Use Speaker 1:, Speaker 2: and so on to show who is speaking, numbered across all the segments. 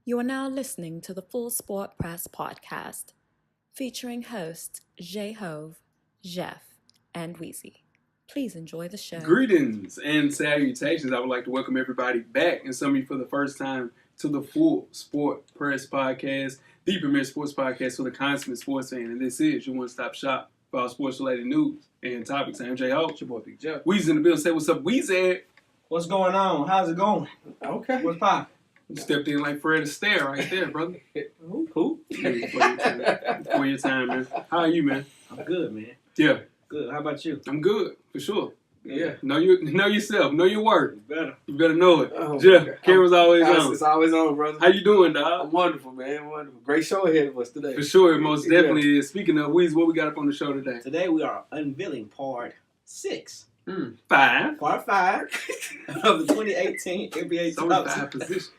Speaker 1: You are now listening to the Full Sport Press podcast, featuring hosts Jay Hove, Jeff, and Weezy. Please enjoy the show.
Speaker 2: Greetings and salutations. I would like to welcome everybody back, and some of you for the first time, to the Full Sport Press podcast, the premier sports podcast for the consummate sports fan. And this is your one-stop shop for all sports-related news and topics. I'm Jay Hove.
Speaker 3: It's your boy Big Jeff.
Speaker 2: Weezy in the building. Say what's up, Weezy.
Speaker 4: What's going on? How's it going?
Speaker 3: Okay.
Speaker 4: What's poppin'?
Speaker 2: You stepped in like Fred Astaire right there, brother.
Speaker 4: Who?
Speaker 2: Before your time, man. How are you, man?
Speaker 4: I'm good, man.
Speaker 2: Yeah.
Speaker 4: Good. How about you?
Speaker 2: I'm good, for sure.
Speaker 4: Yeah.
Speaker 2: Know yourself. Know your worth.
Speaker 4: Better.
Speaker 2: You better know it.
Speaker 3: Oh,
Speaker 2: Jeff, camera's always on.
Speaker 3: It's always on, brother.
Speaker 2: How you doing, dog?
Speaker 3: I'm wonderful, man. Wonderful. Great show ahead of us today.
Speaker 2: For sure, it most definitely is. Speaking of Weezy, what we got up on the show today?
Speaker 4: Today we are unveiling part 6.
Speaker 2: 5.
Speaker 4: Part 5 of the 2018 NBA
Speaker 2: It's only
Speaker 4: Top
Speaker 2: 5 positions.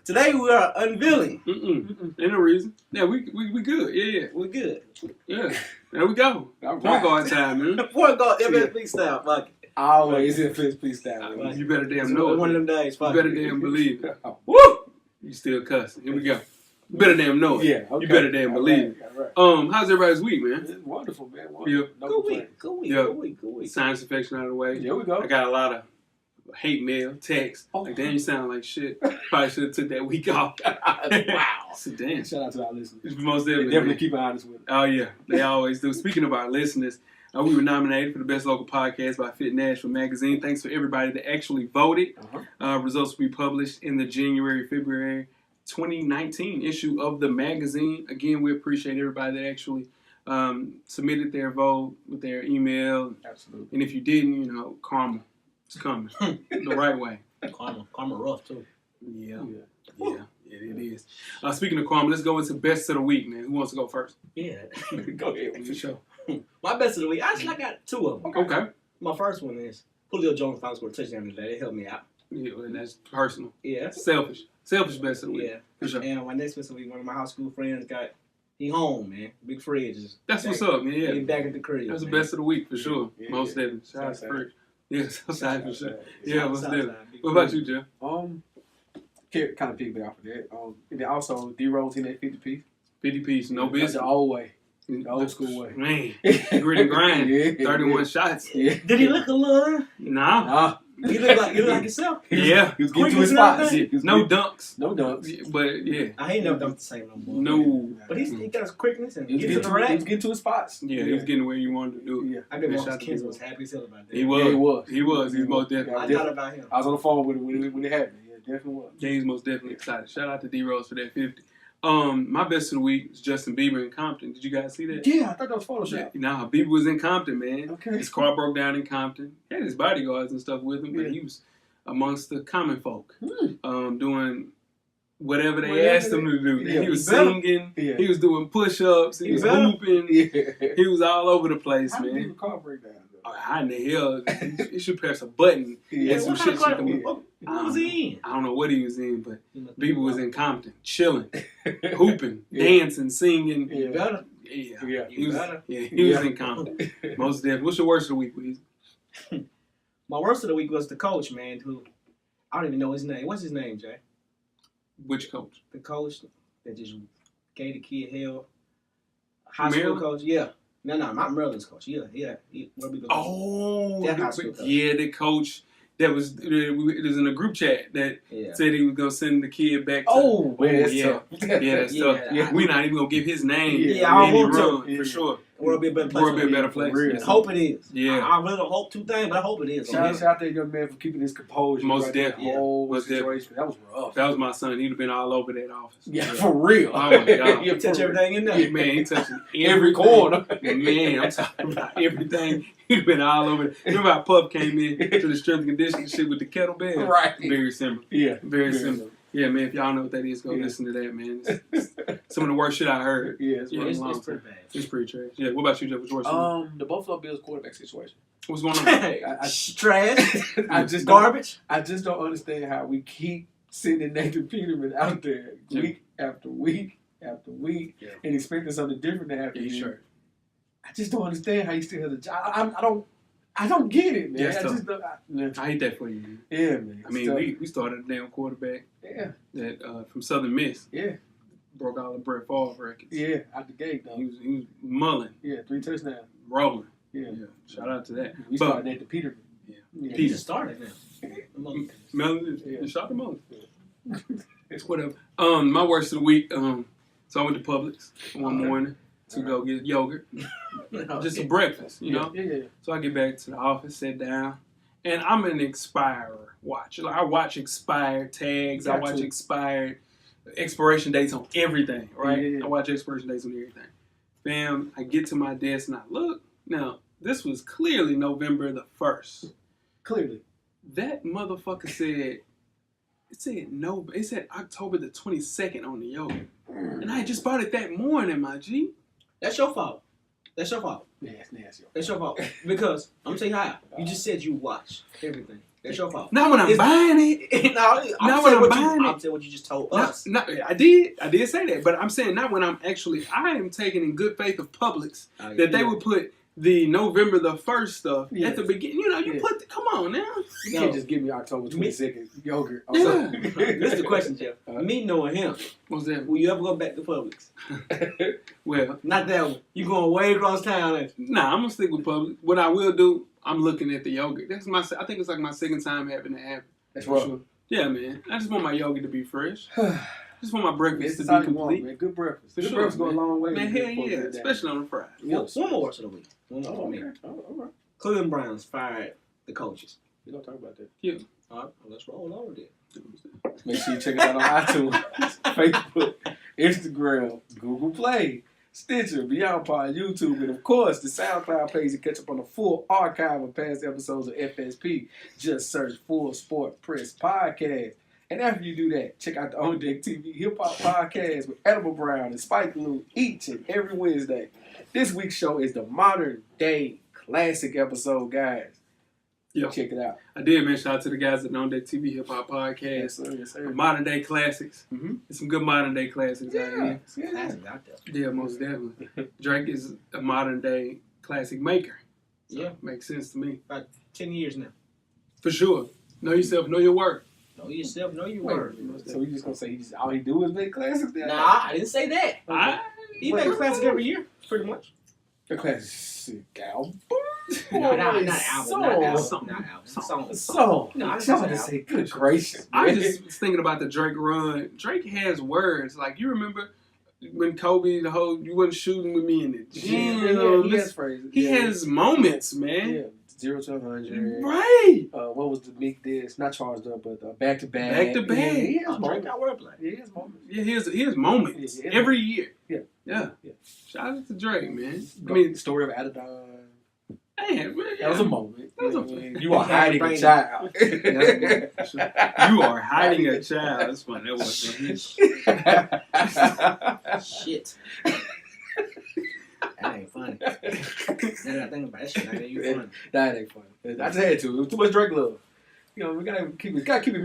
Speaker 4: Today we are unveiling.
Speaker 2: Ain't no reason. Yeah, we good. Yeah.
Speaker 4: We're good.
Speaker 2: Yeah. There we go.
Speaker 3: All
Speaker 2: Point
Speaker 3: right.
Speaker 2: guard time, man.
Speaker 4: Point guard NBA style. Fuck it.
Speaker 3: Always in fifth piece style.
Speaker 4: Right.
Speaker 2: You better damn
Speaker 4: It's
Speaker 2: know
Speaker 4: one
Speaker 2: it.
Speaker 4: of them days.
Speaker 2: You
Speaker 4: Fuck
Speaker 2: better
Speaker 4: it.
Speaker 2: damn believe it.
Speaker 4: Woo!
Speaker 2: You still cussing. Here we go. You better damn know it.
Speaker 3: Yeah, okay.
Speaker 2: You better damn believe it.
Speaker 3: All right.
Speaker 2: How's everybody's week, man?
Speaker 3: It's wonderful, man.
Speaker 2: Yeah.
Speaker 3: Wonderful. No
Speaker 4: Good
Speaker 3: complaints.
Speaker 4: week. Good week.
Speaker 2: Yeah.
Speaker 4: Good week. Good week.
Speaker 2: Science infection out of the way.
Speaker 3: There we go.
Speaker 2: I got a lot of hate mail, text.
Speaker 3: Oh.
Speaker 2: Like, damn, you sound like shit. Probably should have took that week off.
Speaker 3: Wow.
Speaker 2: So, damn.
Speaker 3: Shout out to our listeners.
Speaker 2: It's most
Speaker 3: They
Speaker 2: definitely.
Speaker 3: definitely
Speaker 2: man.
Speaker 3: keep it honest with it.
Speaker 2: Oh, yeah. They always do. Speaking of our listeners, we were nominated for the Best Local Podcast by Fit Nashville Magazine. Thanks for everybody that actually voted. Results will be published in the January-February 2019 issue of the magazine. Again, we appreciate everybody that actually submitted their vote with their email.
Speaker 3: Absolutely.
Speaker 2: And if you didn't, karma is coming the right way.
Speaker 4: Karma rough too.
Speaker 2: Yeah,
Speaker 3: Yeah.
Speaker 2: it is. Speaking of karma, let's go into Best of the Week, man. Who wants to go first?
Speaker 4: Yeah.
Speaker 3: Go ahead.
Speaker 2: For sure.
Speaker 4: My best of the week. Actually, I got 2 of them.
Speaker 2: Okay.
Speaker 4: My first one is Julio Jones finally scored a touchdown today. It helped me out.
Speaker 2: Yeah, well, that's personal.
Speaker 4: Yeah.
Speaker 2: Selfish Best of the Week.
Speaker 4: Yeah.
Speaker 2: For sure.
Speaker 4: And my next best of the week, one of my high school friends he home, man. Big Fred just
Speaker 2: That's
Speaker 4: back,
Speaker 2: what's up, man. Yeah.
Speaker 4: He back at the crib.
Speaker 2: That's the
Speaker 4: man.
Speaker 2: best of the week for sure.
Speaker 3: Yeah,
Speaker 2: Most
Speaker 3: yeah.
Speaker 2: definitely. Shout out to
Speaker 3: Southside.
Speaker 2: Fred. Yeah, Southside for sure. Yeah,
Speaker 4: South
Speaker 2: most
Speaker 4: side,
Speaker 2: definitely.
Speaker 4: big
Speaker 2: What
Speaker 4: Fred.
Speaker 2: about you, Jeff?
Speaker 3: Kind of piggyback off of that. And then also D-Rose in that 50 piece.
Speaker 2: 50 piece, no
Speaker 3: That's
Speaker 2: business.
Speaker 3: the old way. The old school way.
Speaker 2: Man, grit and grind.
Speaker 3: Yeah,
Speaker 2: 31
Speaker 3: yeah.
Speaker 2: shots.
Speaker 3: Yeah.
Speaker 4: Did he look a little?
Speaker 2: Nah.
Speaker 3: Nah.
Speaker 4: He look like himself.
Speaker 2: Yeah.
Speaker 3: He was getting to
Speaker 4: Quickness
Speaker 3: his
Speaker 4: and
Speaker 3: spots.
Speaker 4: everything?
Speaker 3: He was
Speaker 2: No
Speaker 3: getting-
Speaker 2: dunks.
Speaker 3: No dunks.
Speaker 2: But yeah.
Speaker 4: I ain't never done the same no more.
Speaker 2: No.
Speaker 4: But he got his quickness and
Speaker 3: He was
Speaker 4: he gets to the
Speaker 3: he was
Speaker 4: rack.
Speaker 3: getting to his spots.
Speaker 2: Yeah, he was getting where you wanted to do it.
Speaker 3: Yeah.
Speaker 4: I bet
Speaker 2: Yeah,
Speaker 4: Marcus
Speaker 2: shout out to
Speaker 4: Kings
Speaker 2: him.
Speaker 4: was happy as hell about that.
Speaker 2: He was.
Speaker 3: Yeah, he was.
Speaker 2: He was. He's most definitely.
Speaker 4: I thought about him.
Speaker 3: I was on the phone with him when it happened. Yeah, definitely was.
Speaker 2: Yeah, he's most definitely excited. Shout out to D-Rose for that 50. My best of the week is Justin Bieber in Compton. Did you guys see that?
Speaker 3: Yeah, I thought that was Photoshop.
Speaker 2: Nah, Bieber was in Compton, man.
Speaker 3: Okay.
Speaker 2: His car broke down in Compton. He had his bodyguards and stuff with him, but
Speaker 3: Yeah.
Speaker 2: he was amongst the common folk,
Speaker 3: Hmm.
Speaker 2: doing whatever they
Speaker 3: Whatever
Speaker 2: asked him to do.
Speaker 3: Yeah,
Speaker 2: He was
Speaker 4: he better.
Speaker 2: singing.
Speaker 3: Yeah.
Speaker 2: He was doing push-ups. He
Speaker 4: He
Speaker 2: was
Speaker 4: better.
Speaker 2: hooping.
Speaker 3: Yeah.
Speaker 2: He was all over the place,
Speaker 3: How did
Speaker 2: man.
Speaker 3: the car break down?
Speaker 2: Oh, how in the hell? He should press a button.
Speaker 3: Yeah.
Speaker 2: and some
Speaker 4: What kind
Speaker 2: shit
Speaker 4: of car?
Speaker 2: should come in.
Speaker 4: What was he in?
Speaker 2: I don't know what he was in, but Bieber was in Compton, chilling,
Speaker 3: Yeah.
Speaker 2: hooping, dancing, singing.
Speaker 4: You better.
Speaker 2: Yeah,
Speaker 3: Yeah.
Speaker 2: he was.
Speaker 4: better.
Speaker 2: Yeah, he was
Speaker 3: Yeah.
Speaker 2: in Compton. Most definitely. What's your worst of the week, please?
Speaker 4: My worst of the week was the coach, man, who I don't even know his name. What's his name, Jay?
Speaker 2: Which coach?
Speaker 4: The coach that just gave the kid hell. High school
Speaker 2: Maryland?
Speaker 4: coach, yeah. No, not Maryland's coach. Yeah. Where we go?
Speaker 2: Oh,
Speaker 4: That high school coach.
Speaker 2: yeah, the coach that was in a group chat that
Speaker 4: Yeah.
Speaker 2: said he was gonna send the kid back. To,
Speaker 3: Oh, man, that's
Speaker 2: yeah.
Speaker 3: tough.
Speaker 2: Yeah, that's tough.
Speaker 4: Yeah.
Speaker 2: We're not even gonna give his name.
Speaker 3: Yeah,
Speaker 4: I
Speaker 2: any
Speaker 4: don't want
Speaker 2: run,
Speaker 4: to.
Speaker 3: Yeah.
Speaker 2: for sure.
Speaker 4: The world be a better place.
Speaker 2: World be a
Speaker 4: for
Speaker 2: better
Speaker 4: him.
Speaker 2: place.
Speaker 3: real.
Speaker 2: Yeah.
Speaker 4: I hope it is.
Speaker 2: Yeah.
Speaker 4: I really don't hope 2 things, but I hope it is.
Speaker 3: Shout out to that young man for keeping his composure.
Speaker 2: Most
Speaker 3: right there.
Speaker 2: definitely.
Speaker 3: The whole
Speaker 2: Most definitely.
Speaker 3: situation. That was rough.
Speaker 2: That was my son. He'd have been all over that office.
Speaker 3: Yeah, for real.
Speaker 2: Oh, my God.
Speaker 3: Yeah,
Speaker 4: You touch
Speaker 3: for real.
Speaker 4: everything in there.
Speaker 2: Man, he touching
Speaker 3: Every corner.
Speaker 2: Man, I'm talking about everything. He'd been all over. Remember how Puff came in to the strength and conditioning shit with the kettlebell?
Speaker 3: Right.
Speaker 2: Very simple.
Speaker 3: Yeah.
Speaker 2: Very simple. Yeah, man, if y'all know what that is, go
Speaker 3: Yeah.
Speaker 2: listen to that, man. It's some of the worst shit I heard.
Speaker 3: Yeah, it's
Speaker 2: Yeah,
Speaker 3: rough.
Speaker 4: It's pretty bad.
Speaker 2: It's pretty trash. Yeah, what about you, Jeff? What's yours?
Speaker 3: The Buffalo Bills quarterback situation.
Speaker 2: What's going on?
Speaker 4: Trash.
Speaker 3: I just
Speaker 4: Garbage.
Speaker 3: I just don't understand how we keep sending Nathan Peterman out there
Speaker 2: Yeah.
Speaker 3: week after week after week
Speaker 4: Yeah.
Speaker 3: and expecting something different to happen.
Speaker 2: Yeah, sure.
Speaker 3: I just don't understand how he still has a job. I don't I don't get it, man.
Speaker 2: Yes,
Speaker 3: I just don't.
Speaker 2: I hate that for you, man.
Speaker 3: Yeah, man.
Speaker 2: I mean, we started a damn quarterback that from Southern Miss.
Speaker 3: Yeah.
Speaker 2: Broke all the Brett Favre records.
Speaker 3: Yeah, out the gate, though.
Speaker 2: He was mulling.
Speaker 3: Yeah, 3 touchdowns.
Speaker 2: Rolling.
Speaker 3: Yeah.
Speaker 2: Shout out to that.
Speaker 3: We started at the Peterman.
Speaker 2: Yeah.
Speaker 4: He just started now.
Speaker 2: Melon, shot him on. It's whatever. My worst of the week. So I went to Publix one morning to go get yogurt, just a breakfast, you know.
Speaker 3: Yeah.
Speaker 2: So I get back to the office, sit down, and I'm an expirer watcher. Like I watch expired tags. I watch expired expiration dates on everything. Right.
Speaker 3: Yeah.
Speaker 2: I watch expiration dates on everything. Bam! I get to my desk and I look. Now this was clearly November the 1st.
Speaker 3: Clearly.
Speaker 2: That motherfucker said. It said October the 22nd on the yogurt. And I had just bought it that morning, my G.
Speaker 4: That's your fault. That's your fault.
Speaker 3: Yeah, it's nasty.
Speaker 4: That's your fault. Because, I'm going to tell you how. You just said you watch everything. That's your fault.
Speaker 2: Not when I'm buying it.
Speaker 4: Not when I'm buying it. I'm saying what you just told us.
Speaker 2: I did say that. But I'm saying not when I am taking in good faith of Publix that they would put the November the 1st stuff at the beginning. You know, come on now.
Speaker 3: You can't just give me October 22nd yogurt.
Speaker 2: Yeah.
Speaker 4: This is the question, Jeff. Me knowing him,
Speaker 2: what's that?
Speaker 4: will you ever go back to Publix?
Speaker 2: Well,
Speaker 4: not that one. You going way across town?
Speaker 2: Nah, I'm gonna stick with Publix. What I will do, I'm looking at the yogurt. I think it's like my second time having it happen.
Speaker 3: That's rough. Sure.
Speaker 2: Yeah, man. I just want my yogurt to be fresh. Just want my breakfast to be complete.
Speaker 3: Want, man. Good breakfast. Good breakfast go a long way.
Speaker 2: Man, hell yeah, especially on a Friday.
Speaker 4: One more worst of the week. One more for me.
Speaker 3: All right.
Speaker 4: Cleveland Browns fired the coaches.
Speaker 3: We're going to talk about that.
Speaker 2: Yeah.
Speaker 4: All right, well, let's roll over there.
Speaker 3: Make sure you check us out on iTunes, Facebook, Instagram, Google Play, Stitcher, Beyond Pod, YouTube, and of course the SoundCloud page to catch up on the full archive of past episodes of FSP. Just search Full Sport Press Podcast. And after you do that, check out the On Deck TV Hip Hop Podcast with Edible Brown and Spike Lee each and every Wednesday. This week's show is the Modern Day Classic episode, guys.
Speaker 2: Yeah.
Speaker 3: Check it out.
Speaker 2: I did mention out to the guys at the On Deck TV Hip Hop Podcast.
Speaker 3: Yes, sir. Yes, sir.
Speaker 2: Modern Day classics.
Speaker 3: Mm-hmm.
Speaker 2: There's some good modern day classics out here.
Speaker 4: Classics out there.
Speaker 2: Yeah, most definitely. Drake is a modern day classic maker. So
Speaker 4: yeah.
Speaker 2: Makes sense to me.
Speaker 4: About 10 years now.
Speaker 2: For sure. Know yourself, know your work.
Speaker 4: Know yourself, know your work.
Speaker 3: So you just gonna say all he do is make classics then?
Speaker 4: Nah, I didn't say that. He makes a classic every year, pretty much.
Speaker 3: The classic album?
Speaker 4: Not album. Song.
Speaker 3: No, I just say, good gracious.
Speaker 2: I just was thinking about the Drake run. Drake has words. Like, you remember when Kobe, you wasn't shooting with me in the gym.
Speaker 3: He has phrases.
Speaker 2: He has moments, man.
Speaker 3: Yeah. 0 to 100.
Speaker 2: Right.
Speaker 3: What was the big diss? Not charged up, but back to back.
Speaker 2: Back to back.
Speaker 3: Yeah, he has
Speaker 4: Drake
Speaker 3: moments.
Speaker 4: got wordplay.
Speaker 3: Yeah, he has moments.
Speaker 2: Yeah, he has moments every year. Yeah. Shout out to Drake, man. I mean,
Speaker 3: the story of Adidon.
Speaker 2: Man,
Speaker 3: that was a moment.
Speaker 2: That was
Speaker 3: you are hiding a child.
Speaker 2: You are hiding a child. That's funny. That wasn't
Speaker 4: Shit. That ain't funny. Now that I think about that shit, that ain't funny.
Speaker 3: That ain't funny. I just had to. It was too much Drake love. You know, we gotta keep it. You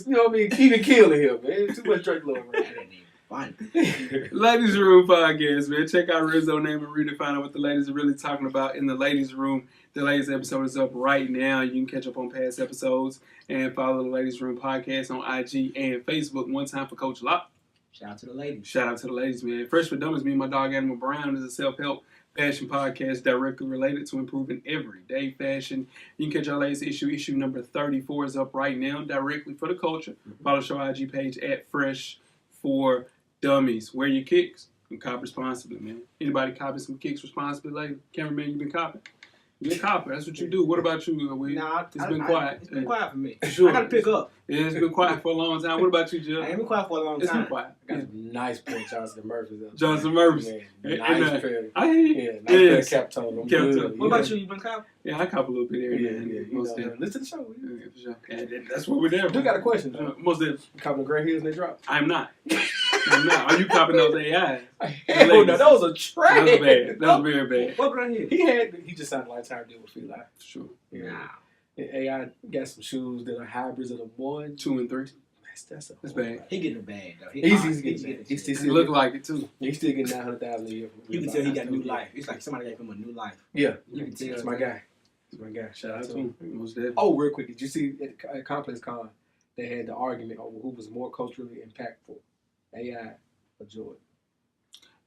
Speaker 3: know what I mean? Even kill in here, man. Too much Drake love. Right? That ain't even funny.
Speaker 2: Ladies Room Podcast, man. Check out Rizzo Name and read and find out what the ladies are really talking about in the Ladies Room. The latest episode is up right now. You can catch up on past episodes and follow the Ladies Room Podcast on IG and Facebook. One time for Coach Locke.
Speaker 4: Shout out to the ladies.
Speaker 2: Shout out to the ladies, man. Fresh for Dummies, me and my dog Animal Brown is a self-help fashion podcast directly related to improving everyday fashion. You can catch our latest issue number 34 is up right now, directly for the culture. Follow the show IG page at Fresh for Dummies. Wear your kicks and cop responsibly, man. Anybody copping some kicks responsibly, like cameraman, you been copping? You're a copper. That's what you do. What about you, Will?
Speaker 4: Nah,
Speaker 2: it's been quiet.
Speaker 4: It's been quiet for me.
Speaker 2: Sure.
Speaker 4: I got to pick up.
Speaker 2: Yeah, it's been quiet for a long time. What about you, Jill?
Speaker 4: I ain't been quiet for a long time.
Speaker 2: It's been quiet.
Speaker 3: Got some nice pair Johnson Murphys.
Speaker 2: Johnson Murphys.
Speaker 3: Nice pair.
Speaker 2: I hear you.
Speaker 3: Yeah, nice pair of cap toe.
Speaker 4: What about you? You been copping?
Speaker 2: Yeah, I cop a little bit every day.
Speaker 3: Most definitely. Listen to the show.
Speaker 2: Yeah, for sure. And that's what we're there for.
Speaker 3: You got a question.
Speaker 2: Most definitely.
Speaker 3: You copping the gray heels and they drop?
Speaker 2: I'm not. Are you copping those AIs?
Speaker 3: Hell no, that was a trash.
Speaker 2: That was bad. That was very bad.
Speaker 4: What right here?
Speaker 3: He just signed a lifetime deal with Feel
Speaker 2: Sure.
Speaker 3: Yeah. Nah. AI got some shoes that are hybrids of the 1,
Speaker 2: 2, and 3.
Speaker 3: That's
Speaker 2: bad.
Speaker 4: He getting a bag though.
Speaker 3: He's getting it.
Speaker 2: He look like it too.
Speaker 3: He's still getting $900,000 a year.
Speaker 4: You can tell he got new life. It's like somebody gave him a new life.
Speaker 3: Yeah.
Speaker 4: You can tell.
Speaker 3: That's my guy. That's my guy. Shout out to
Speaker 2: him.
Speaker 3: him.
Speaker 2: Most definitely.
Speaker 3: Oh, real quick, did you see at Complex Con, they had the argument over who was more culturally impactful, AI or Jordan?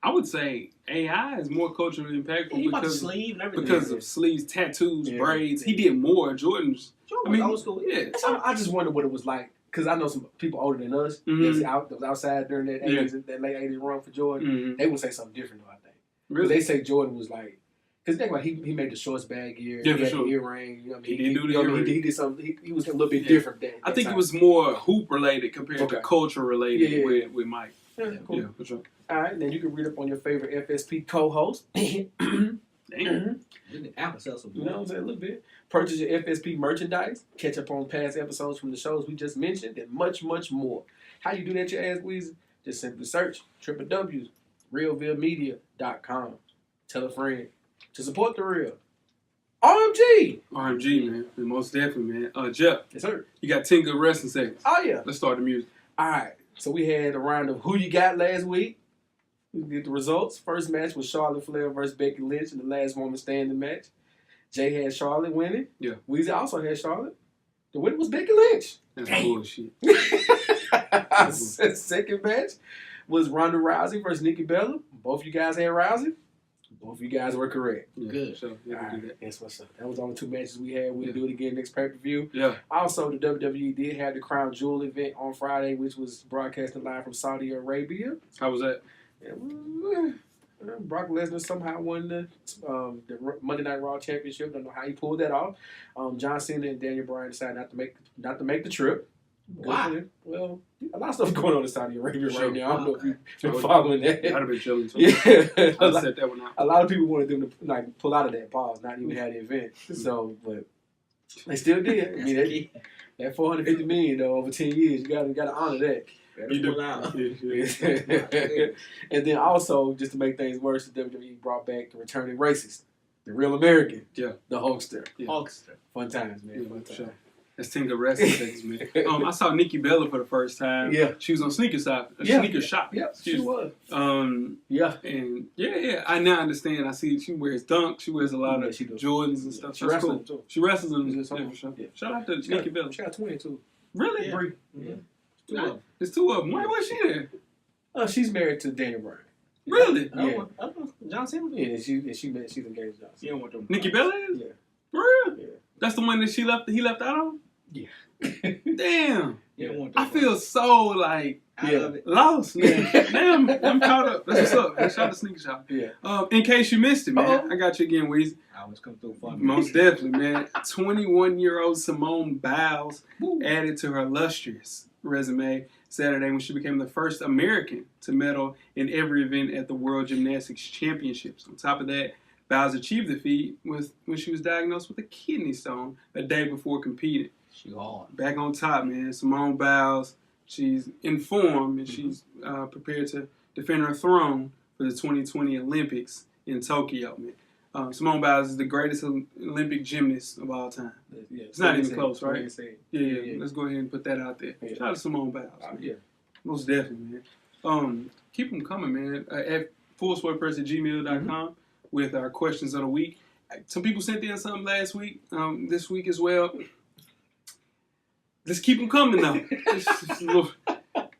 Speaker 2: I would say AI is more culturally impactful
Speaker 4: He about to
Speaker 2: because
Speaker 4: sleeve and everything.
Speaker 2: because
Speaker 3: Yeah.
Speaker 2: of sleeves, tattoos,
Speaker 3: Yeah.
Speaker 2: braids. He did more. Jordan's.
Speaker 4: Jordan
Speaker 2: I mean,
Speaker 4: old school.
Speaker 2: yeah.
Speaker 3: I just wonder what it was like, because I know some people older than us
Speaker 2: Mhm.
Speaker 3: that was outside during that 80s, that late 80s run for Jordan.
Speaker 2: Mm-hmm.
Speaker 3: They would say something different, though, I think.
Speaker 2: Really?
Speaker 3: They say Jordan was like, because think about it, he made the shorts bag gear,
Speaker 2: Yeah,
Speaker 3: he
Speaker 2: for
Speaker 3: had
Speaker 2: sure.
Speaker 3: the earring. You know what I mean?
Speaker 2: He did do the
Speaker 3: you know what I mean?
Speaker 2: earring.
Speaker 3: He did something. He was a little bit
Speaker 2: Yeah.
Speaker 3: different. That
Speaker 2: I think
Speaker 3: time.
Speaker 2: it was more hoop related compared
Speaker 3: Okay.
Speaker 2: to culture related
Speaker 3: Yeah.
Speaker 2: with Mike.
Speaker 3: Yeah, cool.
Speaker 2: Yeah, for sure.
Speaker 3: All right, then you can read up on your favorite FSP co-host.
Speaker 2: Damn.
Speaker 4: Apple sells some.
Speaker 3: You know what I'm saying? A little bit. Purchase your FSP merchandise. Catch up on past episodes from the shows we just mentioned, and much, much more. How you do that, you ask, Weezy? Just simply search www.realvillemedia.com. Tell a friend to support the real. RMG!
Speaker 2: RMG, man. Most definitely, man. Jeff,
Speaker 3: Yes, sir.
Speaker 2: you got 10 good wrestling seconds.
Speaker 3: Oh, yeah.
Speaker 2: Let's start the music.
Speaker 3: All right. So we had a round of Who You Got last week. We get the results. First match was Charlotte Flair versus Becky Lynch in the last woman standing match. Jay had Charlotte winning.
Speaker 2: Yeah.
Speaker 3: Weezy also had Charlotte. The winner was Becky Lynch.
Speaker 2: That's
Speaker 3: Damn.
Speaker 2: bullshit.
Speaker 3: Second match was Ronda Rousey versus Nikki Bella. Both of you guys had Rousey. Both of you guys were correct.
Speaker 2: Yeah,
Speaker 4: Good.
Speaker 2: So, yeah,
Speaker 3: All
Speaker 2: we do
Speaker 3: right,
Speaker 2: that.
Speaker 3: that's what's up. That was only two matches we had. We'll
Speaker 2: Yeah.
Speaker 3: do it again next pay-per-view.
Speaker 2: Yeah.
Speaker 3: Also, the WWE did have the Crown Jewel event on Friday, which was broadcasted live from Saudi Arabia.
Speaker 2: How was that?
Speaker 3: And, Brock Lesnar somehow won the Monday Night Raw Championship. Don't know how he pulled that off. John Cena and Daniel Bryan decided not to make the trip.
Speaker 4: Why?
Speaker 3: Well, a lot of stuff going on in Saudi Arabia
Speaker 2: Sure.
Speaker 3: right now. I don't know if you've been
Speaker 2: I would-
Speaker 3: following
Speaker 2: I'd
Speaker 3: that.
Speaker 2: have been chilling. So
Speaker 3: Yeah,
Speaker 2: I set that one out.
Speaker 3: a lot of people wanted them to pull out of that pause, not even have the event. So, but they still did. I mean, that $450 million though over 10 years, you gotta honor that.
Speaker 2: You do.
Speaker 4: Pull out.
Speaker 2: Yeah.
Speaker 3: And then also, just to make things worse, the WWE brought back the returning racist, the real American,
Speaker 2: Yeah.
Speaker 3: the Hulkster.
Speaker 2: Yeah.
Speaker 4: Hulkster.
Speaker 3: Fun times, man.
Speaker 2: Yeah,
Speaker 3: Fun
Speaker 2: for
Speaker 3: times.
Speaker 2: sure. That's 10 good wrestling seconds, man. I saw Nikki Bella for the first time.
Speaker 3: Yeah.
Speaker 2: She was on Sneaker Shop.
Speaker 3: Yeah.
Speaker 2: Sneaker Shop.
Speaker 3: Yeah, she
Speaker 2: Excuse me.
Speaker 3: was.
Speaker 2: Yeah. And yeah, I now understand. I see she wears Dunk. She wears a lot
Speaker 3: Yeah,
Speaker 2: of
Speaker 3: she does.
Speaker 2: Jordans and stuff.
Speaker 3: She
Speaker 2: That's
Speaker 3: wrestles
Speaker 2: cool.
Speaker 3: too.
Speaker 2: She wrestles them.
Speaker 3: She's
Speaker 2: Yeah,
Speaker 3: a
Speaker 2: for sure.
Speaker 3: yeah.
Speaker 2: Shout out to
Speaker 3: She
Speaker 2: Nikki
Speaker 3: got,
Speaker 2: Bella.
Speaker 3: she got a twin too.
Speaker 2: Really?
Speaker 4: Yeah.
Speaker 3: Bree.
Speaker 4: Yeah.
Speaker 3: Two
Speaker 2: Nah,
Speaker 3: of them.
Speaker 2: There's two of them. Why was she there?
Speaker 3: She's married to Daniel Bryan.
Speaker 2: Really?
Speaker 4: I don't
Speaker 3: Yeah.
Speaker 4: want John Cena.
Speaker 3: Yeah, she's engaged to Johnson.
Speaker 4: You don't want them.
Speaker 2: Nikki Bella is?
Speaker 3: Yeah.
Speaker 2: For real?
Speaker 3: Yeah.
Speaker 2: That's the one that he left out on?
Speaker 3: Yeah.
Speaker 2: Damn.
Speaker 4: You don't want them.
Speaker 2: I feel so like
Speaker 4: I
Speaker 3: Yeah.
Speaker 4: love it.
Speaker 2: lost, man. Damn, I'm caught up. That's what's up. Shout out to Sneaker Shop.
Speaker 3: Yeah.
Speaker 2: In case you missed it, man,
Speaker 3: Uh-oh.
Speaker 2: I got you again, Weezy.
Speaker 4: I always come through for me.
Speaker 2: Most definitely, man. 21-year-old Simone Biles added to her illustrious resume Saturday when she became the first American to medal in every event at the World Gymnastics Championships. On top of that, Biles achieved the feat when she was diagnosed with a kidney stone a day before competing.
Speaker 4: She hard.
Speaker 2: Back on top, man. Simone Biles, she's in form and she's prepared to defend her throne for the 2020 Olympics in Tokyo, man. Simone Biles is the greatest Olympic gymnast of all time.
Speaker 3: Yeah.
Speaker 2: It's not even close, right?
Speaker 3: Yeah.
Speaker 2: Yeah. Let's go ahead and put that out there.
Speaker 3: Yeah.
Speaker 2: Shout out to Simone Biles. Man.
Speaker 3: Yeah.
Speaker 2: Most definitely, man. Keep them coming, man. At fullsportpress@gmail.com with our questions of the week. Some people sent in something last week, this week as well. Let's keep them coming, though.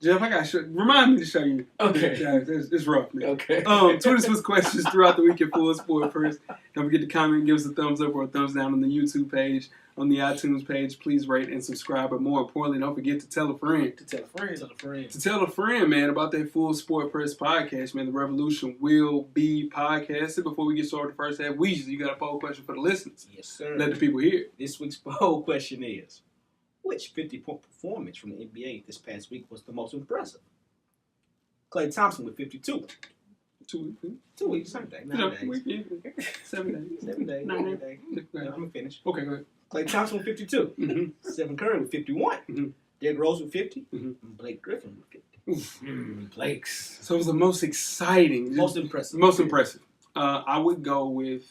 Speaker 2: Jeff, I got to remind me to show you.
Speaker 3: Okay.
Speaker 2: Yeah, it's rough, man.
Speaker 3: Okay.
Speaker 2: Tweet us with questions throughout the week at Full Sport Press. Don't forget to comment and give us a thumbs up or a thumbs down on the YouTube page, on the iTunes page. Please rate and subscribe. But more importantly, don't forget to tell a friend.
Speaker 3: To tell a friend.
Speaker 4: Tell a friend.
Speaker 2: To tell a friend, man, about that Full Sport Press podcast, man. The revolution will be podcasted. Before we get started the first half, you got a poll question for the listeners.
Speaker 4: Yes, sir.
Speaker 2: Let the people hear.
Speaker 4: This week's poll question is, which 50-point performance from the NBA this past week was the most impressive? Klay Thompson with 52.
Speaker 2: 2 weeks.
Speaker 4: 2 weeks, same day. 9 days.
Speaker 2: 7 days.
Speaker 4: 7 days.
Speaker 2: 9
Speaker 4: 9
Speaker 2: days.
Speaker 4: days. I'm going to finish.
Speaker 2: Okay, go ahead.
Speaker 4: Klay Thompson with 52.
Speaker 2: Mm-hmm.
Speaker 4: Stephen Curry with 51.
Speaker 2: Mhm.
Speaker 4: Derrick Rose with 50.
Speaker 2: Mhm.
Speaker 4: And Blake Griffin with 50.
Speaker 3: Blake's.
Speaker 2: So it was the most exciting.
Speaker 4: Most impressive.
Speaker 2: Most impressive. I would go with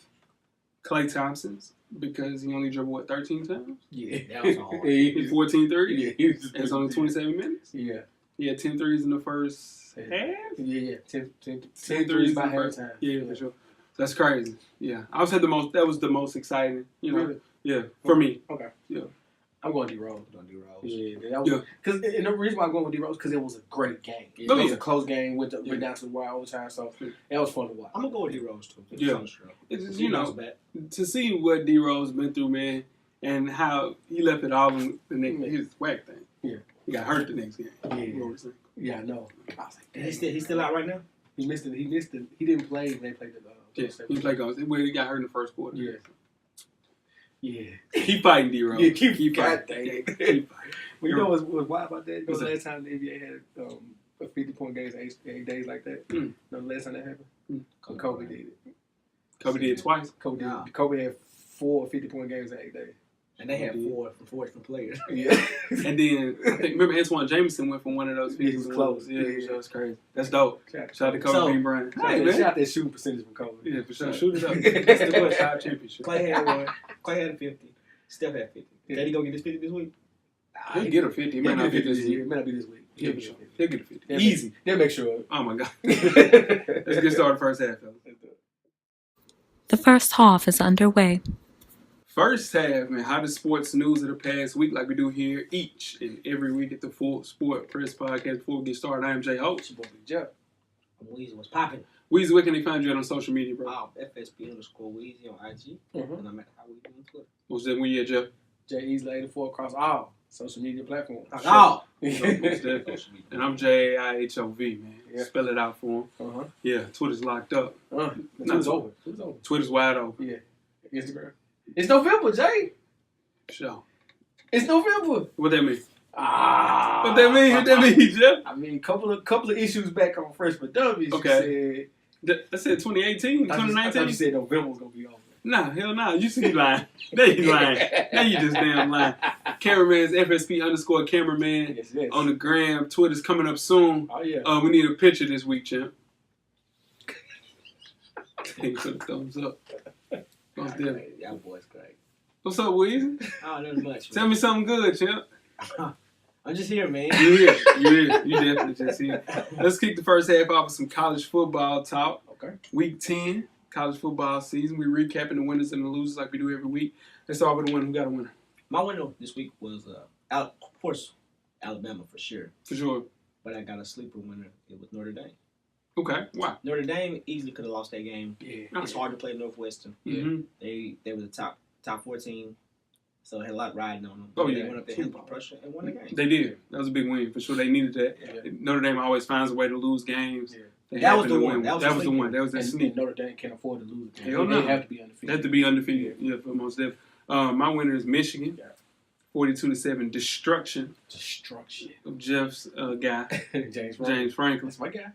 Speaker 2: Klay Thompson's because he only dribbled, 13 times?
Speaker 3: Yeah.
Speaker 4: That was hard.
Speaker 2: He 14 threes.
Speaker 3: Yeah. He was
Speaker 2: It's only 27 minutes.
Speaker 3: Yeah.
Speaker 2: He had 10 threes in the first half.
Speaker 3: Yeah. 10
Speaker 2: 10
Speaker 3: threes by
Speaker 2: in the first.
Speaker 3: halftime.
Speaker 2: Yeah, for sure. That's crazy. Yeah, I would say that was the most exciting. You know,
Speaker 3: Really?
Speaker 2: yeah, for me.
Speaker 3: Okay.
Speaker 2: Yeah.
Speaker 3: I'm going D-Rose.
Speaker 4: Yeah.
Speaker 3: Yeah, because and the reason why I'm going with D-Rose because it was a great game. It was a close game, went down to the wire overtime, so that was fun to watch.
Speaker 4: I'm gonna go with D-Rose too.
Speaker 2: Yeah. It's just, you know, to see what D-Rose been through, man, and how he left it all in the next his whack thing.
Speaker 3: Yeah.
Speaker 2: He got hurt the next game.
Speaker 3: Yeah, I know. I was like,
Speaker 4: He's still out right now?
Speaker 3: He missed it. He didn't play when they played the
Speaker 2: he played goals. He got hurt in the first quarter.
Speaker 3: Yeah. Yeah.
Speaker 2: Keep fighting, D-Rose.
Speaker 3: Yeah, keep fighting.
Speaker 2: Keep fighting.
Speaker 3: Well, you know what's wild about that? The last time the NBA had a 50-point games 8 days like that?
Speaker 2: Mm.
Speaker 3: The last time that happened? Kobe did it.
Speaker 2: Kobe did it twice?
Speaker 3: Kobe had 4 50-point games in 8 days.
Speaker 4: And they had 4 different players.
Speaker 3: Yeah.
Speaker 2: And then, I think, remember Antoine Jameson went from one of those 50s.
Speaker 3: He was close.
Speaker 2: Yeah, that's crazy. That's dope.
Speaker 3: Shout
Speaker 2: Shout out to Kobe Bryant.
Speaker 3: Hey, man. Shout out that shooting percentage from Kobe.
Speaker 2: Yeah, for sure. Shoot it up. That's the West Side Championship.
Speaker 4: Clay had 1. Clay had 50. Steph had 50.
Speaker 3: Yeah.
Speaker 4: Did he go get his 50 this week?
Speaker 2: He'll get a 50. He might not get this
Speaker 3: year.
Speaker 2: week.
Speaker 3: It might not be this week.
Speaker 2: He'll get a 50. Easy.
Speaker 3: They'll make sure.
Speaker 2: Oh, my God. Let's get started first half, fellas.
Speaker 1: The first half is underway.
Speaker 2: First half, man, hottest sports news of the past week, like we do here each and every week at the Full Sport Press Podcast. Before we get started, I am Jay Hope.
Speaker 3: It's your boy, Jeff.
Speaker 4: I'm Weezy. What's popping?
Speaker 2: Weezy, where can they find you on social media, bro?
Speaker 4: FSB_Weezy on IG. And I'm at How We Do on Twitter.
Speaker 2: What's that when you at, Jeff?
Speaker 3: J.E.'s84 across all social media platforms.
Speaker 4: Oh!
Speaker 2: And I'm J-I-H-O-V, man.
Speaker 3: Yeah.
Speaker 2: Spell it out for him. Yeah, Twitter's locked up.
Speaker 3: Twitter's over.
Speaker 2: Twitter's wide open.
Speaker 3: Yeah. Instagram. It's November, Jay.
Speaker 2: Sure.
Speaker 3: It's November.
Speaker 2: What that mean?
Speaker 3: What
Speaker 2: that mean, Jeff?
Speaker 3: I mean, couple of issues back on Freshman Dummies.
Speaker 2: Okay. I said 2018, 2019.
Speaker 3: I thought you said November was gonna be over.
Speaker 2: Nah, hell nah. You see lying. Now you lying. Now you just damn lying. Cameraman's FSP_cameraman
Speaker 3: Yes.
Speaker 2: on the gram. Twitter's coming up soon.
Speaker 3: Oh yeah.
Speaker 2: We need a picture this week, champ. Thanks for the thumbs up. What's that?
Speaker 4: Y'all boys great.
Speaker 2: What's up, Weezy?
Speaker 4: Oh, nothing much.
Speaker 2: Tell me something good, champ.
Speaker 4: I'm just here, man.
Speaker 2: You here. You definitely just here. Let's kick the first half off with some college football talk.
Speaker 3: Okay.
Speaker 2: Week 10, college football season. We're recapping the winners and the losers like we do every week. Let's start with the one who got a winner.
Speaker 4: My winner this week was, of course, Alabama for sure.
Speaker 2: For sure.
Speaker 4: But I got a sleeper winner. It was Notre Dame.
Speaker 2: Okay. Why?
Speaker 4: Notre Dame easily could have lost that game.
Speaker 3: Yeah.
Speaker 4: It's hard to play Northwestern.
Speaker 2: Mm-hmm.
Speaker 4: They were the top 14, so it had a lot riding on them.
Speaker 2: Oh,
Speaker 4: They
Speaker 2: yeah.
Speaker 4: went up there and put pressure and won the game.
Speaker 2: They did. That was a big win. For sure, they needed that.
Speaker 3: Yeah.
Speaker 2: Notre Dame always finds a way to lose games.
Speaker 3: Yeah.
Speaker 4: That was the one.
Speaker 2: That was the one. That was that
Speaker 3: And
Speaker 2: sneak.
Speaker 3: Notre Dame can't afford to lose.
Speaker 2: Hell
Speaker 3: They
Speaker 2: no.
Speaker 3: have to be undefeated.
Speaker 2: They have to be undefeated. Yeah, for most def. My winner is Michigan.
Speaker 3: Yeah.
Speaker 2: 42-7. Destruction of Jeff's guy, James Franklin.
Speaker 3: That's my guy.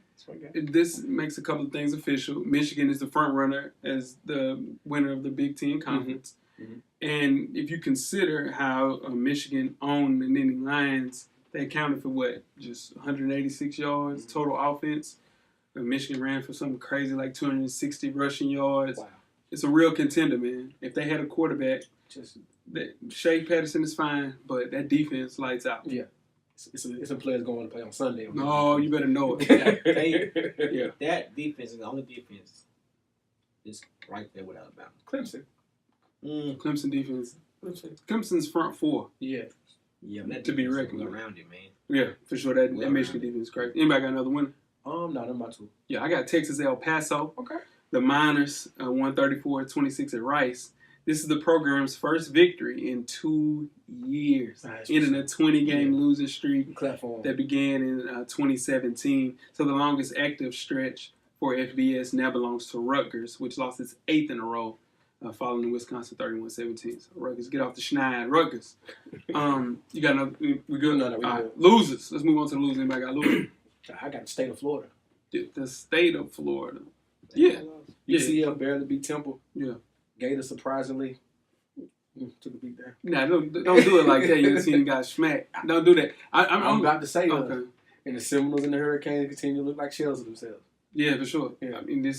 Speaker 2: This makes a couple of things official. Michigan is the front runner as the winner of the Big Ten Conference.
Speaker 3: Mm-hmm.
Speaker 2: And if you consider how Michigan owned the Nittany Lions, they accounted for what? Just 186 yards total offense. Michigan ran for something crazy like 260 rushing yards.
Speaker 3: Wow.
Speaker 2: It's a real contender, man. If they had a quarterback, Shea Patterson is fine, but that defense lights out.
Speaker 3: Yeah. It's some players going to play on Sunday.
Speaker 2: No, you better know it.
Speaker 4: Yeah. That defense is the only defense is right there with Alabama.
Speaker 3: Clemson.
Speaker 2: Clemson defense. Clemson's front four.
Speaker 3: Yeah.
Speaker 4: Yeah, that
Speaker 2: to be
Speaker 4: defense
Speaker 2: reckoned
Speaker 4: is
Speaker 2: with.
Speaker 4: around it, man.
Speaker 2: Yeah, for sure. That Michigan defense is great. Anybody got another winner?
Speaker 3: No, they're my two.
Speaker 2: Yeah, I got Texas El Paso.
Speaker 3: Okay.
Speaker 2: The Miners, 134-26 at Rice. This is the program's first victory in 2 years, ending a 20-game losing streak that began in 2017. So the longest active stretch for FBS now belongs to Rutgers, which lost its 8th in a row, following the Wisconsin 31-17. So Rutgers, get off the schneid. Rutgers. You got another? We good?
Speaker 3: No, we
Speaker 2: All
Speaker 3: good.
Speaker 2: right, losers. Let's move on to the losers. Anybody got losers?
Speaker 3: I got the state of Florida.
Speaker 2: The state of Florida. Yeah.
Speaker 3: UCF barely beat Temple.
Speaker 2: Yeah.
Speaker 3: Gators surprisingly took a beat there.
Speaker 2: Nah, don't do it like that. Your team got smacked. Don't do that. I'm
Speaker 3: about to say
Speaker 2: okay.
Speaker 3: And the Seminoles and the Hurricanes continue to look like shells of themselves.
Speaker 2: Yeah, for sure.
Speaker 3: Yeah.
Speaker 2: I mean,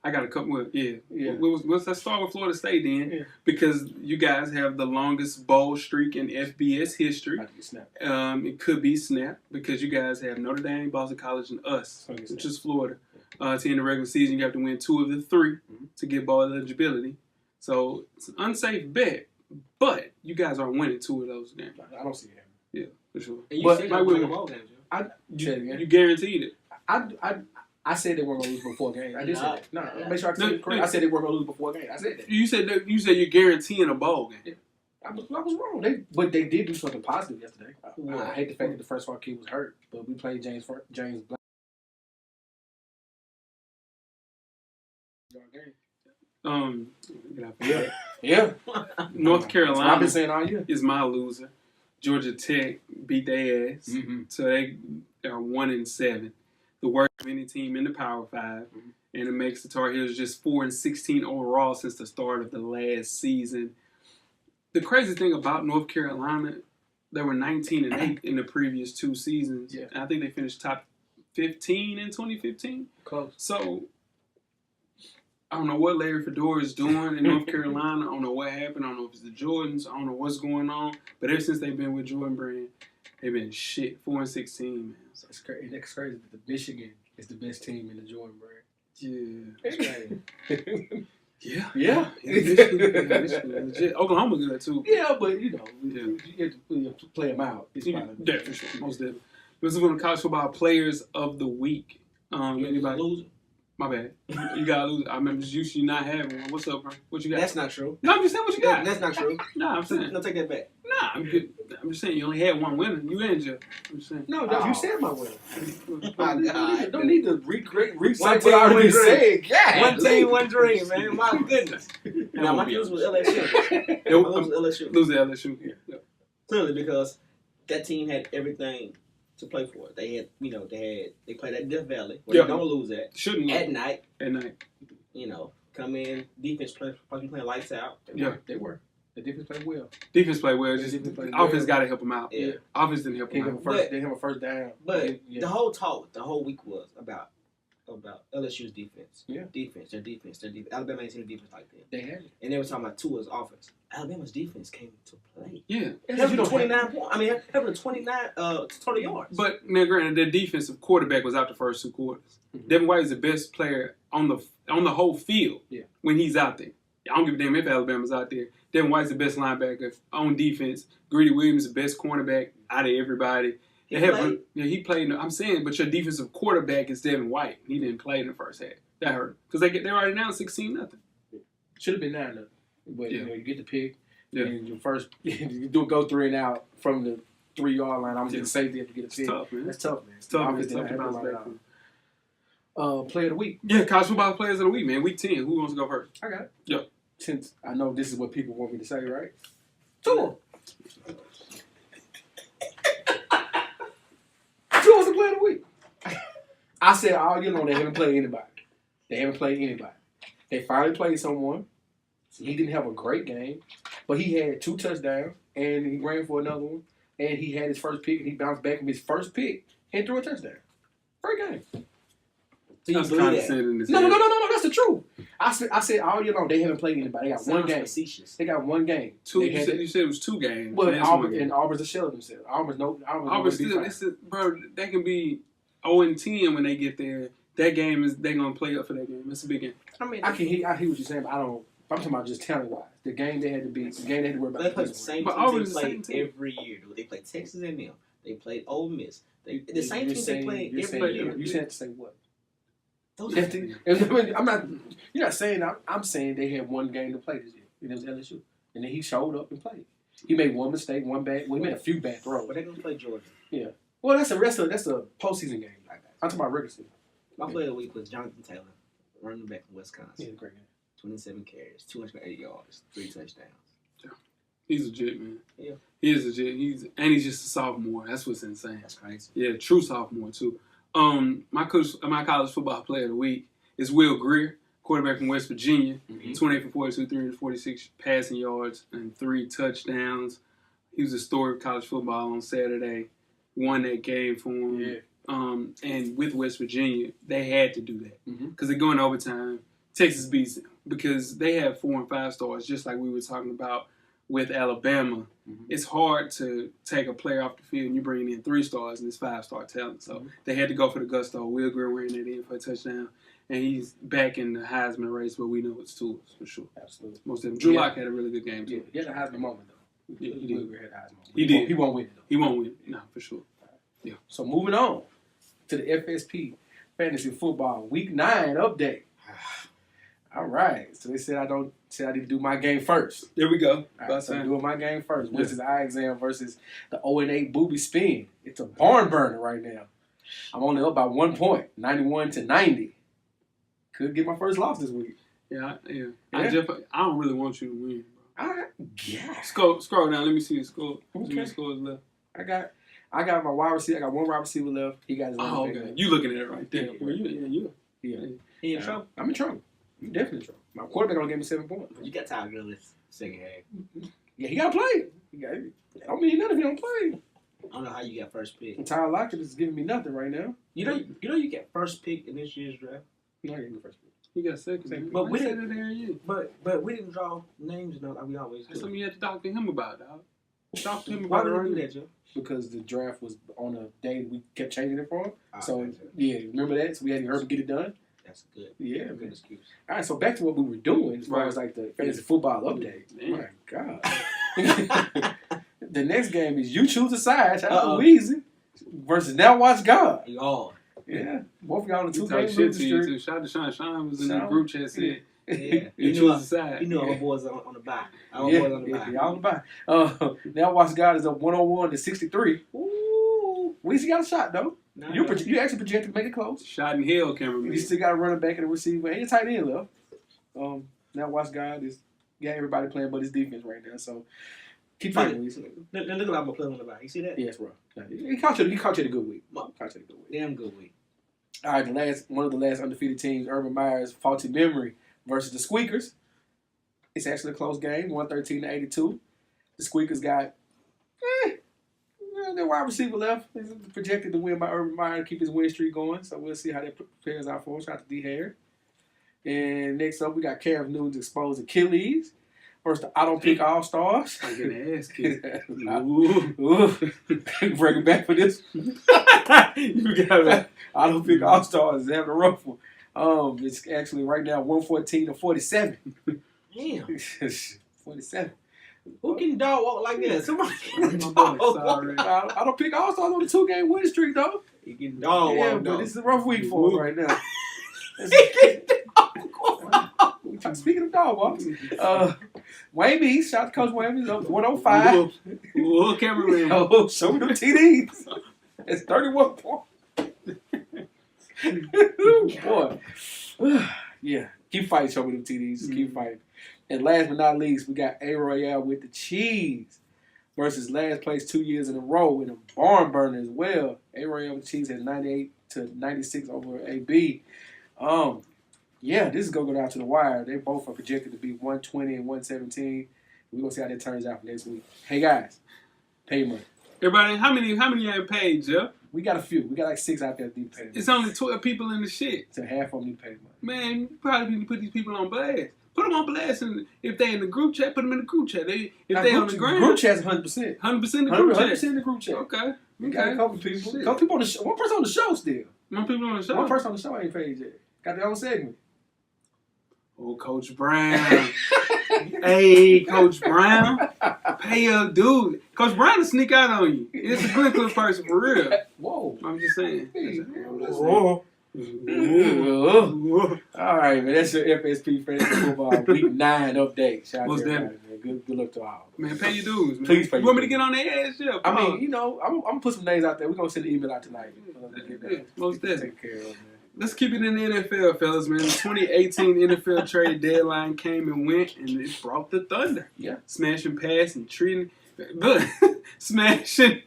Speaker 2: I got a couple of,
Speaker 3: Yeah.
Speaker 2: Let's start with Florida State then,
Speaker 3: Yeah.
Speaker 2: because you guys have the longest bowl streak in FBS history.
Speaker 3: About to get snapped.
Speaker 2: It could be snapped because you guys have Notre Dame, Boston College, and us, which is Florida. to end the regular season. You have to win 2 of the 3 to get bowl eligibility. So it's an unsafe bet, but you guys aren't winning 2 of those games.
Speaker 3: I don't see that.
Speaker 2: Yeah, for sure.
Speaker 4: And you
Speaker 3: But
Speaker 4: said
Speaker 2: Mike
Speaker 4: you win the
Speaker 2: Williams-
Speaker 4: bowl games,
Speaker 2: You guaranteed it.
Speaker 3: I said they weren't gonna lose before games. I did say that. No,
Speaker 4: Yeah.
Speaker 3: make sure I said it correct. I said they weren't gonna lose before games. I said that.
Speaker 2: You said you're guaranteeing a bowl game.
Speaker 3: I was wrong. But they did do something positive yesterday.
Speaker 4: What?
Speaker 3: I hate the fact that the first round kid was hurt, but we played James Black. Yeah.
Speaker 2: North
Speaker 3: I've
Speaker 2: Carolina
Speaker 3: been saying all year.
Speaker 2: is my loser. Georgia Tech beat their ass, so they are 1-7, the worst of any team in the Power 5, and it makes the Tar Heels just 4-16 overall since the start of the last season. The crazy thing about North Carolina, they were 19-8 in the previous 2 seasons.
Speaker 3: Yeah.
Speaker 2: And I think they finished top 15 in 2015.
Speaker 3: Close.
Speaker 2: So I don't know what Larry Fedora is doing in North Carolina. I don't know what happened. I don't know if it's the Jordans. I don't know what's going on. But ever since they've been with Jordan Brand, they've been shit. 4-16, man. So,
Speaker 3: It's crazy. It's crazy that the Michigan is the best team in the Jordan brand.
Speaker 2: yeah.
Speaker 3: It's crazy.
Speaker 2: Yeah.
Speaker 3: Yeah.
Speaker 2: Michigan, legit. Oklahoma good, too.
Speaker 3: Yeah, but you
Speaker 2: Yeah.
Speaker 3: have to play them out. It's fine.
Speaker 2: Yeah, for sure. Most definitely. Let's move on to college football players of the week. Anybody?
Speaker 4: Loser.
Speaker 2: My bad. You got to lose. I remember you not having one. What's up, bro? What you got?
Speaker 4: That's not true.
Speaker 2: No, I'm just saying what you got.
Speaker 4: That's not true.
Speaker 2: Nah, I'm saying.
Speaker 4: No, take that back.
Speaker 2: Nah, I'm just saying you only had one winner. You and Jeff. I'm just saying.
Speaker 3: No,
Speaker 4: Oh.
Speaker 3: you said my winner.
Speaker 4: My God.
Speaker 3: Don't need to recite
Speaker 4: One
Speaker 3: what
Speaker 4: team,
Speaker 3: I already
Speaker 4: one dream.
Speaker 3: said. Yeah.
Speaker 4: One team, one dream, man. My goodness. Now, my
Speaker 2: be
Speaker 4: loser was LSU. My loser was LSU.
Speaker 2: Lose to LSU. Yeah.
Speaker 4: Clearly, because that team had everything to play for. They had, they played at Death Valley, where they don't lose at.
Speaker 2: Shouldn't lose.
Speaker 4: At night,
Speaker 2: At night.
Speaker 4: come in, defense supposed to be playing lights out.
Speaker 3: They were. The defense played well.
Speaker 2: Defense play well. Just
Speaker 3: Defense played
Speaker 2: offense
Speaker 3: well.
Speaker 2: got to help them out.
Speaker 4: Yeah.
Speaker 2: Offense didn't help
Speaker 3: They
Speaker 2: them
Speaker 3: have
Speaker 2: out.
Speaker 3: a first down.
Speaker 4: But
Speaker 3: Yeah.
Speaker 4: the whole talk, the whole week was about LSU's defense.
Speaker 3: Yeah.
Speaker 4: Their defense. Alabama ain't seen a defense like that.
Speaker 3: They had it.
Speaker 4: And they were talking about Tua's offense. Alabama's defense came to play.
Speaker 2: Yeah.
Speaker 4: Having 29 points. I mean, having 20 yards.
Speaker 2: But now, granted, their defensive quarterback was out the first 2 quarters.
Speaker 3: Mhm.
Speaker 2: Devin White is the best player on the whole field
Speaker 3: Yeah.
Speaker 2: when he's out there. I don't give a damn if Alabama's out there. Devin White's the best linebacker on defense. Greedy Williams is the best cornerback out of everybody. He played. I'm saying, but your defensive quarterback is Devin White. He didn't play in the first half. That hurt because they're already down 16-0.
Speaker 3: Should have been 9-0. But
Speaker 2: Yeah.
Speaker 3: you get the pick.
Speaker 2: Yeah.
Speaker 3: And your first, you do go 3 and out from the 3-yard line. I'm
Speaker 2: Yeah.
Speaker 3: getting safety if you get a
Speaker 2: It's
Speaker 3: pick.
Speaker 2: tough, man.
Speaker 3: That's tough, man.
Speaker 2: It's tough.
Speaker 3: Offense
Speaker 2: It's
Speaker 3: did
Speaker 2: tough
Speaker 3: not
Speaker 2: to
Speaker 3: have
Speaker 2: bounce
Speaker 3: a
Speaker 2: back
Speaker 3: lot
Speaker 2: from.
Speaker 3: of- Player of the week.
Speaker 2: Yeah, college football players of the week, man. Week 10. Who wants to go first?
Speaker 3: I got it.
Speaker 2: Yeah.
Speaker 3: Since I know this is what people want me to say, right? Tua. Tua's the player of the week. I said all year long they haven't played anybody. They finally played someone. He didn't have a great game, but he had 2 touchdowns, and he ran for another one, and he had his first pick, and he bounced back from his first pick and threw a touchdown. Great game.
Speaker 4: So you
Speaker 2: That's
Speaker 4: believe that?
Speaker 2: condescending as
Speaker 3: No,
Speaker 2: hell.
Speaker 3: that's the truth. I said all year long they haven't played anybody. They got one
Speaker 4: Sounds
Speaker 3: game.
Speaker 4: facetious.
Speaker 3: They got one game.
Speaker 2: Two.
Speaker 3: They
Speaker 2: You
Speaker 3: had
Speaker 2: said it was 2 games.
Speaker 3: Well,
Speaker 2: That's one game.
Speaker 3: Auburn's a shell of themselves. Auburn's
Speaker 2: Auburn still, bro, they can be 0-10 when they get there. That game they're gonna play up for that game. It's a big game.
Speaker 4: I mean,
Speaker 3: I hear what you're saying, but I'm talking about just talent wise. The game they had to worry about.
Speaker 4: they play the same
Speaker 2: But
Speaker 4: teams
Speaker 2: Auburn's
Speaker 4: they
Speaker 2: the
Speaker 4: play
Speaker 2: same team.
Speaker 4: every year. They play Texas A&M. They played Ole Miss. The same
Speaker 3: You're
Speaker 4: teams
Speaker 3: saying-
Speaker 4: they play
Speaker 3: you're
Speaker 4: every
Speaker 3: saying-
Speaker 4: year.
Speaker 3: You said to say what?
Speaker 4: Those
Speaker 3: You
Speaker 4: are
Speaker 3: have to- I'm not. You're not saying. I'm saying they had one game to play this year. And it was LSU, and then he showed up and played. He made one mistake, one bad. Well, he made a few bad throws.
Speaker 4: but they're gonna play Georgia.
Speaker 3: Well, that's a postseason game. I'm talking about regular season.
Speaker 4: My player of the week was Jonathan Taylor, running back from Wisconsin.
Speaker 3: He had a great game.
Speaker 4: 27 carries, 280 yards, 3 touchdowns.
Speaker 2: He's legit, man.
Speaker 4: Yeah.
Speaker 2: He is legit. He's just a sophomore. That's what's insane.
Speaker 4: That's crazy.
Speaker 2: Yeah, true sophomore too. My college football player of the week is Will Greer, quarterback from West Virginia. 28 for 42, 346 passing yards, and 3 touchdowns. He was a story of college football on Saturday. Won that game for him.
Speaker 3: Yeah.
Speaker 2: And with West Virginia, they had to do that
Speaker 3: Mhm.
Speaker 2: because they're going overtime. Texas beats them because they have 4 and 5 stars, just like we were talking about with Alabama, it's hard to take a player off the field and you bring in 3 stars and it's 5-star talent. So they had to go for the gusto. Will Greer ran that in for a touchdown. And he's back in the Heisman race, but we know it's tools for sure.
Speaker 3: Absolutely.
Speaker 2: Most of them. Drew Lock had a really good game too.
Speaker 3: Yeah, he had a Heisman moment though.
Speaker 2: Yeah, he did.
Speaker 3: He did. He won't win it though.
Speaker 2: He won't win. No, for sure. Yeah.
Speaker 3: So moving on to the FSP Fantasy Football Week 9 update. All right. So they said I need to do my game first.
Speaker 2: There we go.
Speaker 3: All right, so I'm doing my game first, which is eye exam versus the 0-8 Booby Spin. It's a barn burner right now. I'm only up by 1 point, 91-90. Could get my first loss this week.
Speaker 2: Yeah. I don't really want you to win, bro.
Speaker 3: Yeah.
Speaker 2: Scroll down. Let me see the score.
Speaker 3: Okay.
Speaker 2: How many scores left?
Speaker 3: I got my wide receiver. I got 1 wide receiver left. He got his own.
Speaker 2: Oh, okay. You looking at it right there.
Speaker 3: Yeah.
Speaker 4: He in trouble?
Speaker 3: I'm in trouble. I'm definitely in trouble. My quarterback only gave me 7 points.
Speaker 4: You got Tyler Gillis second half.
Speaker 3: Yeah, he got to play. I don't mean nothing if he don't play.
Speaker 4: I don't know how you got first pick.
Speaker 3: And Tyler Lockett is giving me nothing right now.
Speaker 4: You know you get first pick in this year's draft.
Speaker 3: No, I didn't get first pick.
Speaker 2: He got second.
Speaker 4: But we
Speaker 2: didn't there you.
Speaker 4: But we didn't draw names like we always do.
Speaker 2: That's something you had to talk to him about, dog. Talk to him
Speaker 4: Why
Speaker 2: about it.
Speaker 4: would
Speaker 2: Right
Speaker 4: we do
Speaker 2: now.
Speaker 4: that, Joe?
Speaker 3: Because the draft was on a day we kept changing it for him. So,
Speaker 4: okay.
Speaker 3: yeah, remember that? So we had to hurry to get it done.
Speaker 4: That's good.
Speaker 3: Yeah.
Speaker 4: Good excuse.
Speaker 3: All right, so back to what we were doing as far
Speaker 2: Right.
Speaker 3: as like the fantasy football update.
Speaker 2: Man.
Speaker 3: My God. The next game is You Choose a Side. Shout out to
Speaker 4: Uh-oh.
Speaker 3: Weezy versus Now Watch God.
Speaker 4: Y'all.
Speaker 3: Yeah. Both of y'all in
Speaker 2: He
Speaker 3: 2
Speaker 2: talked
Speaker 3: games
Speaker 2: shit
Speaker 3: losing
Speaker 2: to you
Speaker 3: streak.
Speaker 2: too. Shout out to Sean. Sean was in the
Speaker 3: Sean?
Speaker 2: group chat said,
Speaker 4: Yeah.
Speaker 2: you choose a side.
Speaker 4: You know our boys on the bye. Our
Speaker 3: Yeah,
Speaker 4: boys on the bye.
Speaker 3: y'all on the bye. Now Watch God is up 101-63.
Speaker 4: Ooh.
Speaker 3: Weezy got a shot, though.
Speaker 4: Nah,
Speaker 3: You actually projected to make it close.
Speaker 2: Shot in hell, cameraman.
Speaker 3: You still got a running back and a receiver and a tight end left. Now Watch God is got everybody playing but his defense right now. So keep fighting, Weezy.
Speaker 4: Look at I'm gonna play on the bye. You see that?
Speaker 3: Yes, bro. He caught you a good week.
Speaker 4: Damn good week.
Speaker 3: All right, one of the last undefeated teams, Urban Meyer's Faulty Memory versus the Squeakers. It's actually a close game, 113-82. The Squeakers got their wide receiver left. He's projected to win by Urban Meyer to keep his win streak going. So we'll see how that prepares out for us. Shout out to D. Harris. And next up, we got Cam Newton's exposed Achilles versus the I Don't Pick All-Stars.
Speaker 2: I'm getting ass kicked.
Speaker 3: Ooh. Bring it back for this.
Speaker 2: You got it.
Speaker 3: I Don't Pick All-Stars is having a rough one. It's actually right now 114-47.
Speaker 4: Damn.
Speaker 3: 47.
Speaker 4: Who can dog walk like that? Somebody
Speaker 2: My
Speaker 4: can
Speaker 2: boy,
Speaker 4: dog walk.
Speaker 2: sorry.
Speaker 3: I Don't Pick All-Stars on the 2-game win streak, though.
Speaker 4: He can dog
Speaker 3: Yeah,
Speaker 4: walk.
Speaker 3: but
Speaker 4: Dog.
Speaker 3: this is a rough week for him right now. Speaking of dog walks, Wayne East, shout out to Coach Wayne, is up 105.
Speaker 2: Whoa, cameraman.
Speaker 3: Oh, show me them TDs. It's 31 points. Boy. Yeah, keep fighting, show me them TDs. Just keep fighting. And last but not least, we got A Royale with the Cheese versus last place 2 years in a row in a barn burner as well. A Royale with the Cheese has 98-96 over AB. Yeah, this is going to go down to the wire. They both are projected to be 120 and 117. We're going to see how that turns out for next week. Hey, guys, pay money.
Speaker 2: Everybody, how many you have paid, Jeff?
Speaker 3: We got a few. We got like 6 out there that need to pay money.
Speaker 2: It's only 12 people in the shit.
Speaker 3: So half of them need to pay money.
Speaker 2: Man, you probably need to put these people on blast. Put them on blast, and if they in the group chat, put them in the group chat. If they on the ground,
Speaker 3: Group chat's 100%.
Speaker 2: 100% in the group
Speaker 3: 100%
Speaker 2: chat.
Speaker 3: in the group chat.
Speaker 2: Okay.
Speaker 3: We got a couple people.
Speaker 2: Shit.
Speaker 3: Couple people on the show. One person on the show still.
Speaker 2: More people on the show.
Speaker 3: One person on the show ain't paid yet. Got their own segment.
Speaker 2: Oh, Coach Brown. Hey, Coach Brown. Pay up, dude. Coach Brown will sneak out on you. It's a Glen Cliff person for real.
Speaker 3: Whoa.
Speaker 2: I'm just saying.
Speaker 3: Whoa. All right, man. That's your FSP Fantasy Football Week 9 update. Shout out
Speaker 2: Most
Speaker 3: to everybody, man. Good luck to all.
Speaker 2: Man, pay your dues, man.
Speaker 3: Please pay
Speaker 2: You
Speaker 3: your
Speaker 2: want me to
Speaker 3: dues.
Speaker 2: get on their ass, Jeff?
Speaker 3: I mean, you know, I'm going to put some names out there. We're going to send an email out tonight.
Speaker 2: Most definitely.
Speaker 3: Take care of it, man.
Speaker 2: Let's keep it in the NFL, fellas, man. The 2018 NFL trade deadline came and went, and it brought the thunder.
Speaker 3: Yeah.
Speaker 2: Smashing pass and treating... Look, smashing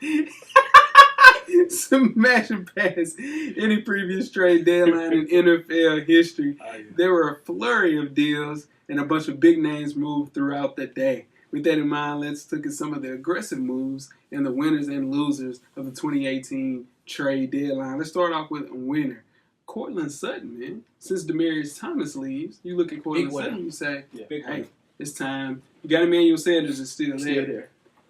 Speaker 2: past any previous trade deadline in NFL history.
Speaker 3: Oh, yeah.
Speaker 2: There were a flurry of deals, and a bunch of big names moved throughout the day. With that in mind, let's look at some of the aggressive moves and the winners and losers of the 2018 trade deadline. Let's start off with a winner. Cortland Sutton, man. Since Demaryius Thomas leaves, you look at Cortland
Speaker 4: Big winner.
Speaker 2: Sutton, you say,
Speaker 3: Yeah.
Speaker 4: Big
Speaker 2: hey,
Speaker 4: winner.
Speaker 2: it's time. You got Emmanuel Sanders is still
Speaker 3: Still
Speaker 2: there.
Speaker 3: there.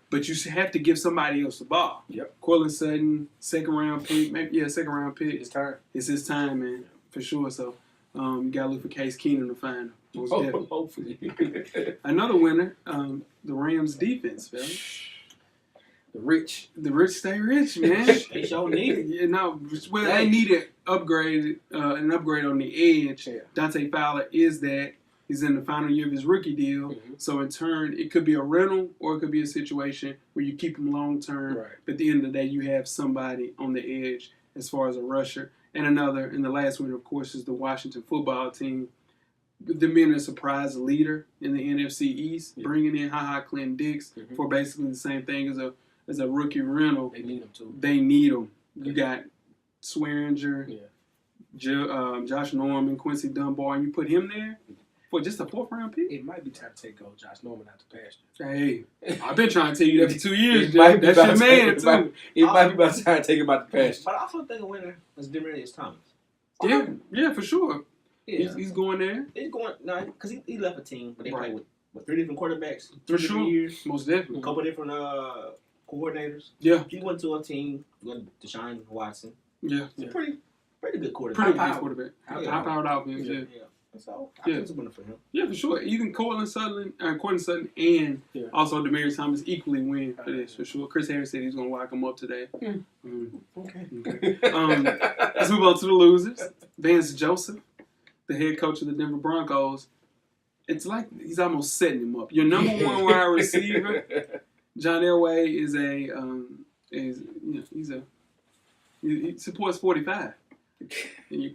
Speaker 2: But you have to give somebody else the ball.
Speaker 3: Yep.
Speaker 2: Cortland Sutton, second round pick. Maybe, second round pick.
Speaker 3: It's time.
Speaker 2: It's his time, man, for sure. So you got to look for Case Keenum to find him. Most definitely.
Speaker 3: Hopefully.
Speaker 2: Another winner, the Rams defense, fella.
Speaker 3: The rich
Speaker 2: stay rich, man.
Speaker 4: They sure need it.
Speaker 2: Yeah, no, well, they needed an upgrade on the edge.
Speaker 3: Yeah.
Speaker 2: Dante Fowler is that. He's in the final year of his rookie deal.
Speaker 3: Mm-hmm.
Speaker 2: So in turn, it could be a rental or it could be a situation where you keep him long term.
Speaker 3: Right.
Speaker 2: But at the end of the day, you have somebody on the edge as far as a rusher. And the last one, of course, is the Washington football team. Them being a surprise leader in the NFC East, bringing in Ha Clinton Dix for basically the same thing as a rookie rental.
Speaker 3: They need them too.
Speaker 2: They need them. You got Swearinger, Josh Norman, Quincy Dunbar, and you put him there for just a 4th round pick?
Speaker 3: It might be time to take Josh Norman out the pasture.
Speaker 2: Hey, I've been trying to tell you that for 2 years,
Speaker 3: That's
Speaker 2: That's your man, too.
Speaker 3: It might be about time to take him out the pasture.
Speaker 4: But I also think a winner is Demarius Thomas.
Speaker 2: Yeah, for sure.
Speaker 4: Yeah.
Speaker 2: He's going there.
Speaker 4: He's going, because he left a team, but they played with 3 different quarterbacks,
Speaker 2: For
Speaker 4: 3 different
Speaker 2: sure.
Speaker 4: years,
Speaker 2: Most
Speaker 4: a
Speaker 2: definitely.
Speaker 4: couple different coordinators.
Speaker 2: Yeah.
Speaker 4: He went to a team with Deshaun Watson.
Speaker 2: Yeah.
Speaker 4: It's a pretty good quarterback.
Speaker 2: Pretty good quarterback.
Speaker 4: Yeah.
Speaker 2: High-powered offense, yeah.
Speaker 4: So I think it's a winner for him.
Speaker 2: Yeah, for sure. Even Cortland Sutton and also Demarius Thomas equally win for this, for sure. Chris Harris said he's going to lock him up today.
Speaker 3: Okay.
Speaker 2: Let's move on to the losers. Vance Joseph, the head coach of the Denver Broncos. It's like he's almost setting him up. Your number one wide receiver, John Elway, he supports 45. And you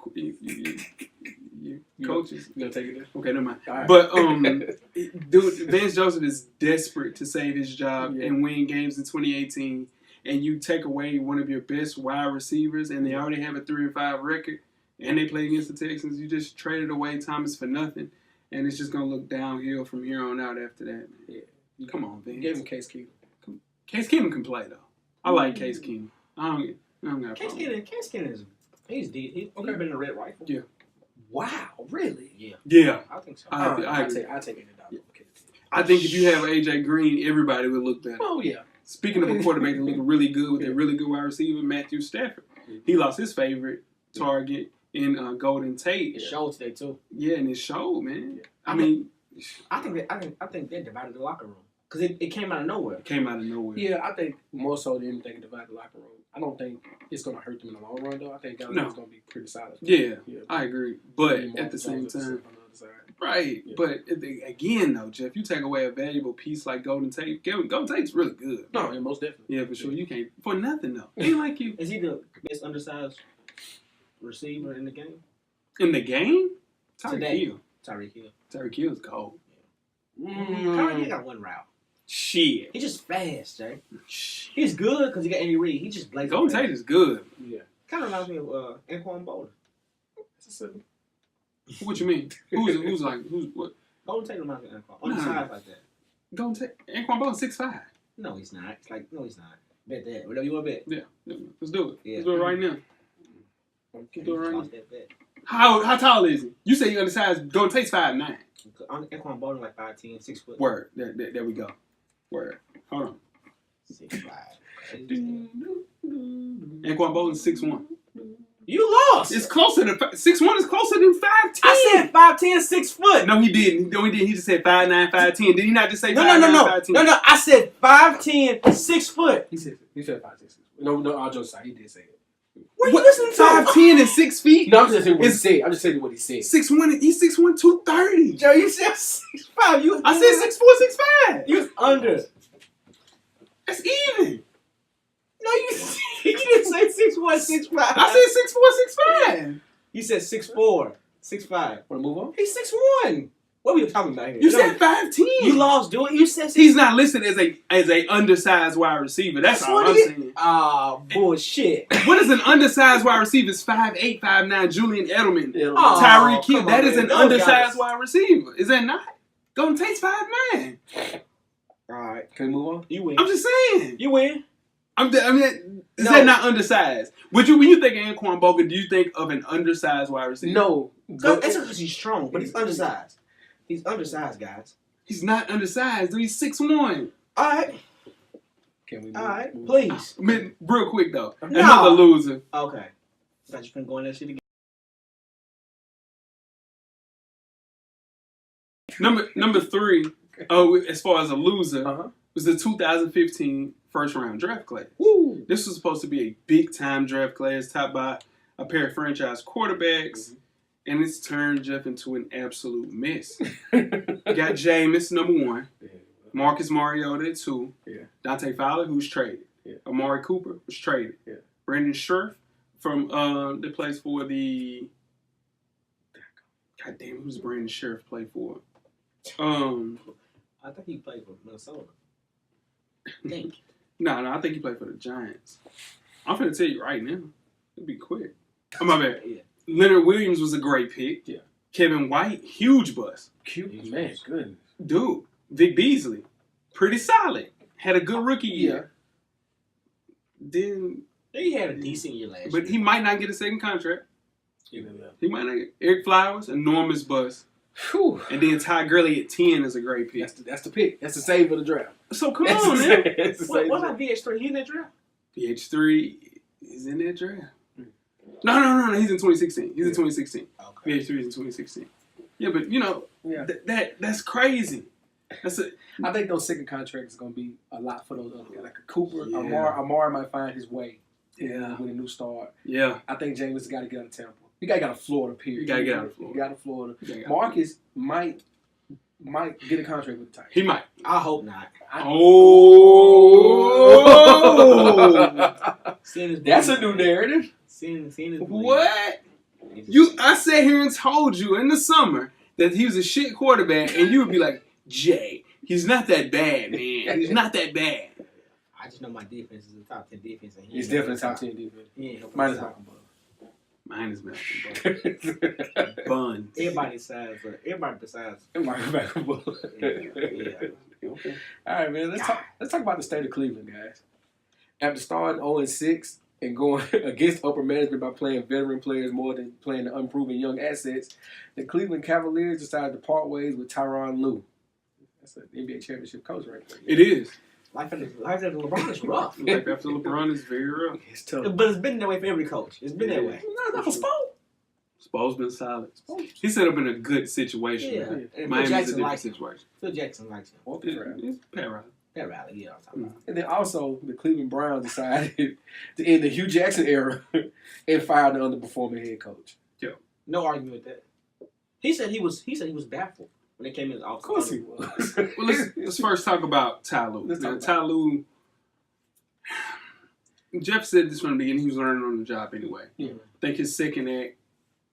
Speaker 2: coaches.
Speaker 3: You gonna take it there?
Speaker 2: Okay, never mind.
Speaker 3: Right.
Speaker 2: But dude, Vance Joseph is desperate to save his job and win games in 2018. And you take away one of your best wide receivers, and they already have a 3-5 record, and they play against the Texans. You just traded away Thomas for nothing, and it's just gonna look downhill from here on out after that. Man.
Speaker 3: Yeah.
Speaker 2: Come on, Vance.
Speaker 3: You gave him Case Keenum.
Speaker 2: Case Keenum can play though. I like Case Keenum. I don't got a
Speaker 4: Case
Speaker 2: problem.
Speaker 4: Keenum is he's been in the red rifle.
Speaker 2: Yeah.
Speaker 3: Wow, really?
Speaker 2: Yeah.
Speaker 4: I think so.
Speaker 2: I agree.
Speaker 3: I'll take $80.
Speaker 2: I think if you have AJ Green, everybody would look better.
Speaker 3: Oh yeah.
Speaker 2: Speaking of a quarterback that looked really good with a really good wide receiver, Matthew Stafford. He lost his favorite target in Golden Tate.
Speaker 4: It showed today too.
Speaker 2: Yeah, and it showed, man. I mean,
Speaker 4: I think they divided the locker room because it came out of nowhere.
Speaker 2: it came out of nowhere.
Speaker 3: Yeah, I think more so than anything divide the locker room. I don't think it's going to hurt them in the long run, though. I think it's going to be pretty solid.
Speaker 2: Yeah, I agree. But at the same time,
Speaker 3: on the other side.
Speaker 2: right.
Speaker 3: Yeah.
Speaker 2: But again, though, Jeff, you take away a valuable piece like Golden Tate. Golden Tate's really good.
Speaker 3: No, yeah, most definitely.
Speaker 2: Yeah, for sure. You can't, for nothing, though. Ain't like you.
Speaker 4: Is he the best undersized receiver in the game?
Speaker 2: In the game?
Speaker 4: Today.
Speaker 2: Hill.
Speaker 4: Tyreek Hill.
Speaker 2: Tyreek Hill's cold.
Speaker 4: Tyreek Hill got one route.
Speaker 2: Shit.
Speaker 4: He's just fast, Jay. He's good because he got Andy Reid. He just blazes.
Speaker 2: Golden Tate is good.
Speaker 3: Yeah.
Speaker 4: Kind of reminds me of Anquan Bolden.
Speaker 2: What you mean? Who's what?
Speaker 4: Golden Tate reminds me of Anquan. On the side like that.
Speaker 2: Golden Tate. Anquan Bolden 6'5".
Speaker 4: No, he's not. It's like, no, he's not. Bet that. Whatever you want to bet.
Speaker 2: Yeah. Let's do it.
Speaker 4: Yeah.
Speaker 2: Let's do it right now.
Speaker 3: Okay.
Speaker 2: Do it right now.
Speaker 4: Lost that bet.
Speaker 2: How tall is he? You say you undersized. Golden Tate's 5'9".
Speaker 4: Anquan Bolden like 5'10", 6 foot.
Speaker 2: Word. There we go. Word. Hold on.
Speaker 4: 6'5".
Speaker 2: Anquan Bolden's 6'1".
Speaker 4: You lost.
Speaker 2: It's closer to 6'1". Is closer than 5'10".
Speaker 4: I said 5'10", 6 foot.
Speaker 2: No, he didn't. No, he didn't. He just said 5'9", 5'10". Did he not just say 5'9",
Speaker 4: No.
Speaker 2: 5'10"?
Speaker 4: No. I said 5'10", 6 foot.
Speaker 3: He said 5'6". No, I'll just say he did say it.
Speaker 4: What are you listening to?
Speaker 2: 5'10" and 6 feet?
Speaker 3: No, I'm just saying what he said. I'm just saying what he said.
Speaker 2: 6'1". He's 6'1", 230.
Speaker 4: Joe, you said 6'5".
Speaker 2: I said 6'4", 6'5".
Speaker 4: You was under.
Speaker 2: That's even.
Speaker 4: No, you didn't say 6'1", 6'5".
Speaker 2: I said 6'4", 6'5".
Speaker 4: You said 6'4", 6'5".
Speaker 3: Want to move on?
Speaker 4: He's 6'1". What were you talking about here?
Speaker 2: You said 5'10".
Speaker 4: You lost, dude. You said 6'1".
Speaker 2: He's not listed as a undersized wide receiver. That's all I'm saying.
Speaker 4: Ah, bullshit.
Speaker 2: What is an undersized wide receiver? It's 5'8", 5'9". Julian Edelman,
Speaker 4: Oh,
Speaker 2: Tyreek Hill.
Speaker 4: come
Speaker 2: That
Speaker 4: on,
Speaker 2: is
Speaker 4: man.
Speaker 2: an
Speaker 4: Those
Speaker 2: undersized
Speaker 4: guys-
Speaker 2: wide receiver. Is that not? Golden Tate's 5'9".
Speaker 4: All right.
Speaker 3: Can we move on?
Speaker 4: You win.
Speaker 2: I'm just saying.
Speaker 4: You win.
Speaker 2: Is
Speaker 4: No.
Speaker 2: that not undersized? When you think of Anquan Boga, do you think of an undersized wide receiver?
Speaker 3: No.
Speaker 4: It's because he's strong, but he's undersized. He's undersized, guys.
Speaker 2: He's not undersized, dude. He's 6'1".
Speaker 4: All right.
Speaker 3: Can we?
Speaker 4: All right. Please.
Speaker 2: I mean, real quick though,
Speaker 4: No.
Speaker 2: another loser.
Speaker 4: Okay. Thought you couldn't go in that shit again.
Speaker 2: Number 3. Oh, as far as a loser,
Speaker 3: Uh-huh.
Speaker 2: was the 2015 first round draft class.
Speaker 3: Woo.
Speaker 2: This was supposed to be a big time draft class, topped by a pair of franchise quarterbacks, and it's turned Jeff into an absolute mess. Got Jameis, number 1.
Speaker 3: Yeah.
Speaker 2: Marcus Mariota at 2.
Speaker 3: Yeah.
Speaker 2: Dante Fowler, who's traded.
Speaker 3: Yeah.
Speaker 2: Amari Cooper was traded.
Speaker 3: Yeah.
Speaker 2: Brandon Scherf from that plays for the. God damn, who's Brandon Scherf play for?
Speaker 4: I think he played for Minnesota. I think.
Speaker 2: No, I think he played for the Giants. I'm finna tell you right now. It'll be quick. Oh, my bad.
Speaker 4: Yeah.
Speaker 2: Leonard Williams was a great pick.
Speaker 3: Yeah.
Speaker 2: Kevin White, huge bust.
Speaker 3: Cute man, goodness.
Speaker 2: Dude, Vic Beasley, pretty solid. Had a good rookie year. Then,
Speaker 4: He had a decent year last year.
Speaker 2: but he might not get a second contract.
Speaker 3: Yeah.
Speaker 2: He might not get Eric Flowers, enormous bust.
Speaker 3: Whew.
Speaker 2: And then Ty Gurley at 10 is a great pick.
Speaker 3: That's the pick. That's the save of the draft.
Speaker 2: So come
Speaker 3: That's
Speaker 2: on,
Speaker 3: the
Speaker 2: man.
Speaker 3: save- that's the
Speaker 4: What
Speaker 3: save of the
Speaker 4: about VH3? He in that draft?
Speaker 2: PH3 is in that draft. No. He's in 2016. He's in 2016.
Speaker 4: Okay.
Speaker 2: PH3 is in 2016. Yeah, but you know,
Speaker 3: Yeah.
Speaker 2: that's crazy. That's a
Speaker 3: I think those second contracts is going to be a lot for those other guys. Like a Cooper,
Speaker 2: Yeah.
Speaker 3: Amar might find his way
Speaker 2: Yeah.
Speaker 3: with a new start.
Speaker 2: yeah.
Speaker 3: I think James got to get out of Tampa. He got to get out of Florida, period.
Speaker 2: He gotta get out of Florida.
Speaker 3: He got out of Florida.
Speaker 2: He gotta get out of
Speaker 3: Marcus might get a contract with the Titans.
Speaker 2: He might.
Speaker 4: I hope not.
Speaker 2: Oh.
Speaker 4: Seeing his
Speaker 3: That's a
Speaker 4: bleed,
Speaker 3: new
Speaker 4: man.
Speaker 3: narrative.
Speaker 4: Seeing his bleed.
Speaker 2: What?
Speaker 4: He just-
Speaker 2: I sat here and told you in the summer that he was a shit quarterback, and you would be like, Jay, he's not that bad, man. He's not that bad.
Speaker 4: I just know my defense is a top 10 defense. And he
Speaker 3: He's
Speaker 4: ain't
Speaker 3: definitely top
Speaker 4: helping
Speaker 3: 10 defense.
Speaker 4: He ain't helping
Speaker 3: Minus
Speaker 4: us out.
Speaker 3: Malcolm
Speaker 2: Mine is Malcolm
Speaker 3: Butler.
Speaker 2: Bun.
Speaker 4: Everybody besides.
Speaker 3: Malcolm Butler.
Speaker 4: Yeah.
Speaker 3: Okay. All right, man. Let's talk about the state of Cleveland, guys. After starting 0-6 and going against upper management by playing veteran players more than playing the unproven young assets, the Cleveland Cavaliers decided to part ways with Tyronn Lue. That's an NBA championship coach right there.
Speaker 2: It is.
Speaker 4: Life after LeBron is rough.
Speaker 2: Life after LeBron is very rough.
Speaker 3: It's tough.
Speaker 4: But it's been that way for every coach. It's been that way.
Speaker 3: Not for sport.
Speaker 2: Spo's been solid. He set up in a good situation.
Speaker 4: Yeah.
Speaker 2: Man.
Speaker 4: And Phil
Speaker 2: Miami's a
Speaker 4: Jackson
Speaker 2: different
Speaker 4: likes him.
Speaker 2: situation.
Speaker 4: Phil Jackson likes him.
Speaker 2: It's Pat Riley.
Speaker 4: That rally, yeah, I'm talking about.
Speaker 3: And then also, the Cleveland Browns decided to end the Hugh Jackson era and fire the underperforming head coach.
Speaker 4: No argument with that. He said he was baffled when they came in the office.
Speaker 3: Of course he was.
Speaker 2: Well, let's first talk about Ty Lue.
Speaker 3: Let's talk about
Speaker 2: Ty Lue, Jeff said this from the beginning. He was learning on the job anyway.
Speaker 3: Yeah.
Speaker 2: I think his second act,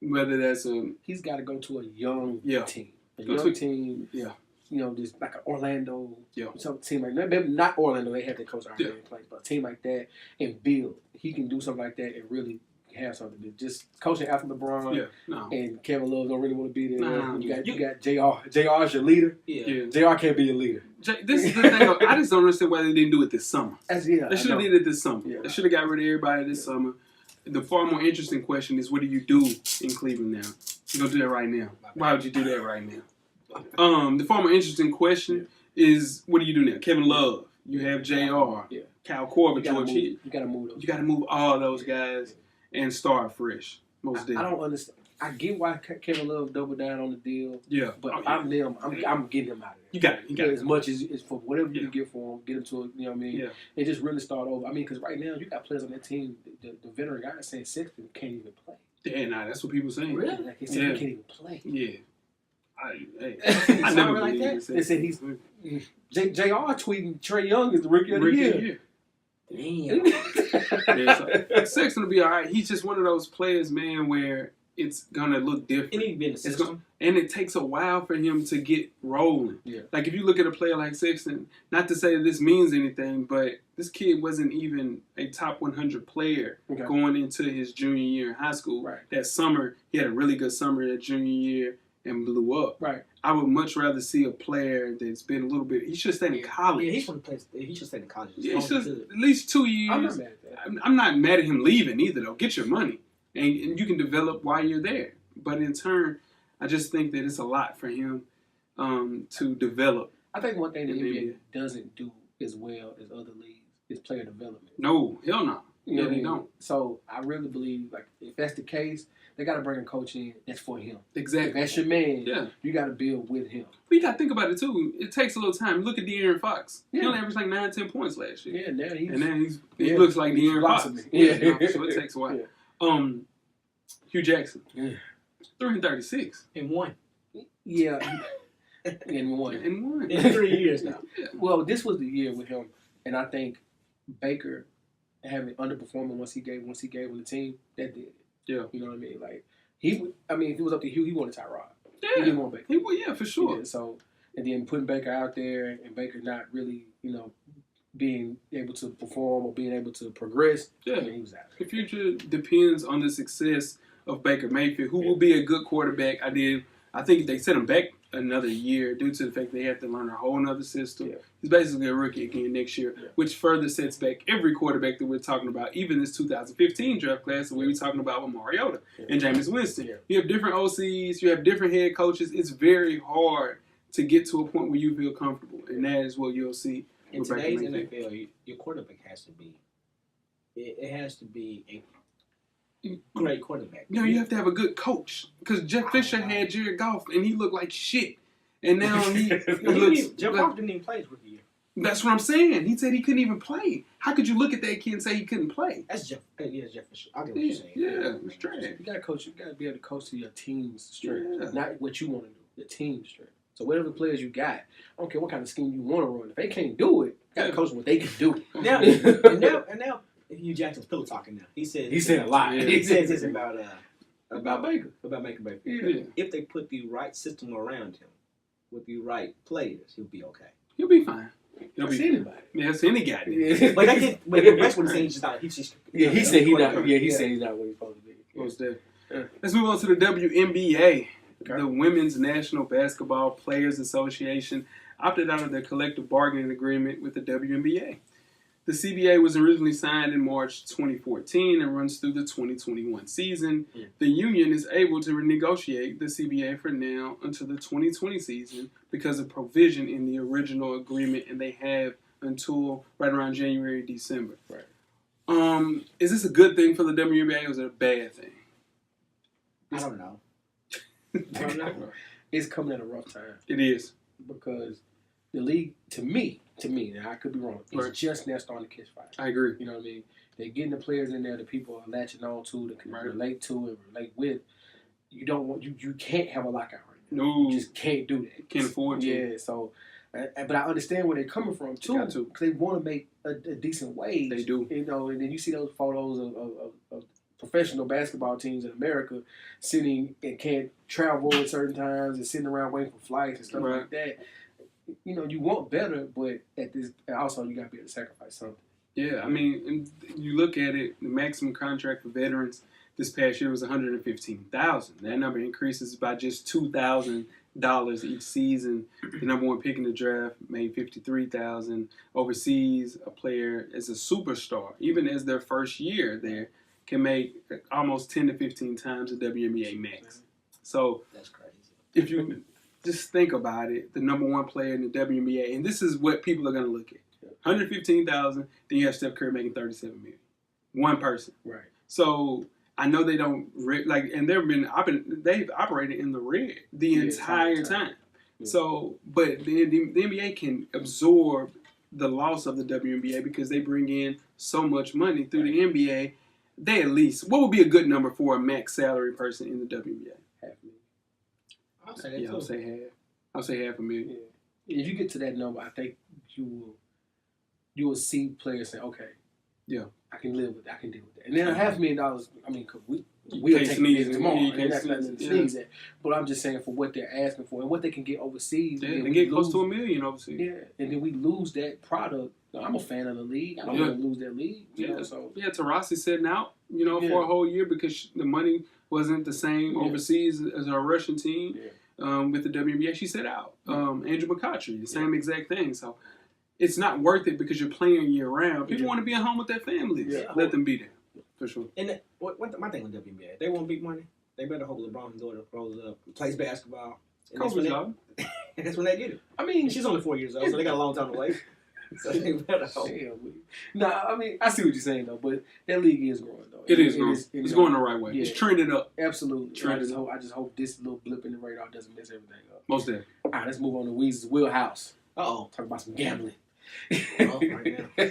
Speaker 2: whether that's
Speaker 3: He's got to go to a young team. A
Speaker 2: Go
Speaker 3: young
Speaker 2: to-
Speaker 3: team.
Speaker 2: Yeah.
Speaker 3: You know, just like an Orlando.
Speaker 2: Yeah.
Speaker 3: Some team like that. Maybe not Orlando. They have their coach already
Speaker 2: Yeah.
Speaker 3: in place. But a team like that and build. He can do something like that and really have something to do. Just coaching after LeBron.
Speaker 2: Yeah, no.
Speaker 3: And Kevin Love don't really want to be there.
Speaker 2: Nah.
Speaker 3: you got JR. JR is your leader.
Speaker 4: Yeah.
Speaker 2: Yeah.
Speaker 3: JR can't be your leader.
Speaker 2: This is the thing. I just don't understand why they didn't do it this summer. They should have did it this summer.
Speaker 3: Yeah.
Speaker 2: They should have got rid of everybody this summer. The far more interesting question is, what do you do in Cleveland now? You're going to do that right now. Why would you do that right now? The far more interesting question is, what do you do now? Kevin Love. You have JR.
Speaker 3: Yeah.
Speaker 2: Kyle Korver,
Speaker 3: You gotta
Speaker 2: George
Speaker 3: move.
Speaker 2: Hill.
Speaker 3: You got to move those.
Speaker 2: You got to move all those guys and start fresh. Most
Speaker 3: I
Speaker 2: definitely.
Speaker 3: don't understand. I get why Kevin Love doubled down on the deal,
Speaker 2: Yeah.
Speaker 3: but
Speaker 2: Oh, yeah.
Speaker 3: I'm them. I'm getting him out of there.
Speaker 2: You got it. You got
Speaker 3: As
Speaker 2: it.
Speaker 3: much as for whatever you
Speaker 2: Yeah.
Speaker 3: can get for him, get him to a, you know what I mean?
Speaker 2: Yeah.
Speaker 3: And just really start over. I mean, because right now you got players on that team, the veteran guys saying Sexton can't even play.
Speaker 2: Yeah, nah, that's what people saying.
Speaker 4: Really?
Speaker 3: Like they said
Speaker 2: Yeah.
Speaker 3: he can't even play.
Speaker 2: Yeah. I
Speaker 4: Sorry
Speaker 2: never
Speaker 4: like
Speaker 2: believed
Speaker 4: that?
Speaker 2: it.
Speaker 3: They said he's JR tweeting Trey Young is the rookie of the year.
Speaker 4: Damn.
Speaker 2: Yeah, so Sexton will be all right. He's just one of those players, man, where it's gonna look different.
Speaker 4: It need to be in the
Speaker 2: It's
Speaker 4: system.
Speaker 2: gonna, and it takes a while for him to get rolling.
Speaker 3: Yeah.
Speaker 2: Like if you look at a player like Sexton, not to say that this means anything, but this kid wasn't even a top 100 player
Speaker 3: Okay.
Speaker 2: going into his junior year in high school.
Speaker 3: Right.
Speaker 2: That summer, he had a really good summer that junior year and blew up.
Speaker 3: Right.
Speaker 2: I would much rather see a player that's been a little bit. He should stay in college.
Speaker 4: Yeah, he should stay in college.
Speaker 2: Yeah, it's just at least 2 years.
Speaker 3: I'm not mad at that.
Speaker 2: I'm not mad at him leaving either, though. Get your money, and you can develop while you're there. But in turn, I just think that it's a lot for him to develop.
Speaker 3: I think one thing the
Speaker 2: In the
Speaker 3: NBA
Speaker 2: NBA.
Speaker 3: doesn't do as well as other leagues is player development.
Speaker 2: No, hell no.
Speaker 3: You know
Speaker 2: Yeah,
Speaker 3: what I
Speaker 2: they
Speaker 3: mean?
Speaker 2: don't.
Speaker 3: So I really believe, like, if that's the case, they got to bring a coach in that's for him. If
Speaker 2: Exactly.
Speaker 3: that's your man,
Speaker 2: Yeah.
Speaker 3: you got to build with him.
Speaker 2: But you got to think about it, too. It takes a little time. Look at De'Aaron Fox. He
Speaker 3: Yeah.
Speaker 2: only averaged like 9-10 points last year.
Speaker 3: Yeah, now he's...
Speaker 2: And now he
Speaker 3: Yeah.
Speaker 2: looks like
Speaker 3: He's
Speaker 2: De'Aaron Fox.
Speaker 3: blossoming.
Speaker 2: Yeah.
Speaker 3: Yeah.
Speaker 2: So it takes a while.
Speaker 3: Yeah.
Speaker 2: Hugh Jackson.
Speaker 3: Yeah.
Speaker 2: 336.
Speaker 4: In one.
Speaker 3: Yeah. In one.
Speaker 2: And one.
Speaker 4: In 3 years now.
Speaker 2: Yeah.
Speaker 3: Well, this was the year with him, and I think Baker having underperforming once he gave him the team, that did it.
Speaker 2: Yeah.
Speaker 3: You know what I mean? Like, if it was up to Hugh, he wanted Tyrod. He
Speaker 2: Yeah.
Speaker 3: didn't want Baker.
Speaker 2: He would, yeah, for sure.
Speaker 3: Yeah, so, and then putting Baker out there and Baker not really, being able to perform or being able to progress,
Speaker 2: Yeah.
Speaker 3: he was out.
Speaker 2: The future depends on the success of Baker Mayfield, who will be a good quarterback. I think they set him back another year due to the fact they have to learn a whole nother system.
Speaker 3: Yeah.
Speaker 2: He's basically a rookie again next year,
Speaker 3: Yeah.
Speaker 2: which further sets back every quarterback that we're talking about, even this 2015 draft class that we were talking about with Mariota and Jameis Winston.
Speaker 3: Yeah.
Speaker 2: You have different OCs, you have different head coaches. It's very hard to get to a point where you feel comfortable, and that is what you'll see.
Speaker 4: In
Speaker 2: with Baker
Speaker 4: today's
Speaker 2: Mayfield.
Speaker 4: NFL, your quarterback has to be. It has to be a great quarterback.
Speaker 2: No, you have to have a good coach. Because Jeff Fisher had Jared Goff, and he looked like shit. And now he looks...
Speaker 4: Jeff Goff didn't even play his rookie year.
Speaker 2: That's what I'm saying. He said he couldn't even play. How could you look at that kid and say he couldn't play?
Speaker 4: That's Jeff. Yeah, Jeff Fisher. I get what you're saying.
Speaker 2: Yeah, it's trash.
Speaker 3: You got to coach. You got to be able to coach to your team's strength,
Speaker 2: Yeah.
Speaker 3: not what you want to do. Your team's strength. So whatever players you got, I don't care what kind of scheme you want to run. If they can't do it, you got to
Speaker 2: Yeah.
Speaker 3: coach what they can do.
Speaker 4: Now, and now, Hugh Jackson's pillow talking now. He said
Speaker 3: a lot.
Speaker 2: Yeah.
Speaker 4: He says this about
Speaker 3: Baker.
Speaker 4: Baker Mayfield.
Speaker 2: Yeah.
Speaker 4: If they put the right system around him with the right players, he'll be okay.
Speaker 2: He'll be fine. He'll
Speaker 3: That's
Speaker 2: be
Speaker 3: anybody.
Speaker 2: Yeah, that's any guy.
Speaker 3: Yeah.
Speaker 4: But the rest what he's saying, he's just not. He's just.
Speaker 3: Yeah, he said he's not.
Speaker 4: quarterback.
Speaker 3: Yeah, he said he's not what he's supposed to be.
Speaker 2: Most definitely.
Speaker 3: Yeah.
Speaker 2: Let's move on to the WNBA.
Speaker 3: Okay.
Speaker 2: The Women's National Basketball Players Association opted out of their collective bargaining agreement with the WNBA. The CBA was originally signed in March 2014 and runs through the 2021 season.
Speaker 3: Yeah.
Speaker 2: The union is able to renegotiate the CBA for now until the 2020 season because of provision in the original agreement, and they have until right around January, December.
Speaker 3: Right.
Speaker 2: Is this a good thing for the WNBA or is it a bad thing?
Speaker 4: I don't know. I don't know.
Speaker 3: It's coming at a rough time
Speaker 2: It is.
Speaker 3: because the league, to me, now I could be wrong, it's
Speaker 2: Right.
Speaker 3: just now starting to catch fire.
Speaker 2: I agree.
Speaker 3: You know what I mean? They're getting the players in there that people are latching on to, that can
Speaker 2: Right.
Speaker 3: relate to and relate with. You don't want you can't have a lockout right now.
Speaker 2: No,
Speaker 3: You just can't do that.
Speaker 2: can't afford to.
Speaker 3: Yeah, so, but I understand where they're coming from too,
Speaker 2: Got to.
Speaker 3: because they want to make a decent wage.
Speaker 2: They do.
Speaker 3: You know, and then you see those photos of professional basketball teams in America sitting and can't travel at certain times and sitting around waiting for flights and stuff
Speaker 2: Right.
Speaker 3: like that. You know, you want better, but also you got to be able to sacrifice something.
Speaker 2: Yeah, I mean, and you look at it, the maximum contract for veterans this past year was $115,000. That number increases by just $2,000 each season. The number one pick in the draft made $53,000. Overseas, a player as a superstar, even as their first year there, can make almost 10 to 15 times the WNBA max. So
Speaker 4: That's crazy.
Speaker 2: if you just think about it, the number one player in the WNBA, and this is what people are going to look at. 115,000, then you have Steph Curry making $37 million. One person.
Speaker 3: Right.
Speaker 2: So I know they don't and they've operated in the red the entire time.
Speaker 3: Yeah.
Speaker 2: So, but the NBA can absorb the loss of the WNBA because they bring in so much money through the NBA. They at least, what would be a good number for a max salary person in the WNBA?
Speaker 3: $500,000.
Speaker 4: I'll say that
Speaker 2: Yeah,
Speaker 4: too.
Speaker 2: I'll say half. I'll say $500,000.
Speaker 3: Yeah. If you get to that number, I think you will see players say, okay,
Speaker 2: Yeah.
Speaker 3: I can live with that. I can deal with that. And then $500,000, I mean, cause we'll
Speaker 2: can't
Speaker 3: take
Speaker 2: sneeze
Speaker 3: it
Speaker 2: it.
Speaker 3: tomorrow.
Speaker 2: You
Speaker 3: And
Speaker 2: can't
Speaker 3: that's
Speaker 2: sneeze
Speaker 3: nothing to
Speaker 2: it.
Speaker 3: sneeze at. But I'm just saying for what they're asking for and what they can get overseas.
Speaker 2: Yeah,
Speaker 3: and then
Speaker 2: they
Speaker 3: we
Speaker 2: get close
Speaker 3: lose-
Speaker 2: to $1 million overseas.
Speaker 3: Yeah, and then we lose that product. I'm a fan of the league. I don't
Speaker 2: Yeah.
Speaker 3: want to lose that league. You know, so
Speaker 2: Yeah, Taurasi sitting out, for
Speaker 3: Yeah.
Speaker 2: a whole year because the money wasn't the same
Speaker 3: Yeah.
Speaker 2: overseas as our Russian team.
Speaker 3: Yeah.
Speaker 2: With the WNBA, she sat out. Andrew McCautry, the same exact thing. So it's not worth it because you're playing year round. People
Speaker 3: Yeah.
Speaker 2: want to be at home with their families.
Speaker 3: Yeah.
Speaker 2: Let them be there, for sure.
Speaker 4: And my thing with WNBA, if they want big money, they better hope LeBron's daughter grows up, plays basketball. And
Speaker 2: Kobe's
Speaker 4: that's
Speaker 2: job.
Speaker 4: And that's when they get it.
Speaker 3: I mean,
Speaker 4: And she's only 4 years old, so they got a long time to wait. So they better hope.
Speaker 3: Nah, I mean, I see what you're saying though, but that league is growing though.
Speaker 2: It is growing. It's going the right way.
Speaker 3: Yeah.
Speaker 2: It's trending up.
Speaker 3: Absolutely.
Speaker 2: Trending.
Speaker 3: I just hope this little blip in the radar doesn't mess everything up.
Speaker 2: Most definitely.
Speaker 3: All right, let's move on to Weezy's wheelhouse.
Speaker 4: Uh-oh.
Speaker 3: Talk about some gambling.
Speaker 4: Right now.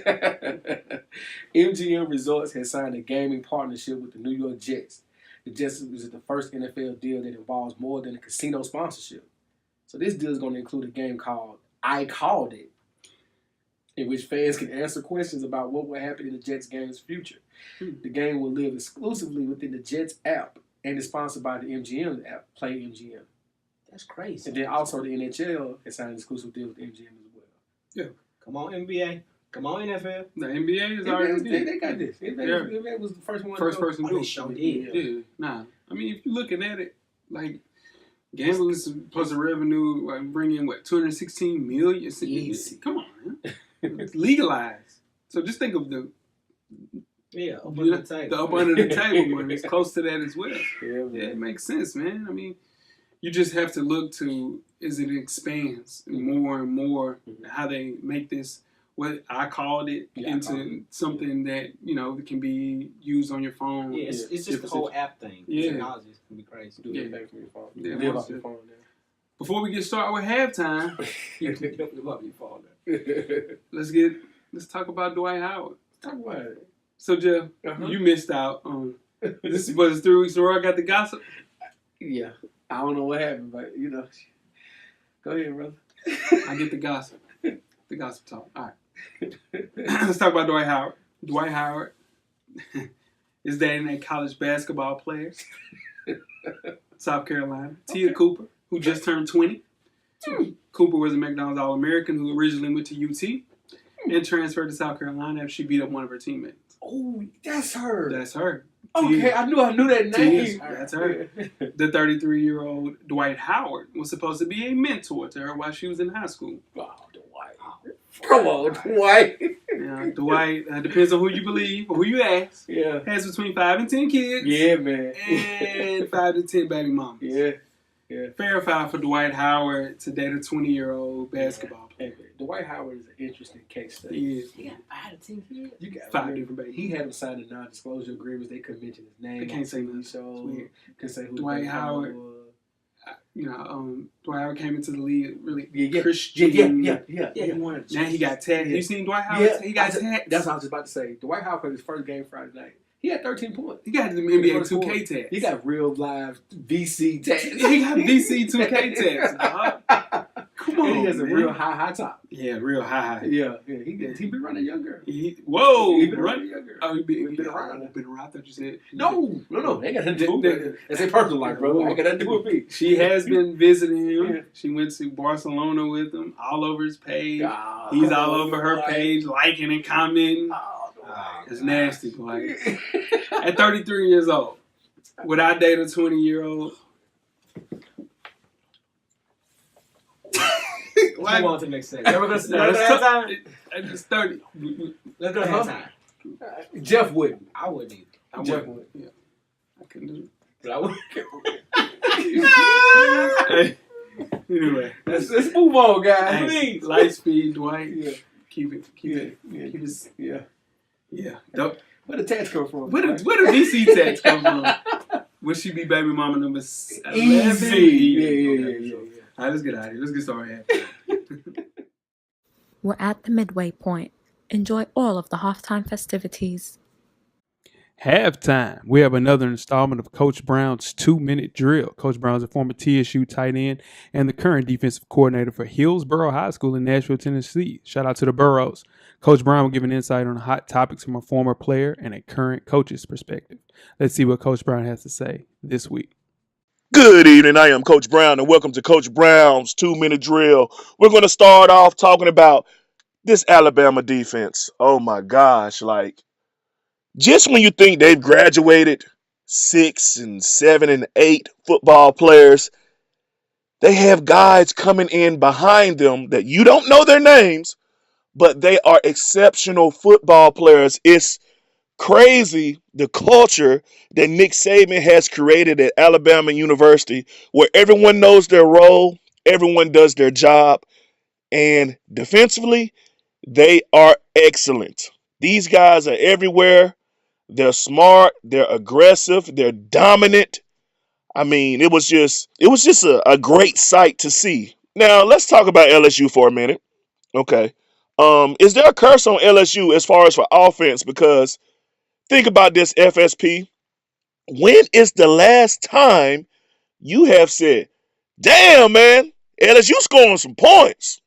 Speaker 3: MGM Resorts has signed a gaming partnership with the New York Jets. The Jets is the first NFL deal that involves more than a casino sponsorship. So this deal is going to include a game called I Called It, in which fans can answer questions about what will happen in the Jets game's future. The game will live exclusively within the Jets app and is sponsored by the MGM app, Play MGM.
Speaker 4: That's crazy.
Speaker 3: And then also the NHL has signed an exclusive deal with MGM as well.
Speaker 2: Yeah.
Speaker 4: Come on, NBA. Come on, NFL.
Speaker 2: The NBA is already
Speaker 3: They got this. NBA was the first one.
Speaker 2: First person to do
Speaker 4: They
Speaker 2: it.
Speaker 4: sure did.
Speaker 2: Yeah. Nah. I mean, if you're looking at it, like, gambling plus the revenue, like, bring in, what, $216 million?
Speaker 3: Easy.
Speaker 2: Come on, man. It's legalized. So just think of the
Speaker 4: Up under the table.
Speaker 2: up under the table money. It's close to that as well.
Speaker 3: Yeah,
Speaker 2: Yeah, it makes sense, man. I mean, you just have to look to as it expands more and more how they make this, what I called it, into something that, can be used on your phone.
Speaker 4: Yeah, it's just the whole app thing.
Speaker 2: Yeah.
Speaker 4: Technology is going to be crazy.
Speaker 3: Do everything from your phone.
Speaker 2: Yeah,
Speaker 3: Live off your phone
Speaker 2: Before we get started with halftime,
Speaker 4: Live off your phone now.
Speaker 2: let's talk about Dwight Howard.
Speaker 3: Talk about it.
Speaker 2: So, Jeff, you missed out on this. Was 3 weeks in a row I got the gossip?
Speaker 3: Yeah. I don't know what happened, but, Go ahead, brother.
Speaker 2: I get the gossip. The gossip talk. All right. Let's talk about Dwight Howard. Dwight Howard is dating a college basketball player, South Carolina, Tia Cooper, who just turned 20. Cooper was a McDonald's All-American who originally went to UT and transferred to South Carolina after she beat up one of her teammates.
Speaker 3: Oh, that's her.
Speaker 2: That's her.
Speaker 3: Okay,
Speaker 2: Tia.
Speaker 3: I knew that name.
Speaker 2: Tia, that's her. The 33-year-old Dwight Howard was supposed to be a mentor to her while she was in high school.
Speaker 3: Wow, Dwight. Come on, Dwight.
Speaker 2: Yeah, Dwight, depends on who you believe or who you ask, has between 5 and 10 kids.
Speaker 3: Yeah, man.
Speaker 2: And 5 to 10 baby mamas.
Speaker 3: Yeah.
Speaker 2: Verified for Dwight Howard to date a 20-year-old basketball player.
Speaker 3: Hey, Dwight Howard is an interesting case study.
Speaker 2: He is.
Speaker 4: You got 5 to 10 kids?
Speaker 3: You got
Speaker 2: 5 different babies.
Speaker 3: He had him sign a non-disclosure agreements. They couldn't mention his name.
Speaker 2: They can't say nothing.
Speaker 3: So
Speaker 2: It's weird.
Speaker 3: couldn't say who
Speaker 2: Dwight
Speaker 3: the
Speaker 2: Howard.
Speaker 3: was.
Speaker 2: Dwight Howard came into the league really
Speaker 3: Yeah.
Speaker 2: Christian.
Speaker 4: Yeah, he wanted to.
Speaker 2: Now he got tagged. You seen Dwight Howard?
Speaker 3: Yeah,
Speaker 2: He got tagged.
Speaker 3: That's what I was just about to say. Dwight Howard played his first game Friday night. He had 13 points.
Speaker 2: He got the NBA 2K tags.
Speaker 3: He got real live VC tags.
Speaker 2: He got DC 2K tags, dog. Come on,
Speaker 3: And he has a
Speaker 2: man.
Speaker 3: real high top.
Speaker 2: Yeah, real high.
Speaker 3: Yeah. He been running younger.
Speaker 2: Whoa,
Speaker 3: He been
Speaker 2: right?
Speaker 3: running younger.
Speaker 2: Oh, he been
Speaker 3: around.
Speaker 2: Been around. I thought you said
Speaker 3: No. They got nothing to do with it. That's their personal life, bro. I got nothing to do with me.
Speaker 2: She has been visiting him.
Speaker 3: Yeah.
Speaker 2: She went to Barcelona with him, all over his page.
Speaker 3: Oh,
Speaker 2: He's all over her page, liking and commenting.
Speaker 3: Oh,
Speaker 2: It's nasty, boy. At 33 years old, would I date a 20-year-old?
Speaker 4: Move on to the next segment. Let's go to halftime.
Speaker 2: It's 30.
Speaker 4: Let's go to halftime.
Speaker 3: Jeff wouldn't.
Speaker 4: I wouldn't either.
Speaker 2: I
Speaker 3: Jeff
Speaker 2: wouldn't.
Speaker 3: would.
Speaker 2: Yeah. I couldn't do
Speaker 4: But I would.
Speaker 2: it. Anyway.
Speaker 3: Let's move on, guys.
Speaker 2: Hey,
Speaker 3: Please.
Speaker 2: light speed, Dwight.
Speaker 3: Yeah.
Speaker 2: Keep it.
Speaker 3: Yeah.
Speaker 2: Yeah. Dope.
Speaker 3: Where the tax come from?
Speaker 2: Where the VC tax come from? Would she be baby mama number 11?
Speaker 3: Easy. Yeah.
Speaker 2: All right, let's get out of here. Let's get started.
Speaker 1: We're at the midway point. Enjoy all of the halftime festivities.
Speaker 2: Halftime. We have another installment of Coach Brown's 2-minute drill. Coach Brown's a former TSU tight end and the current defensive coordinator for Hillsborough High School in Nashville, Tennessee. Shout out to the Burrows. Coach Brown will give an insight on hot topics from a former player and a current coach's perspective. Let's see what Coach Brown has to say this week.
Speaker 5: Good evening. I am Coach Brown, and welcome to Coach Brown's 2-minute drill. We're going to start off talking about this Alabama defense. Oh, my gosh. Just when you think they've graduated 6 and 7 and 8 football players, they have guys coming in behind them that you don't know their names, but they are exceptional football players. It's crazy the culture that Nick Saban has created at Alabama University, where everyone knows their role, Everyone does their job. And defensively, they are excellent. These guys are everywhere. They're smart. They're aggressive. They're dominant. I mean, it was just a great sight to see. Now let's talk about LSU for a minute. Okay. Is there a curse on LSU as far as for offense? Because think about this, FSP. When is the last time you have said, damn, man, LSU scoring some points?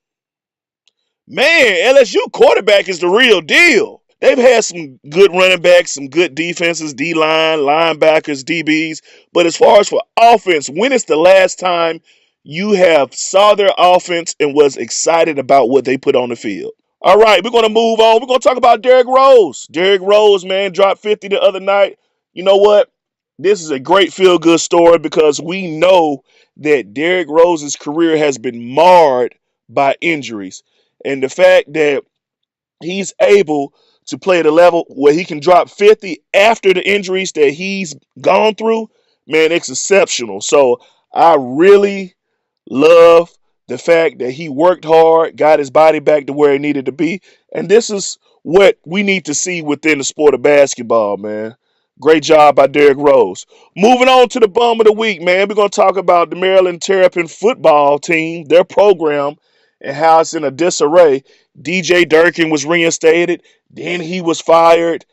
Speaker 5: Man, LSU quarterback is the real deal. They've had some good running backs, some good defenses, D line, linebackers, DBs. But as far as for offense, when is the last time you have saw their offense and was excited about what they put on the field? All right, we're going to move on. We're going to talk about Derrick Rose. Derrick Rose, man, dropped 50 the other night. You know what? This is a great feel-good story because we know that Derrick Rose's career has been marred by injuries. And the fact that he's able to play at a level where he can drop 50 after the injuries that he's gone through, man, it's exceptional. So I really love the fact that he worked hard, got his body back to where it needed to be. And this is what we need to see within the sport of basketball, man. Great job by Derrick Rose. Moving on to the bum of the week, man. We're going to talk about the Maryland Terrapin football team, their program, and how it's in a disarray. DJ Durkin was reinstated. Then he was fired.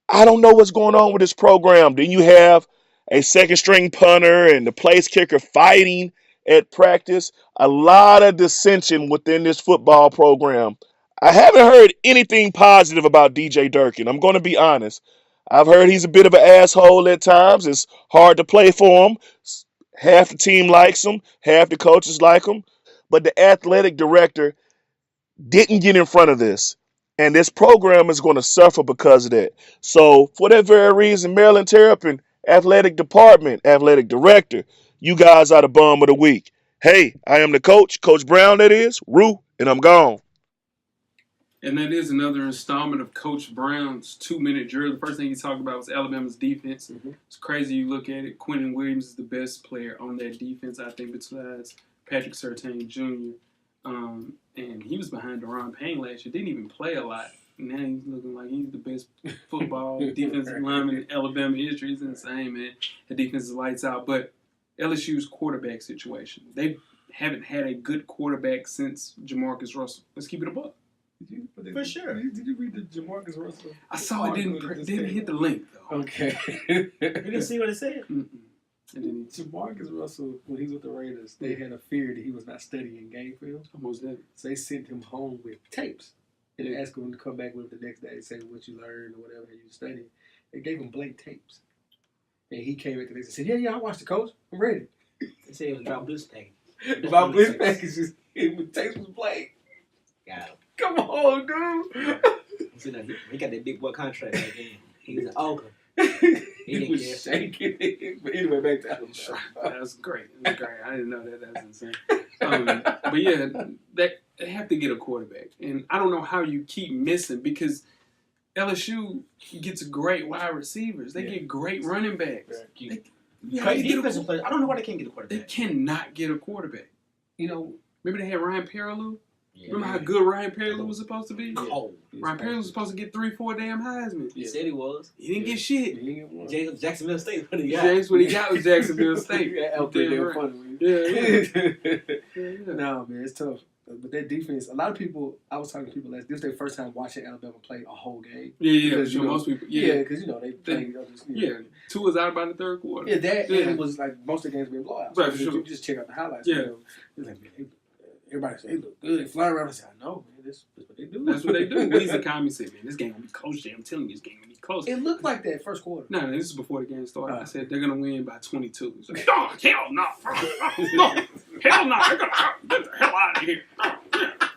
Speaker 5: I don't know what's going on with this program. Then you have a second string punter and the place kicker fighting at practice. A lot of dissension within this football program. I haven't heard anything positive about DJ Durkin. I'm going to be honest. I've heard he's a bit of an asshole at times. It's hard to play for him. Half the team likes him, half the coaches like him. But the athletic director didn't get in front of this. And this program is going to suffer because of that. So, for that very reason, Maryland Terrapin, athletic department, athletic director, you guys are the bum of the week. Hey, I am the coach, Coach Brown, that is, Rue, and I'm gone.
Speaker 2: And that is another installment of Coach Brown's 2-minute drill. The first thing he talked about was Alabama's defense. It's crazy you look at it. Quentin Williams is the best player on that defense, I think, besides Patrick Surtain Jr. And he was behind Deron Payne last year. Didn't even play a lot. Now he's looking like he's the best football defensive lineman in Alabama history. It's insane, man. The defense is lights out. But LSU's quarterback situation. They haven't had a good quarterback since Jamarcus Russell. Let's keep it a buck.
Speaker 4: For sure.
Speaker 3: Did you read the Jamarcus Russell?
Speaker 2: I saw it didn't hit the link, though.
Speaker 3: Okay.
Speaker 4: You didn't see what it said?
Speaker 3: Jamarcus Russell, when he was with the Raiders, they had a fear that he was not studying game film.
Speaker 2: Almost that.
Speaker 3: So they sent him home with tapes. And they asked him to come back with the next day and say what you learned or whatever you studied. They gave him blank tapes. And he came back the next day and said, yeah, I watched the coach. I'm ready.
Speaker 4: They said it was about Bliss package.
Speaker 3: About Bliss packages. The tapes was blank.
Speaker 4: Got him.
Speaker 3: Come on, dude.
Speaker 4: He got that big boy contract back then. He was like, oh,
Speaker 3: He was shaking. But anyway, back to Alabama.
Speaker 2: That's great. That's great. I didn't know that. That's insane. But yeah, they have to get a quarterback. And I don't know how you keep missing because LSU gets great wide receivers. They get great running backs.
Speaker 4: I don't know why they can't get a quarterback.
Speaker 2: They cannot get a quarterback.
Speaker 3: You know,
Speaker 2: remember they had Ryan Perrilloux?
Speaker 4: Yeah,
Speaker 2: remember how good Ryan Perrilloux was supposed to be?
Speaker 4: Cold.
Speaker 2: Ryan Perrilloux was supposed to get 3-4 damn Heisman.
Speaker 4: He said he was.
Speaker 2: He didn't get shit.
Speaker 4: Jacksonville State. What he got
Speaker 2: was Jacksonville State.
Speaker 3: No, man, it's tough. But that defense, a lot of people, I was talking to people this was their first time watching Alabama play a whole game.
Speaker 2: Because, most people,
Speaker 3: because, they played.
Speaker 2: Two was out by the third quarter.
Speaker 3: And it was like most of the games being blowouts.
Speaker 2: Right,
Speaker 3: so
Speaker 2: sure.
Speaker 3: You just check out the highlights.
Speaker 2: Yeah.
Speaker 3: It was like, man, everybody said, they look good. They fly around. I said, I know, man. That's what they do.
Speaker 2: That's what they do. Weezy Kami said, man, this game going to be close, Jay. I'm telling you, this game going to be close.
Speaker 3: It looked like that first quarter.
Speaker 2: No, this is before the game started. I said, they're going to win by 22. He's like, oh, hell no. No. Hell no. They're going to get the hell out of here.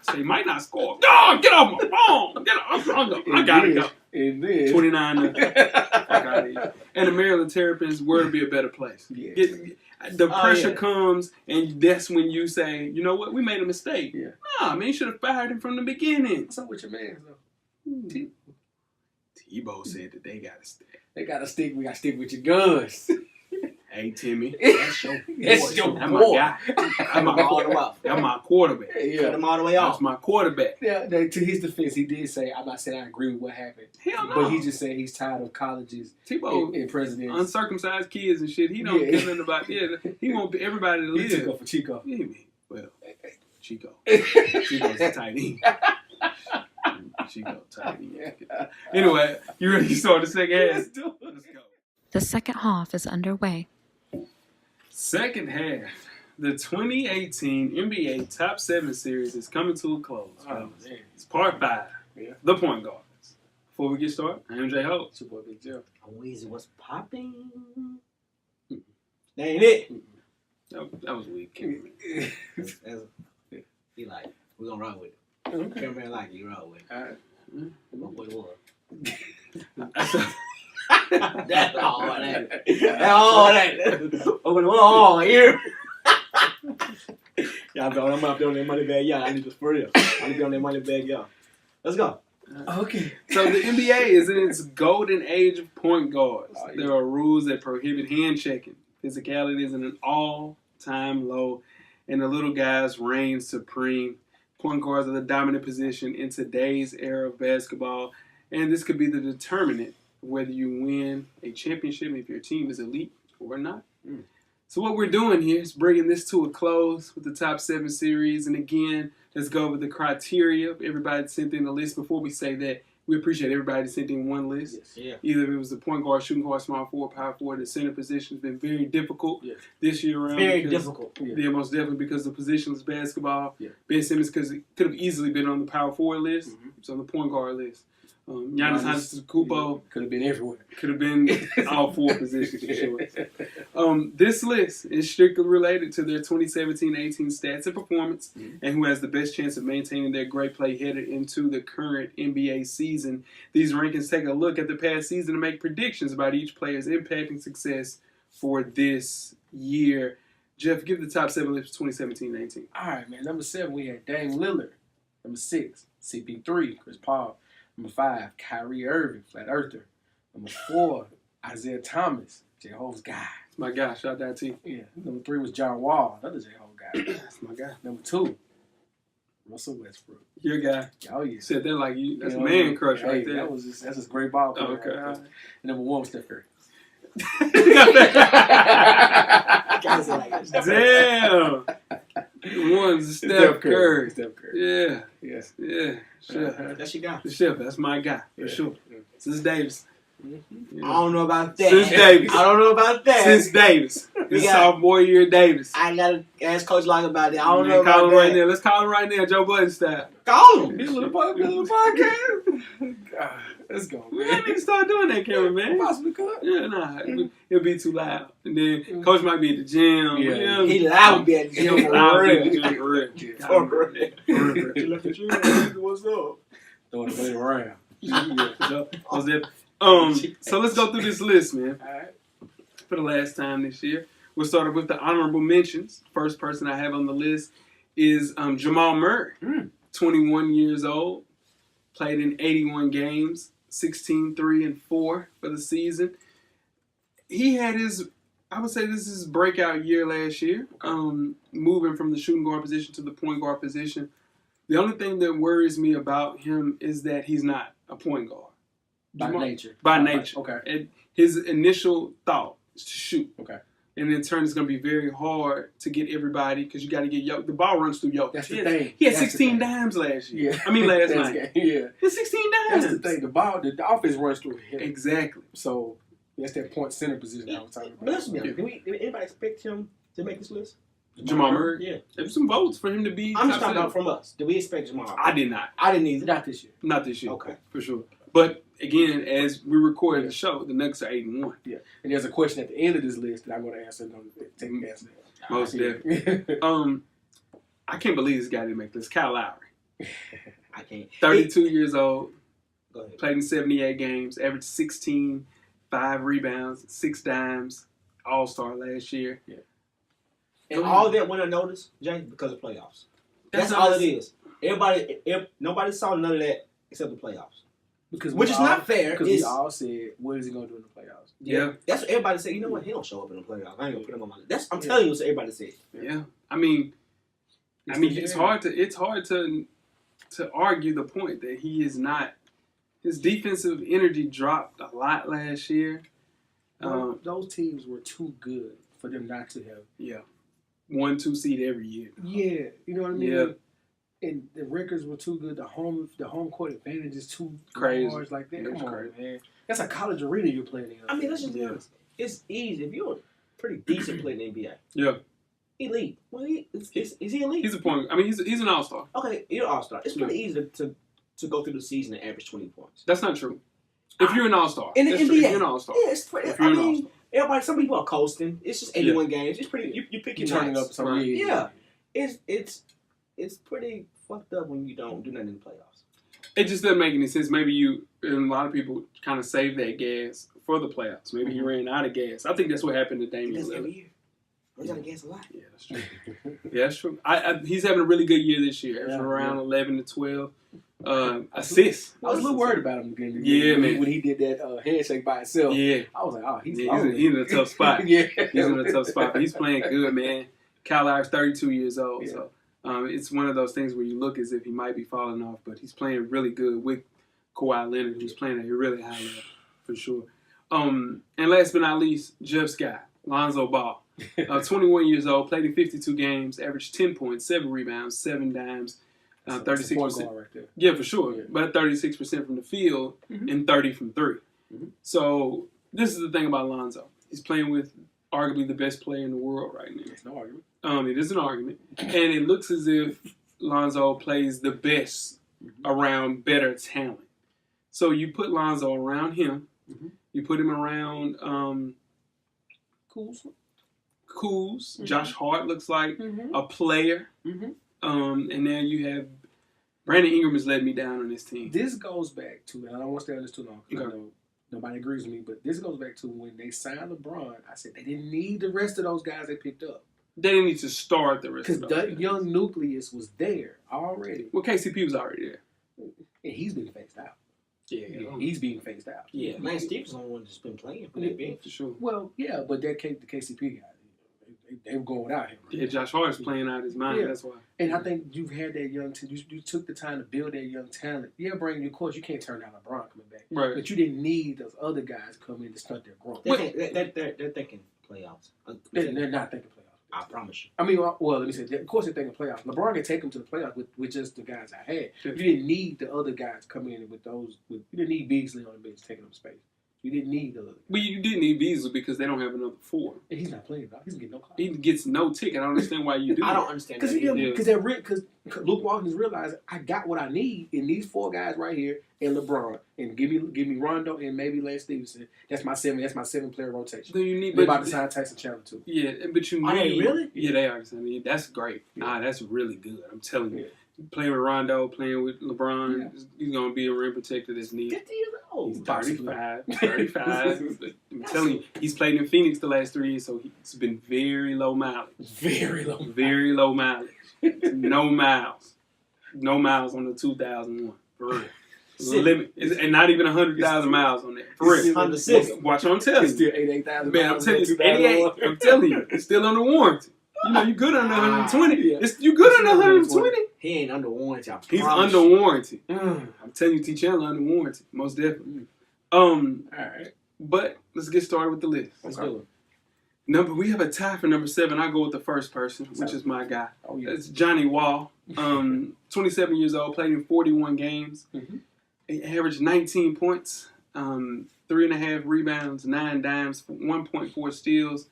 Speaker 2: So he might not score. No, get off my phone. Get off. I got to go.
Speaker 3: And then
Speaker 2: 29 and the Maryland Terrapins were to be a better place.
Speaker 3: Yeah.
Speaker 2: The pressure comes, and that's when you say, you know what, we made a mistake.
Speaker 3: Yeah.
Speaker 2: Nah, man, you should have fired him from the beginning.
Speaker 3: What's up with your man, though?
Speaker 2: Tebow said that they got to stay.
Speaker 3: They got to stick. We got to stick with your guns.
Speaker 2: Hey, Timmy.
Speaker 4: That's your boy.
Speaker 3: That's your
Speaker 2: That's
Speaker 3: boy.
Speaker 2: my guy.
Speaker 4: Cut him all the way off.
Speaker 2: That's my quarterback.
Speaker 4: Cut
Speaker 3: Yeah.
Speaker 4: him all the way
Speaker 2: That's
Speaker 4: off.
Speaker 2: my quarterback.
Speaker 3: Yeah, to his defense, he did say, I'm not saying I agree with what happened.
Speaker 2: Hell no.
Speaker 3: But he just said he's tired of colleges
Speaker 2: Tebow,
Speaker 3: and presidents.
Speaker 2: uncircumcised kids and shit. He don't
Speaker 3: Yeah.
Speaker 2: care nothing about that. He want everybody to
Speaker 3: He took
Speaker 2: live.
Speaker 3: up for Chico.
Speaker 2: Yeah, man. Well, Chico. Chico's a tight end. Chico tight end. Anyway, you ready to start the second half?
Speaker 3: Let's do it.
Speaker 2: Let's go.
Speaker 1: The second half is underway.
Speaker 2: Second half. The 2018 NBA Top 7 series is coming to a close.
Speaker 3: Oh,
Speaker 2: fellas.
Speaker 3: man.
Speaker 2: It's part 5.
Speaker 3: Yeah.
Speaker 2: The point guards. Before we get started, I am J Ho.
Speaker 3: It's your boy Big Jeff.
Speaker 4: I'm Weezy. What's popping? That ain't it.
Speaker 2: That was weak.
Speaker 4: He like, we gonna roll with it.
Speaker 3: Okay.
Speaker 4: Cameraman like you roll with it.
Speaker 3: All right.
Speaker 4: My boy was.
Speaker 2: That's
Speaker 4: That's all that. That's all that. Oh, here. Y'all be on that money bag, y'all. I need this for real. I need to be on that money bag, y'all. Let's go.
Speaker 3: Okay.
Speaker 2: So the NBA is in its golden age of point guards.
Speaker 3: Oh, yeah.
Speaker 2: There are rules that prohibit hand checking. Physicality is in an all-time low, and the little guys reign supreme. Point guards are the dominant position in today's era of basketball, and this could be the determinant of whether you win a championship if your team is elite or not.
Speaker 3: Mm.
Speaker 2: So what we're doing here is bringing this to a close with the top 7 series. And again, let's go over the criteria. Everybody sent in a list. Before we say that, we appreciate everybody that sent in one list.
Speaker 3: Yes.
Speaker 4: Yeah.
Speaker 2: Either it was the point guard, shooting guard, small forward, power forward, the center position has been very difficult
Speaker 3: Yes.
Speaker 2: this year around.
Speaker 4: Very
Speaker 2: because-
Speaker 4: difficult.
Speaker 3: Yeah.
Speaker 2: Yeah, most definitely because the positionless basketball.
Speaker 3: Yeah.
Speaker 2: Ben Simmons could have easily been on the power forward list.
Speaker 3: Mhm.
Speaker 2: It's on the point guard list. Giannis Antetokounmpo
Speaker 3: Could have been everywhere.
Speaker 2: could have been all 4 positions for sure. This list is strictly related to their 2017-18 stats and performance,
Speaker 3: Mhm.
Speaker 2: and who has the best chance of maintaining their great play headed into the current NBA season. These rankings take a look at the past season and make predictions about each player's impact and success for this year. Jeff, give the top 7 lists for 2017-18.
Speaker 3: All right, man. Number 7, we had Dame Lillard. Number 6, CP3, Chris Paul. Number 5, Kyrie Irving, Flat Earther. Number 4, Isaiah Thomas, Jehovah's guy.
Speaker 2: That's my guy. Shout out to you.
Speaker 3: Yeah. Number 3 was John Wall, another Jehovah's guy.
Speaker 2: That's my guy.
Speaker 3: Number 2, Russell Westbrook.
Speaker 2: Your guy.
Speaker 3: Oh, yeah.
Speaker 2: You said that like you. That's
Speaker 3: You
Speaker 2: a
Speaker 3: know,
Speaker 2: man crush
Speaker 3: hey,
Speaker 2: right there.
Speaker 3: That's just great ball player.
Speaker 2: Okay.
Speaker 3: Right there. And number 1 was Steph Curry.
Speaker 4: Guys are like,
Speaker 2: Damn. One's Steph Curry.
Speaker 3: Steph Curry.
Speaker 2: Yeah.
Speaker 3: Yes.
Speaker 2: Yeah. Chef.
Speaker 4: that's your guy.
Speaker 2: The chef. That's my guy for
Speaker 3: Yeah.
Speaker 2: sure.
Speaker 3: Yeah.
Speaker 2: Since Davis.
Speaker 3: Mhm.
Speaker 4: I don't know about that.
Speaker 2: Since Davis.
Speaker 4: I don't know about that.
Speaker 2: Since Davis.
Speaker 4: We
Speaker 2: His
Speaker 4: got-
Speaker 2: sophomore year, Davis.
Speaker 4: I gotta ask Coach Long about that. I don't
Speaker 2: Man,
Speaker 4: know
Speaker 2: call
Speaker 4: about
Speaker 2: him right
Speaker 4: that.
Speaker 2: now. Let's call him right now. Joe Budden style.
Speaker 4: Call him.
Speaker 3: This was a podcast. God, let's go,
Speaker 2: We
Speaker 3: man.
Speaker 2: need to start doing that, camera man.
Speaker 3: Possibly could.
Speaker 2: Yeah, nah. It'll be too loud. And then Coach might be at the gym.
Speaker 3: Yeah.
Speaker 2: You know?
Speaker 4: He loud be at the
Speaker 2: He'll
Speaker 4: gym
Speaker 2: be loud
Speaker 4: for
Speaker 2: at the
Speaker 4: real.
Speaker 2: gym for real.
Speaker 4: For real.
Speaker 2: For real.
Speaker 4: He left the gym. Nigga, what's up?
Speaker 3: Throwing the money around.
Speaker 2: So let's go through this list, man.
Speaker 3: All right.
Speaker 2: For the last time this year, we'll start with the honorable mentions. First person I have on the list is Jamal Murray, 21 years old, played in 81 games, 16, 3, and 4 for the season. He had I would say this is his breakout year last year, moving from the shooting guard position to the point guard position. The only thing that worries me about him is that he's not a point guard.
Speaker 3: By nature.
Speaker 2: By nature.
Speaker 3: Okay.
Speaker 2: And his initial thought is to shoot.
Speaker 3: Okay.
Speaker 2: And in turn, it's going to be very hard to get everybody because you got to get Jokic. The ball runs through Jokic.
Speaker 3: That's the thing.
Speaker 2: He had
Speaker 3: That's the
Speaker 2: 16
Speaker 3: thing.
Speaker 2: dimes last year.
Speaker 3: Yeah.
Speaker 2: I mean, last
Speaker 3: That's
Speaker 2: night.
Speaker 3: the- Yeah.
Speaker 2: He had 16 dimes.
Speaker 3: That's the thing. The offense runs through him.
Speaker 2: Exactly.
Speaker 3: So that's that point center position I was talking
Speaker 4: But
Speaker 3: about.
Speaker 4: listen, did anybody expect him to make this list?
Speaker 2: Jamal Murray.
Speaker 4: Yeah.
Speaker 2: There's some votes for him to be.
Speaker 4: I'm just
Speaker 2: top
Speaker 4: talking about
Speaker 2: seven.
Speaker 4: from us. Did we expect Jamal?
Speaker 2: I did not.
Speaker 4: I didn't either.
Speaker 3: Not this year.
Speaker 2: Not this year.
Speaker 4: Okay.
Speaker 2: For sure. But again, as we recorded the show, the Nuggets are 8-1.
Speaker 3: Yeah. And there's a question at the end of this list that I'm going to answer. Don't take a guess.
Speaker 2: Most definitely. I can't believe this guy didn't make this. Kyle Lowry,
Speaker 4: I can't.
Speaker 2: 32 years old,
Speaker 4: Go ahead.
Speaker 2: played in 78 games, averaged 16, 5 rebounds, 6 dimes, All-Star last year.
Speaker 4: And all that went unnoticed, Jay, because of playoffs. That's all it is. Nobody saw none of that except the playoffs. which is not fair.
Speaker 3: Because we all said, what is he going to do in the playoffs?
Speaker 2: Yeah.
Speaker 4: That's what everybody said. You know what? He don't show up in the playoffs. I ain't going to put him on my list. I'm telling you what everybody said.
Speaker 2: Yeah. I mean, it's hard to argue the point that he is not. His defensive energy dropped a lot last year.
Speaker 3: Those teams were too good for them not to have.
Speaker 2: Yeah. 1-2 seed every year.
Speaker 3: Yeah, you know what I mean.
Speaker 2: Yeah.
Speaker 3: And the records were too good. The home court advantage is too
Speaker 2: crazy.
Speaker 3: large like that.
Speaker 2: It was
Speaker 3: Come on,
Speaker 2: crazy.
Speaker 3: man. That's a college arena you're playing in.
Speaker 4: I mean, let's just be honest. It's easy if you're a pretty decent player in the NBA.
Speaker 2: Yeah.
Speaker 4: Elite. Well, is he elite?
Speaker 2: He's a point. I mean, he's an all-star.
Speaker 4: Okay, you're an all-star. It's pretty easy to go through the season and average 20 points.
Speaker 2: That's not true. If you're an all-star.
Speaker 4: In the
Speaker 2: That's
Speaker 4: NBA.
Speaker 2: true. If you're an all-star.
Speaker 4: Yeah, it's pretty.
Speaker 2: If you're an all-star.
Speaker 4: Everybody, some people are coasting. It's just 81 games. It's pretty. You pick your
Speaker 3: turning
Speaker 4: nights.
Speaker 3: up some.
Speaker 2: Right.
Speaker 3: Yeah.
Speaker 4: It's pretty fucked up when you don't do nothing in the playoffs.
Speaker 2: It just doesn't make any sense. Maybe you and a lot of people kind of save that gas for the playoffs. Maybe he ran out of gas. I think that's what happened to
Speaker 4: He
Speaker 2: Damian
Speaker 4: does it every
Speaker 2: Lillard.
Speaker 4: year. Runs out of gas a lot.
Speaker 2: Yeah, that's true. Yeah, that's true. He's having a really good year this year.
Speaker 3: Yeah,
Speaker 2: Around 11 to 12 assists.
Speaker 3: I was a little worried about him again.
Speaker 2: Yeah, man.
Speaker 3: When he did that handshake by himself.
Speaker 2: Yeah.
Speaker 3: I was like, oh, he's
Speaker 2: He's in a tough spot.
Speaker 3: Yeah.
Speaker 2: He's in a tough spot. But he's playing good, man. Kyle Lowry's 32 years old.
Speaker 3: Yeah.
Speaker 2: So it's one of those things where you look as if he might be falling off, but he's playing really good with Kawhi Leonard, who's playing at a really high level for sure. And last but not least, Jeff Scott, Lonzo Ball. 21 years old, played in 52 games, averaged 10 points, 7 rebounds, 7 dimes, 36%.
Speaker 3: Right there.
Speaker 2: Yeah, for sure.
Speaker 3: Yeah.
Speaker 2: But 36% from the field and 30 from 3. So this is the thing about Lonzo. He's playing with arguably the best player in the world right now.
Speaker 3: There's no argument.
Speaker 2: It is an argument. And it looks as if Lonzo plays the best around better talent. So you put Lonzo around him. You put him around Kuz. Josh Hart looks like a player. And now you have Brandon Ingram has let me down on this team.
Speaker 3: This goes back to, and I don't want to stay on this too long because I know nobody agrees with me, but this goes back to when they signed LeBron. I said they didn't need the rest of those guys they picked up.
Speaker 2: They didn't need to start the rest of
Speaker 3: Because
Speaker 2: those
Speaker 3: the
Speaker 2: guys.
Speaker 3: young nucleus was there already.
Speaker 2: Well, KCP was already there.
Speaker 3: And he's been phased out.
Speaker 2: Yeah.
Speaker 3: He's being phased out.
Speaker 2: Yeah.
Speaker 4: Lance Stevens is the only one that's been playing for that bench.
Speaker 2: For sure.
Speaker 3: Well, yeah, but the KCP guy, they were going without him.
Speaker 2: Yeah, Josh Hart is playing out of his mind.
Speaker 3: Yeah.
Speaker 2: That's why.
Speaker 3: And I think you've had that young you took the time to build that young talent. Yeah, Brandon, of course, you can't turn down LeBron coming back.
Speaker 2: Right.
Speaker 3: But you didn't need those other guys to come in to stunt their growth.
Speaker 4: They're thinking playoffs.
Speaker 3: They're not thinking playoffs.
Speaker 4: I promise you.
Speaker 3: I mean, well, let me say, of course they're thinking playoffs. LeBron can take them to the playoffs with just the guys I had. You didn't need the other guys coming in with those. You didn't need Beasley on the bench taking up space. You didn't need the other guys.
Speaker 2: But you did need Beasley because they don't have another 4.
Speaker 3: And he's not playing, dog. He's getting no call.
Speaker 2: He gets no ticket. I don't understand why you do
Speaker 4: I
Speaker 2: that.
Speaker 4: don't understand that.
Speaker 3: Because Luke Walton's realized I got what I need in these 4 guys right here and LeBron and give me Rondo and maybe Lance Stevenson. That's my 7-player rotation.
Speaker 2: Then you need,
Speaker 3: They're about to sign Tyson Chandler too.
Speaker 2: Yeah, but you need.
Speaker 4: Are they really?
Speaker 2: Yeah, they are. That's great.
Speaker 3: Yeah.
Speaker 2: Nah, that's really good. I'm telling you.
Speaker 3: Yeah.
Speaker 2: Playing with Rondo, playing with LeBron, he's going to be a rim protector that's needed.
Speaker 4: 50 years old.
Speaker 2: He's 35. But I'm telling you, he's played in Phoenix the last 3 years, so he's been very low mileage.
Speaker 3: Very low.
Speaker 2: Very low mileage. No miles. No miles on the 2001. For real. Limit. And not even 100,000 miles on that. For real.
Speaker 4: Under 6.
Speaker 2: Watch what I'm telling
Speaker 3: It's still
Speaker 2: you.
Speaker 3: 88,000.
Speaker 2: Man, I'm telling you, 88. I'm telling you, it's still under warranty. You know, you good under 120.
Speaker 3: Yeah.
Speaker 2: You good under 120.
Speaker 4: He ain't under warranty. I
Speaker 2: He's
Speaker 4: promise
Speaker 2: under
Speaker 4: you.
Speaker 2: warranty. I'm telling you, T. Chandler under warranty. Most definitely.
Speaker 3: All right.
Speaker 2: But let's get started with the list.
Speaker 3: Let's do
Speaker 2: We have a tie for number 7. I go with the first person, which is my guy.
Speaker 3: Oh, yeah.
Speaker 2: It's Johnny Wall. 27 years old, played in 41 games. He averaged 19 points, 3.5 rebounds, 9 dimes, 1.4 steals,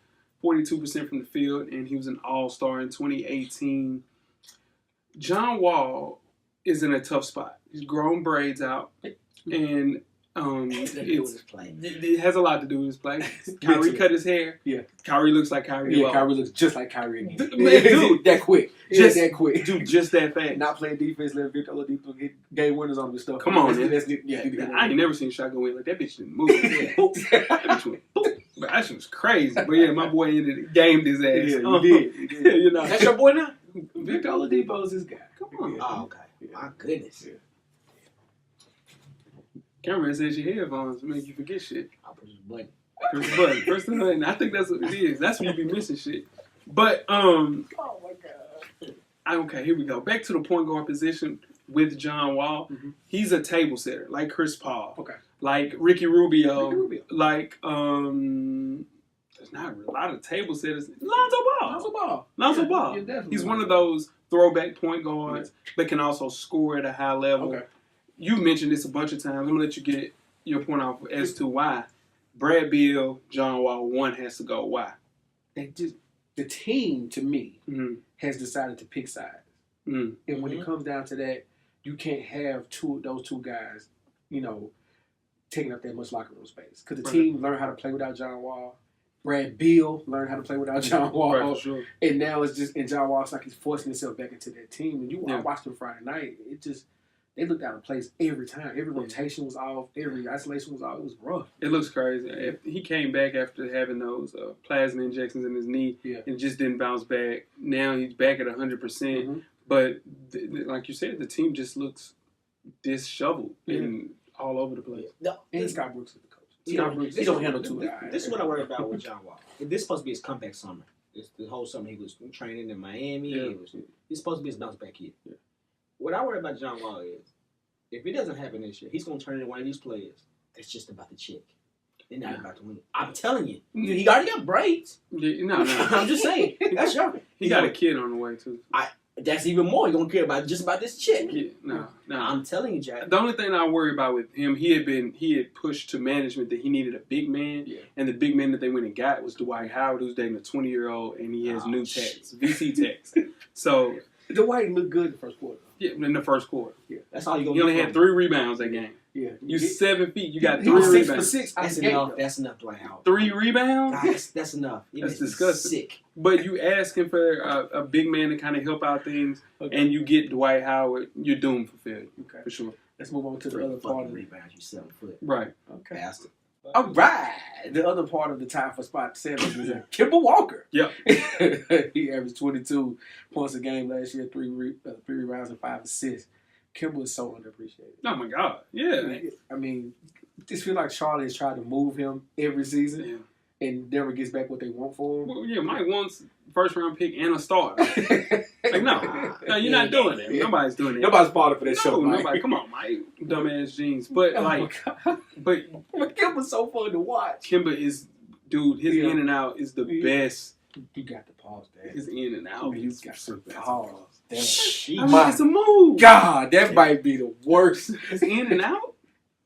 Speaker 2: 42% from the field, and he was an all-star in 2018. John Wall is in a tough spot. He's grown braids out, and it has a lot to do with his play. Kyrie cut his hair.
Speaker 3: Yeah.
Speaker 2: Kyrie looks like Kyrie.
Speaker 3: Yeah, Kyrie looks just like Kyrie again.
Speaker 2: Dude,
Speaker 3: that quick.
Speaker 2: Just
Speaker 3: that quick.
Speaker 2: Dude, just that fast.
Speaker 3: Not playing defense, letting Victor Oladipo get game winners on him and stuff.
Speaker 2: Come on, man. I ain't never seen a shot go in like that. Bitch didn't move. That bitch went boop. But that shit was crazy. But yeah, my boy gamed his ass.
Speaker 3: Yeah, you did.
Speaker 2: You know.
Speaker 4: That's your boy now?
Speaker 3: Victor Oladipo's his guy.
Speaker 2: Come on.
Speaker 3: Yeah.
Speaker 4: Oh, okay. My goodness.
Speaker 3: Yeah.
Speaker 2: Cameraman says your headphones make you forget shit.
Speaker 4: I'll push the button.
Speaker 2: Press the button. Press the button. I think that's what it is. That's when you be missing shit. But
Speaker 3: Oh my god.
Speaker 2: okay, here we go. Back to the point guard position with John Wall.
Speaker 3: Mhm.
Speaker 2: He's a table setter, like Chris Paul,
Speaker 3: Okay.
Speaker 2: like Ricky Rubio,
Speaker 3: Ricky Rubio.
Speaker 2: like there's not a lot of table setters. Lonzo Ball. Lonzo Ball.
Speaker 3: Yeah, definitely.
Speaker 2: He's one of those throwback point guards, but can also score at a high level.
Speaker 3: Okay.
Speaker 2: You mentioned this a bunch of times. I'm gonna let you get your point off as to why Brad Beal, John Wall, one has to go. Why?
Speaker 3: The team to me
Speaker 2: Mm-hmm.
Speaker 3: has decided to pick sides.
Speaker 2: Mm-hmm.
Speaker 3: And when it comes down to that, you can't have those two guys, taking up that much locker room space. Because the
Speaker 2: Right.
Speaker 3: team learned how to play without John Wall. Brad Beal learned how to play without John Wall.
Speaker 2: Right, for sure.
Speaker 3: And now it's just, and John Wall's like he's forcing himself back into that team. And I
Speaker 2: Yeah.
Speaker 3: watched them Friday night. They looked out of place every time. Every rotation was off. Every isolation was off. It was rough.
Speaker 2: It looks crazy. If he came back after having those plasma injections in his knee
Speaker 3: Yeah.
Speaker 2: and just didn't bounce back. Now he's back at 100%.
Speaker 3: Mhm.
Speaker 2: But like you said, the team just looks disheveled
Speaker 3: Yeah.
Speaker 2: and all over the place.
Speaker 4: No,
Speaker 3: And Scott Brooks is the coach.
Speaker 4: You
Speaker 3: Scott
Speaker 4: know,
Speaker 3: Brooks,
Speaker 4: this
Speaker 3: he don't
Speaker 4: is-
Speaker 3: handle two guys.
Speaker 4: This is what I worry about with John Wall. This is supposed to be his comeback summer. The whole summer he was training in Miami.
Speaker 2: Yeah.
Speaker 4: He's supposed to be his bounce back kid.
Speaker 2: Yeah.
Speaker 4: What I worry about John Wall is, if it doesn't happen this year, he's going to turn into one of these players that's just about the chick. They're not about to win. I'm telling you. He already got braids.
Speaker 2: Yeah, no.
Speaker 4: I'm just saying. That's your.
Speaker 2: He got a kid on the way, too.
Speaker 4: That's even more. You don't care about just about this chick.
Speaker 2: Yeah, no.
Speaker 4: I'm telling you, Jack.
Speaker 2: The only thing I worry about with him, he had pushed to management that he needed a big man,
Speaker 3: Yeah.
Speaker 2: and the big man that they went and got was Dwight Howard, who's dating a 20-year-old, and he has
Speaker 4: Oh,
Speaker 2: new
Speaker 4: shit.
Speaker 2: tax, VC tax. So
Speaker 3: Dwight looked good in the first quarter.
Speaker 2: yeah, in the first quarter,
Speaker 4: That's all you're
Speaker 2: he
Speaker 4: going to
Speaker 2: only had 3 rebounds that game.
Speaker 3: Yeah.
Speaker 2: You 7 feet, you got
Speaker 3: He
Speaker 2: 3
Speaker 3: was 6 for
Speaker 2: rebounds.
Speaker 3: 6.
Speaker 4: That's enough. That's enough, Dwight Howard.
Speaker 2: 3 rebounds,
Speaker 4: God, that's enough. It
Speaker 2: That's
Speaker 4: makes me
Speaker 2: disgusting.
Speaker 4: Sick.
Speaker 2: but you asking for a big man to kind of help out things,
Speaker 3: Okay.
Speaker 2: and you get Dwight Howard, you're doomed for failure
Speaker 3: Okay.
Speaker 2: for sure.
Speaker 3: Let's move on to the
Speaker 4: Three
Speaker 3: other part
Speaker 4: fucking
Speaker 3: of it.
Speaker 4: rebounds, you 7 foot
Speaker 2: Right.
Speaker 3: Okay.
Speaker 4: bastard.
Speaker 3: All right. The other part of the tie for spot 7 is Kemba Walker.
Speaker 2: Yep.
Speaker 3: He averaged 22 points a game last year, 3 rebounds and 5 assists. Kemba is so underappreciated.
Speaker 2: Oh my God. Yeah.
Speaker 3: I mean, just feel like Charlie has tried to move him every season
Speaker 2: Yeah.
Speaker 3: and never gets back what they want for him.
Speaker 2: Well, yeah, Mike wants first round pick and a starter. Like, no, you're not doing it.
Speaker 3: Yeah.
Speaker 2: Nobody's doing it.
Speaker 3: Nobody's falling for that
Speaker 2: No,
Speaker 3: show, Mike.
Speaker 2: nobody. Come on, Mike. Dumbass jeans. But
Speaker 3: Oh,
Speaker 2: like,
Speaker 3: God.
Speaker 2: but
Speaker 3: Kemba's so fun to watch.
Speaker 2: Kimba is, dude. His
Speaker 3: Yeah.
Speaker 2: in and out is the
Speaker 3: Yeah.
Speaker 2: best.
Speaker 3: You got to pause that.
Speaker 2: His in and out.
Speaker 3: You
Speaker 2: is
Speaker 3: got to
Speaker 2: super
Speaker 3: pause that.
Speaker 4: Sheesh.
Speaker 2: I mean, it's a move.
Speaker 3: God, that might be the worst.
Speaker 2: His in and out.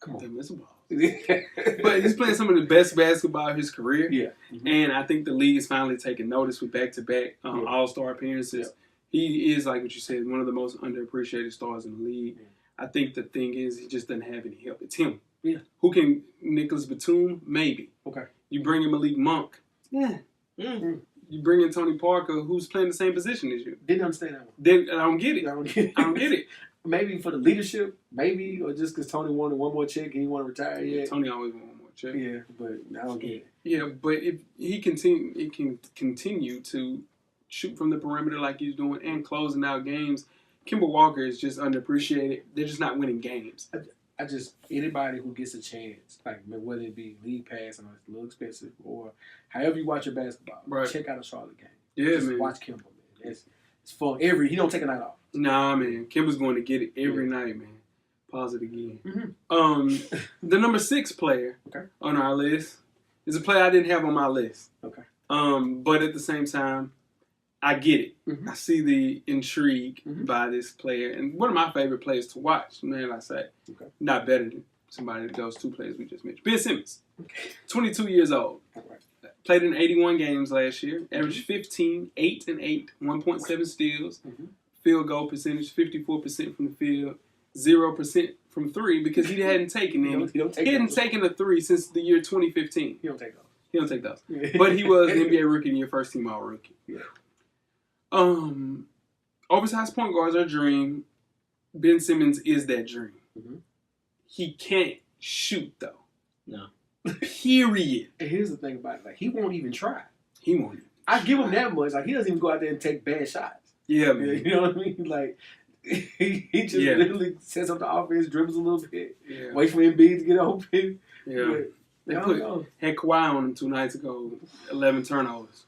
Speaker 3: Come on.
Speaker 2: Damn, it's a ball.
Speaker 3: But
Speaker 2: But he's playing some of the best basketball of his career.
Speaker 3: yeah.
Speaker 2: And I think the league is finally taking notice with back-to-back
Speaker 3: Yeah.
Speaker 2: All-Star appearances. He is, like what you said, one of the most underappreciated stars in the league.
Speaker 3: Yeah.
Speaker 2: I think the thing is he just doesn't have any help. It's him.
Speaker 3: Yeah.
Speaker 2: Who can Nicholas Batum? Maybe.
Speaker 3: Okay.
Speaker 2: You bring in Malik Monk. Yeah.
Speaker 4: Mm.
Speaker 2: You bring in Tony Parker, who's playing the same position as you.
Speaker 3: Didn't understand that one.
Speaker 2: Then I don't get it.
Speaker 3: I don't get it.
Speaker 2: I don't get it.
Speaker 3: Maybe for the leadership, maybe, or just because Tony wanted one more check, he didn't want to retire yet.
Speaker 2: Tony always want one more check.
Speaker 3: Yeah, but I don't get it.
Speaker 2: Yeah, but if he can continue to shoot from the perimeter like he's doing and closing out games, Kemba Walker is just underappreciated. They're just not winning games.
Speaker 3: I just, anybody who gets a chance, like whether it be league pass, I know it's a little expensive, or however you watch your basketball,
Speaker 2: Right.
Speaker 3: check out a Charlotte game.
Speaker 2: Yeah,
Speaker 3: Just
Speaker 2: man.
Speaker 3: watch Kemba, man. It's fun. He don't take a night off.
Speaker 2: Nah, man. Kemba's going to get it every night, man. Pause it again.
Speaker 3: Mhm.
Speaker 2: The number 6 player
Speaker 3: Okay.
Speaker 2: on our list is a player I didn't have on my list.
Speaker 3: Okay.
Speaker 2: But at the same time, I get it.
Speaker 3: Mhm.
Speaker 2: I see the intrigue
Speaker 3: Mhm.
Speaker 2: by this player. And one of my favorite players to watch, man, I say.
Speaker 3: Okay.
Speaker 2: Not better than somebody that those 2 players we just mentioned. Ben Simmons,
Speaker 3: Okay.
Speaker 2: 22 years old.
Speaker 3: All right.
Speaker 2: Played in 81 games last year. Averaged 15, 8 and 8, 1.7 steals.
Speaker 3: Mhm.
Speaker 2: Field goal percentage, 54% from the field, 0% from 3 because he hadn't taken
Speaker 3: He
Speaker 2: any.
Speaker 3: don't take
Speaker 2: He hadn't
Speaker 3: those.
Speaker 2: taken a 3 since the year 2015.
Speaker 3: He don't take those.
Speaker 2: He don't take those.
Speaker 3: Yeah.
Speaker 2: But he was the NBA Rookie of the Year, first team All Rookie.
Speaker 3: Yeah.
Speaker 2: Oversized point guards are a dream. Ben Simmons is that dream.
Speaker 3: Mhm.
Speaker 2: He can't shoot though.
Speaker 4: No.
Speaker 2: Period.
Speaker 3: And here's the thing about it. Like, he won't even try.
Speaker 2: He won't.
Speaker 3: I give him that much. Like, he doesn't even go out there and take bad shots.
Speaker 2: Yeah, man.
Speaker 3: You know what I mean? Like, he just literally sets up the offense, dribbles a little bit,
Speaker 2: Yeah.
Speaker 3: wait for Embiid to get open.
Speaker 2: Yeah. They had Kawhi on him 2 nights ago, 11 turnovers.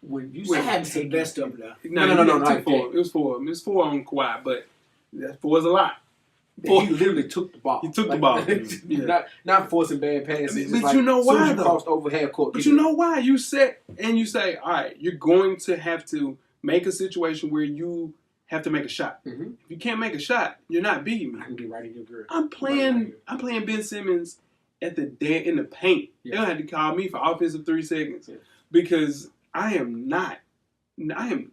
Speaker 3: When you
Speaker 4: That happens to the best of them.
Speaker 3: No,
Speaker 2: It was 4 of them. It was 4 on Kawhi, but that 4 is a lot.
Speaker 3: He literally took the ball.
Speaker 2: He took the ball. Yeah.
Speaker 3: Not forcing bad passes.
Speaker 2: But you know why, though?
Speaker 3: Crossed over half court.
Speaker 2: But you know why? You set and you say, all right, you're going to have to make a situation where you have to make a shot.
Speaker 3: Mm-hmm.
Speaker 2: If you can't make a shot, you're not beating me.
Speaker 3: I can get right in your grill.
Speaker 2: I'm playing Ben Simmons in the paint.
Speaker 3: Yeah.
Speaker 2: They don't have to call me for offensive 3 seconds because I'm not playing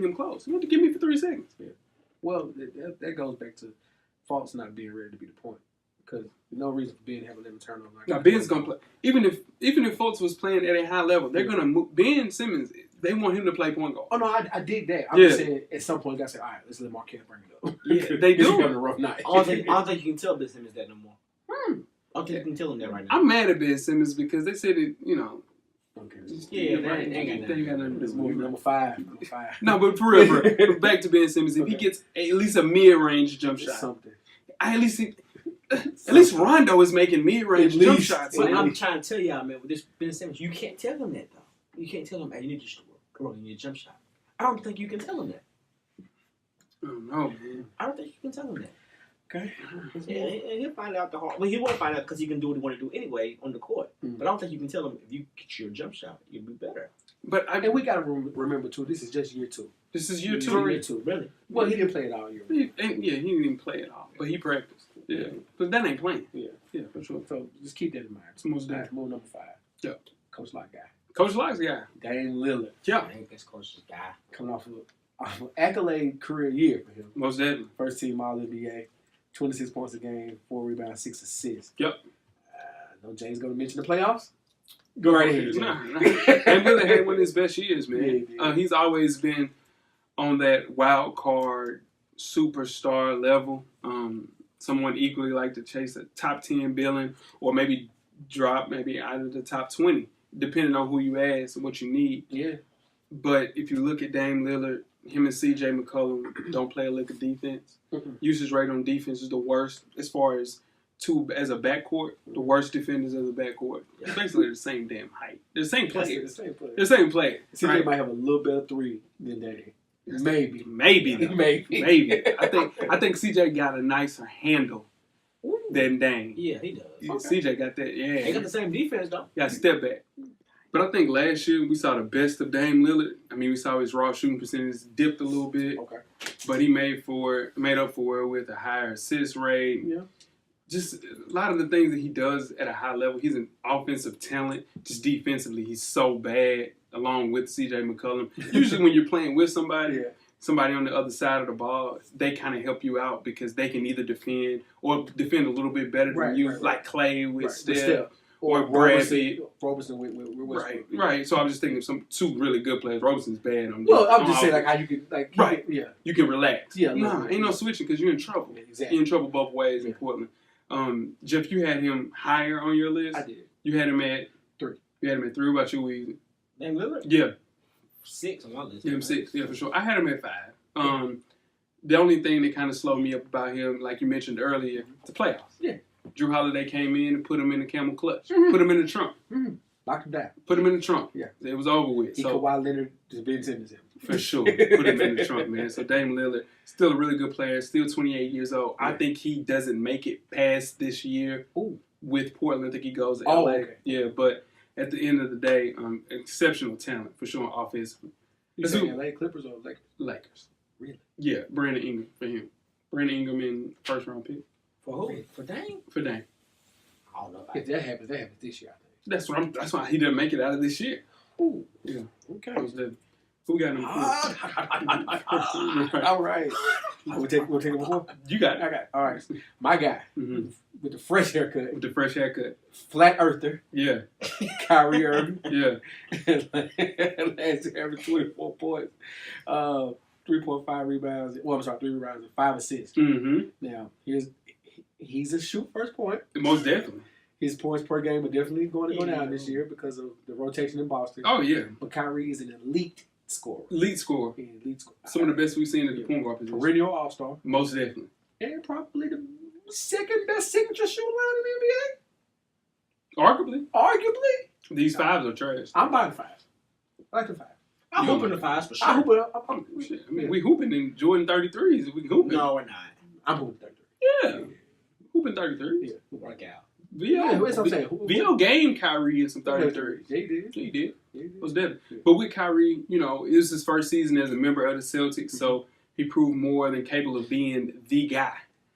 Speaker 2: him close. You have to give me for 3 seconds.
Speaker 3: Yeah. Well, that goes back to Fultz not being ready to be the point. Because there's no reason for Ben to have 11 turnovers.
Speaker 2: Now Ben's gonna play. Even if Fultz was playing at a high level, they're gonna move Ben Simmons. They want him to play point guard.
Speaker 3: Oh no, I dig that. I'm just saying at some point, you gotta say, all right, let's let Marquette bring it up.
Speaker 2: Yeah, they do.
Speaker 3: He's having a rough night.
Speaker 4: I don't think you can tell Ben Simmons that no more. I don't think you can tell him that right now.
Speaker 2: I'm mad at Ben Simmons because they said it.
Speaker 3: Okay.
Speaker 2: They ain't got nothing to
Speaker 3: Let's
Speaker 2: do
Speaker 3: move
Speaker 2: with it.
Speaker 3: number five.
Speaker 2: No, but for real, bro. Back to Ben Simmons. If he gets at least a mid-range jump shot,
Speaker 3: Something.
Speaker 2: at least Rondo is making mid-range
Speaker 3: At
Speaker 2: jump
Speaker 3: least.
Speaker 2: shots.
Speaker 4: But
Speaker 2: man.
Speaker 4: I'm trying to tell y'all, man, with this Ben Simmons, you can't tell him that, though. You can't tell him, hey, you need to roll in your jump shot. I don't think you can tell him that.
Speaker 2: I don't know, man.
Speaker 4: I don't think you can tell him that.
Speaker 3: Okay.
Speaker 4: Yeah, he'll find out the hard. Well, he won't find out because he can do what he want to do anyway on the court.
Speaker 3: Mm.
Speaker 4: But I don't think you can tell him if you get your jump shot, you'll be better.
Speaker 2: But
Speaker 3: And we gotta remember too. This is just year 2.
Speaker 2: this is year
Speaker 3: This
Speaker 2: 2.
Speaker 3: is year 2.
Speaker 4: Really?
Speaker 3: Well, he didn't play it all year.
Speaker 2: He didn't even play it all, but he practiced. Yeah, but that ain't playing.
Speaker 3: Yeah.
Speaker 2: Yeah, for sure.
Speaker 3: So just keep that in mind.
Speaker 2: It's most
Speaker 3: All right,
Speaker 2: definitely.
Speaker 3: move number 5.
Speaker 2: Yeah.
Speaker 3: Coach Lock guy.
Speaker 2: Coach Locke's guy.
Speaker 3: Dame Lillard
Speaker 2: Yeah,
Speaker 4: I think that's Coach's guy.
Speaker 3: coming off of accolade career year for him.
Speaker 2: most definitely.
Speaker 3: First team All NBA, 26 points a game, 4 rebounds, 6 assists.
Speaker 2: Yep.
Speaker 3: No Jay's gonna mention the playoffs. Go right ahead, Jay.
Speaker 2: Nah. And Lillard had one of his best years, man.
Speaker 3: Yeah.
Speaker 2: He's always been on that wild card superstar level. Someone equally like to chase a top 10 billing or maybe drop maybe out of the top 20, depending on who you ask and what you need.
Speaker 3: Yeah.
Speaker 2: But if you look at Dame Lillard, him and CJ McCollum don't play a lick of defense.
Speaker 3: Mm-mm.
Speaker 2: Usage rate on defense is the worst as far as as a backcourt, the worst defenders of the backcourt. It's basically the same damn height. They're the same players.
Speaker 3: The same player.
Speaker 2: The same player.
Speaker 3: CJ
Speaker 2: Right?
Speaker 3: might have a little better 3 than Dame. Maybe.
Speaker 2: Maybe. Though.
Speaker 3: Maybe.
Speaker 2: I think CJ got a nicer handle than Dame.
Speaker 4: Yeah, he does.
Speaker 2: Yeah,
Speaker 4: Okay.
Speaker 2: CJ got that.
Speaker 4: They
Speaker 2: Yeah.
Speaker 4: got the same defense, though.
Speaker 2: Got a step back. But I think last year we saw the best of Dame Lillard. I mean, we saw his raw shooting percentage dipped a little bit,
Speaker 3: Okay.
Speaker 2: but he made up for it with a higher assist rate.
Speaker 3: Yeah.
Speaker 2: Just a lot of the things that he does at a high level. He's an offensive talent. Just defensively, he's so bad. Along with C.J. McCollum. Usually, when you're playing with somebody on the other side of the ball, they kind of help you out because they can either defend or defend a little bit better than you, like Clay with Steph. Or Bradley.
Speaker 3: Robertson with Westbrook.
Speaker 2: Right. So I'm just thinking of two really good players. Roberson's bad.
Speaker 3: I'm just saying like how you can
Speaker 2: You can relax.
Speaker 3: Yeah.
Speaker 2: Nah, ain't no switching because you're in trouble.
Speaker 3: Yeah, exactly.
Speaker 2: You're in trouble both ways in Portland. Jeff, you had him higher on your list.
Speaker 3: I did.
Speaker 2: You had him at
Speaker 3: 3.
Speaker 2: You had him at 3. What about you, Weezy?
Speaker 4: Dame Lillard?
Speaker 2: Yeah.
Speaker 4: 6 on my list.
Speaker 2: Yeah, him 6. Yeah, for sure. I had him at 5. The only thing that kind of slowed me up about him, like you mentioned earlier, the playoffs.
Speaker 3: Yeah.
Speaker 2: Drew Holiday came in and put him in the camel clutch.
Speaker 3: Mm-hmm.
Speaker 2: Put him in the trunk.
Speaker 3: Mm-hmm. Locked him down.
Speaker 2: Put him in the trunk.
Speaker 3: Yeah.
Speaker 2: It was over with.
Speaker 3: He
Speaker 2: So
Speaker 3: Kawhi Leonard just Ben Simmons him.
Speaker 2: for sure. Put him in the trunk, man. So Dame Lillard, still a really good player, still 28 years old.
Speaker 3: Yeah.
Speaker 2: I think he doesn't make it past this year with Portland. I think he goes to LA.
Speaker 3: Oh, okay.
Speaker 2: Yeah, but at the end of the day, exceptional talent for sure offensively.
Speaker 3: You saying LA Clippers or Lakers?
Speaker 2: Lakers.
Speaker 3: Really?
Speaker 2: Yeah, Brandon Ingram for him. Brandon Ingram in first round pick.
Speaker 4: For who? For Dame?
Speaker 2: For Dame.
Speaker 4: I don't know about
Speaker 3: If that happens this year, I think.
Speaker 2: That's why he didn't make it out of this year.
Speaker 3: Ooh.
Speaker 2: Yeah.
Speaker 3: Okay.
Speaker 2: That was the, who got him?
Speaker 3: All right. We'll take it before.
Speaker 2: You got it.
Speaker 3: I got it. All right. My guy with the fresh haircut,
Speaker 2: With the fresh haircut.
Speaker 3: flat earther,
Speaker 2: Yeah.
Speaker 3: Kyrie Irving.
Speaker 2: Yeah.
Speaker 3: Last year averaged 24 points, 3.5 rebounds. Well, I'm sorry, 3 rebounds and 5 assists.
Speaker 2: Mm-hmm.
Speaker 3: Now, he's a shoot first point.
Speaker 2: Most definitely.
Speaker 3: His points per game are definitely going to go down this year because of the rotation in Boston.
Speaker 2: Oh, yeah.
Speaker 3: But Kyrie is an elite scorer.
Speaker 2: Elite scorer.
Speaker 3: Yeah, elite scorer.
Speaker 2: Some of the best we've seen at the point guard position.
Speaker 3: Perennial All-Star.
Speaker 2: Most definitely.
Speaker 3: And probably the second best signature shooter line in
Speaker 2: Arguably.
Speaker 3: the NBA. Arguably.
Speaker 2: These fives are trash.
Speaker 3: I'm buying 5. I like the 5.
Speaker 4: I'm
Speaker 2: You
Speaker 4: hoping
Speaker 2: know.
Speaker 4: the 5s for
Speaker 3: I
Speaker 4: sure.
Speaker 3: hoop it up.
Speaker 2: Shit. I mean, we hooping in Jordan 33s. We hooping.
Speaker 4: No, we're not.
Speaker 3: I'm hooping 33.
Speaker 2: Yeah. Hooping 33s.
Speaker 3: Yeah.
Speaker 4: Work out.
Speaker 2: VO.
Speaker 3: Yeah, that's what I'm saying.
Speaker 2: VO game Kyrie in some 33s.
Speaker 3: Yeah, he did.
Speaker 2: He did.
Speaker 3: Yeah, he did.
Speaker 2: Most definitely.
Speaker 3: Yeah.
Speaker 2: But with Kyrie, you know, it was his first season as a member of the Celtics, so he proved more than capable of being the guy.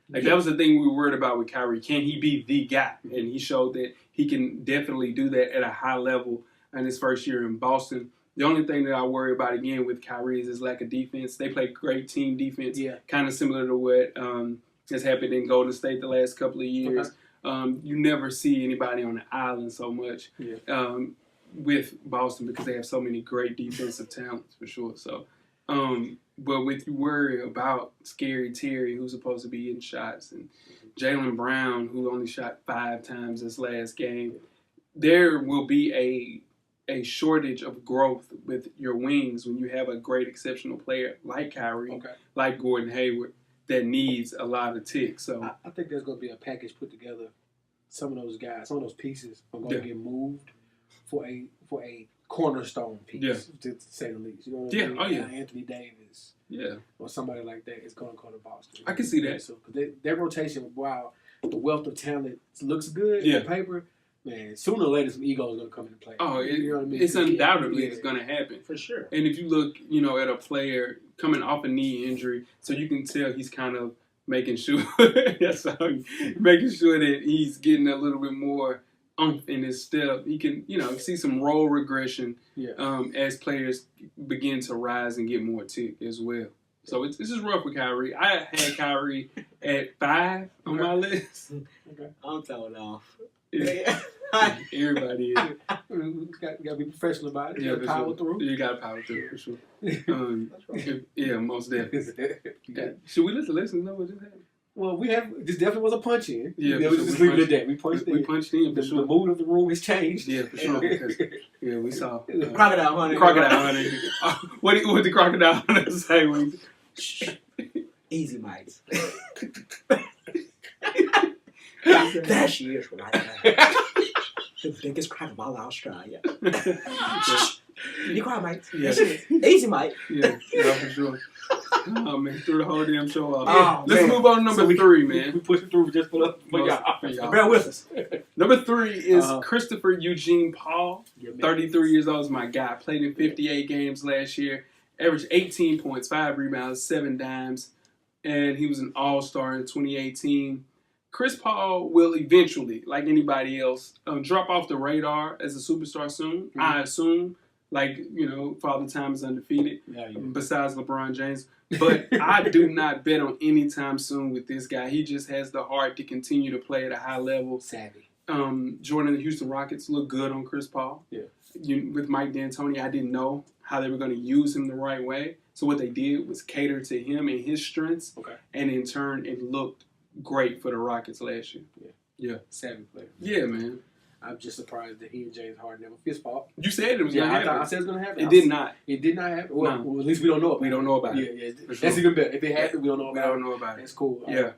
Speaker 2: Like, that was the thing we were worried about with Kyrie. Can he be the guy? And he showed that he can definitely do that at a high level in his first year in Boston. The only thing that I worry about, again, with Kyrie is his lack of defense. They play great team defense, kind of similar to what has happened in Golden State the last couple of years.
Speaker 3: Okay.
Speaker 2: You never see anybody on the island so much with Boston because they have so many great defensive talents, for sure. So, but with you worry about Scary Terry, who's supposed to be in shots, and Jaylen Brown, who only shot 5 times this last game, there will be a shortage of growth with your wings when you have a great, exceptional player like Kyrie, like Gordon Hayward, that needs a lot of ticks. So
Speaker 3: I think there's going to be a package put together. Some of those guys, some of those pieces are going to get moved for a cornerstone piece, to say the least. You know what I mean?
Speaker 2: Oh, yeah.
Speaker 3: Anthony Davis.
Speaker 2: Yeah.
Speaker 3: Or somebody like that is going to come to Boston.
Speaker 2: I can see that.
Speaker 3: So, cause their rotation, while the wealth of talent looks good on paper, man, sooner or later some ego is going to come into play.
Speaker 2: Oh,
Speaker 3: you know what I mean?
Speaker 2: It's undoubtedly it's going to happen.
Speaker 4: For sure.
Speaker 2: And if you look, you know, at a player coming off a knee injury, so you can tell he's kind of making sure making sure that he's getting a little bit more oomph in his step. He can, you know, see some role regression as players begin to rise and get more tick as well. So it's just rough with Kyrie. I had Kyrie at 5 on my list.
Speaker 4: I'm throwing off.
Speaker 2: Yeah. Everybody is.
Speaker 3: You got to be professional about it.
Speaker 2: Yeah,
Speaker 3: You got to power through.
Speaker 2: You got to power through, for sure. Yeah, most definitely.
Speaker 3: Yeah.
Speaker 2: Should we let the listeners know what just happened?
Speaker 3: Well, this definitely was a punch in.
Speaker 2: Yeah,
Speaker 3: we just leave it at that. We punched in.
Speaker 2: We punched in, for
Speaker 3: The
Speaker 2: sure.
Speaker 3: mood of the room has changed.
Speaker 2: Yeah, for sure. Because, we saw.
Speaker 4: Crocodile Hunter.
Speaker 2: Crocodile Hunter. What did the Crocodile Hunter say?
Speaker 4: Easy, mites. There she is right there. The biggest crocodile in Australia. You cry, mate.
Speaker 2: Yeah.
Speaker 4: Easy, mate.
Speaker 2: Yeah, for sure. Oh, man, threw the whole damn show off.
Speaker 4: Oh,
Speaker 2: Let's
Speaker 4: man.
Speaker 2: move on to number 3, man.
Speaker 3: We pushed it through just for y'all.
Speaker 4: Bear with us.
Speaker 2: Number 3 is Christopher Eugene Paul. 33 years old is my guy. Played in 58 games last year. Averaged 18 points, 5 rebounds, 7 dimes. And he was an all-star in 2018. Chris Paul will eventually, like anybody else, drop off the radar as a superstar soon. Mm-hmm. I assume, like, you know, Father Time is undefeated, besides LeBron James. But I do not bet on any time soon with this guy. He just has the heart to continue to play at a high level.
Speaker 3: Savvy.
Speaker 2: Jordan and the Houston Rockets look good on Chris Paul. Yeah. With Mike D'Antoni, I didn't know how they were going to use him the right way. So what they did was cater to him and his strengths. Okay. And in turn, it looked great for the Rockets last year. Yeah.
Speaker 3: Savvy player.
Speaker 2: Yeah, man.
Speaker 3: I'm just surprised that he and James Harden never fist fought.
Speaker 2: You said it was going to happen.
Speaker 3: I said it was going to happen.
Speaker 2: It did not.
Speaker 3: It did not happen. Well, at least we don't know about it.
Speaker 2: We don't know about it.
Speaker 3: Yeah.
Speaker 2: That's
Speaker 3: sure. Even better. If it happened, we don't know about it.
Speaker 2: We don't know about it.
Speaker 3: That's cool.
Speaker 2: Yeah.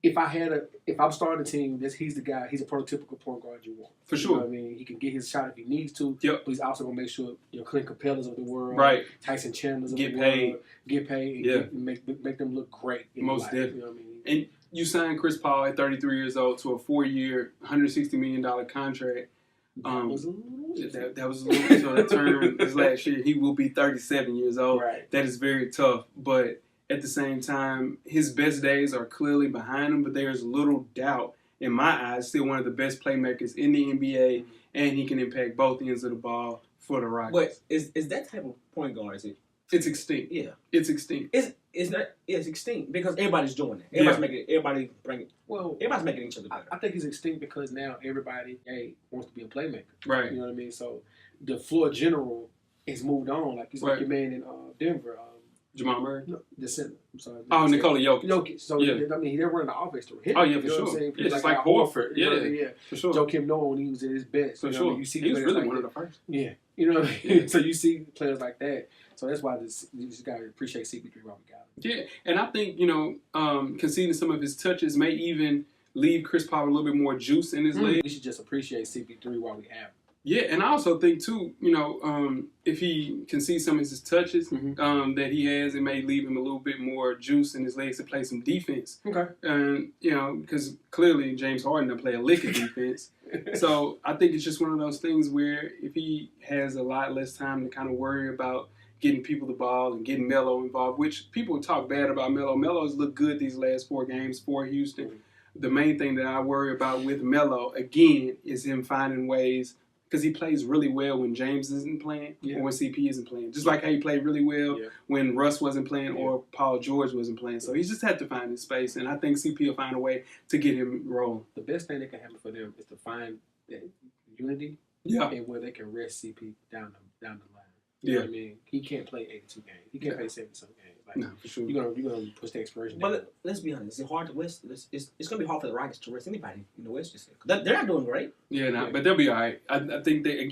Speaker 3: If I'm starting a team, he's the guy. He's a prototypical point guard you want.
Speaker 2: For sure.
Speaker 3: You know what I mean, he can get his shot if he needs to. Yep. But he's also gonna make sure Clint Capellas of the world,
Speaker 2: right?
Speaker 3: Tyson Chandler's of the
Speaker 2: world,
Speaker 3: get paid, and make them look great.
Speaker 2: Most definitely.
Speaker 3: You know what I mean?
Speaker 2: And you signed Chris Paul at 33 years old to a 4-year, $160 million contract. That was a little. So the term is last year. He will be 37 years old.
Speaker 3: Right.
Speaker 2: That is very tough, but at the same time, his best days are clearly behind him, but there's little doubt, in my eyes, still one of the best playmakers in the NBA, and he can impact both ends of the ball for the Rockets.
Speaker 4: But is that type of point guard, is it?
Speaker 2: It's extinct.
Speaker 4: Yeah.
Speaker 2: It's extinct.
Speaker 4: It's extinct because everybody's doing it. Everybody's making each other better.
Speaker 3: I think it's extinct because now everybody wants to be a playmaker.
Speaker 2: Right.
Speaker 3: You know what I mean? So the floor general has moved on. Like you said, your man in Denver,
Speaker 2: Jamal Murray.
Speaker 3: No, the center. I'm sorry.
Speaker 2: Oh, Nikola Jokic.
Speaker 3: Jokic. So
Speaker 2: Yeah.
Speaker 3: I mean, they're running the offense through him.
Speaker 2: Oh yeah,
Speaker 3: You
Speaker 2: for
Speaker 3: know what I'm
Speaker 2: sure.
Speaker 3: saying?
Speaker 2: Yeah, just
Speaker 3: Al
Speaker 2: like Horford.
Speaker 3: you know what I mean?
Speaker 2: Yeah, for sure.
Speaker 3: Joakim Noah when he was at his best.
Speaker 2: For
Speaker 3: You know
Speaker 2: sure.
Speaker 3: what I mean? You see
Speaker 2: He was
Speaker 3: players
Speaker 2: really
Speaker 3: like
Speaker 2: one
Speaker 3: that.
Speaker 2: of the first.
Speaker 3: Yeah, you know what I mean? So you see players like that. So that's why you just got to appreciate CP3 while we got him.
Speaker 2: Yeah, and I think, conceding some of his touches may even leave Chris Paul a little bit more juice in his leg.
Speaker 3: We should just appreciate CP3 while we have him.
Speaker 2: Yeah, and I also think too, if he concedes some of his touches that he has, it may leave him a little bit more juice in his legs to play some defense.
Speaker 3: Okay.
Speaker 2: And because clearly James Harden doesn't play a lick of defense, so I think it's just one of those things where if he has a lot less time to kind of worry about getting people the ball and getting Melo involved, which people talk bad about Melo. Melo has looked good these last 4 games for Houston. The main thing that I worry about with Melo, again, is him finding ways, because he plays really well when James isn't playing or when CP isn't playing. Just like how he played really well when Russ wasn't playing or Paul George wasn't playing. So he just had to find his space, and I think CP will find a way to get him rolling.
Speaker 3: The best thing that can happen for them is to find that unity and where they can rest CP down the line. You know what I mean? He can't play 82 games. He can't play 70-some games. Like,
Speaker 2: no, for sure.
Speaker 3: You're gonna push the expiration.
Speaker 4: But let's be honest. It's hard to rest. It's gonna be hard for the Rockets to rest anybody in the West. They're not doing great.
Speaker 2: Yeah, but they'll be all right. I think they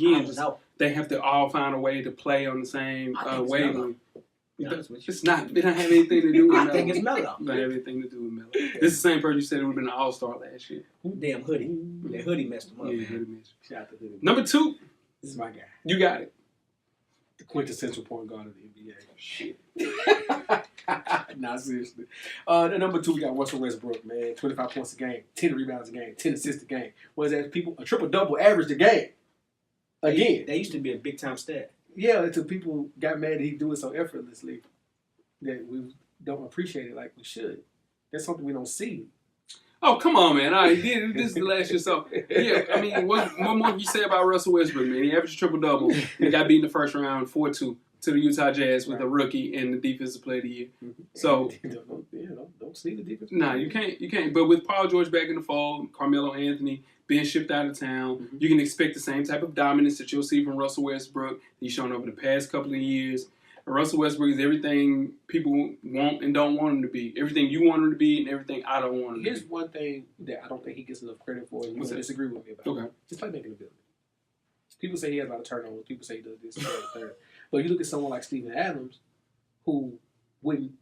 Speaker 2: they have to all find a way to play on the same wavelength. It's not. It don't have anything to do with Melo.
Speaker 4: I think it's Melo.
Speaker 2: It don't have anything to do with Melo. This is the same person you said it would have been an all-star last year.
Speaker 4: Damn hoodie. That hoodie messed him up.
Speaker 2: Yeah, hoodie messed.
Speaker 3: Shout out to Hoodie.
Speaker 2: Number 2.
Speaker 3: This is my guy.
Speaker 2: You got it.
Speaker 3: The quintessential point guard of the NBA. Shit. Nah, seriously. The number 2, we got Russell Westbrook, man. 25 points a game, 10 rebounds a game, 10 assists a game. What is that? People, a triple-double average a game. Again.
Speaker 4: That used to be a big-time stat.
Speaker 3: Yeah, until people got mad that he do it so effortlessly that we don't appreciate it like we should. That's something we don't see.
Speaker 2: Oh, come on, man. All right, this is the last year. So, yeah, I mean, what more can you say about Russell Westbrook, man? He averaged a triple-double. He got beat in the first round 4-2 to the Utah Jazz with a rookie and the defensive player of the year. So,
Speaker 3: don't see the defense.
Speaker 2: Nah, you can't. But with Paul George back in the fold, Carmelo Anthony being shipped out of town, you can expect the same type of dominance that you'll see from Russell Westbrook. He's shown over the past couple of years. Russell Westbrook is everything people want and don't want him to be. Everything you want him to be and everything I don't want him to be.
Speaker 3: Here's one thing that I don't think he gets enough credit for, and you disagree with me about.
Speaker 2: Okay.
Speaker 3: His playmaking ability. People say he has a lot of turnovers. People say he does this, that, and third. But you look at someone like Steven Adams, who, when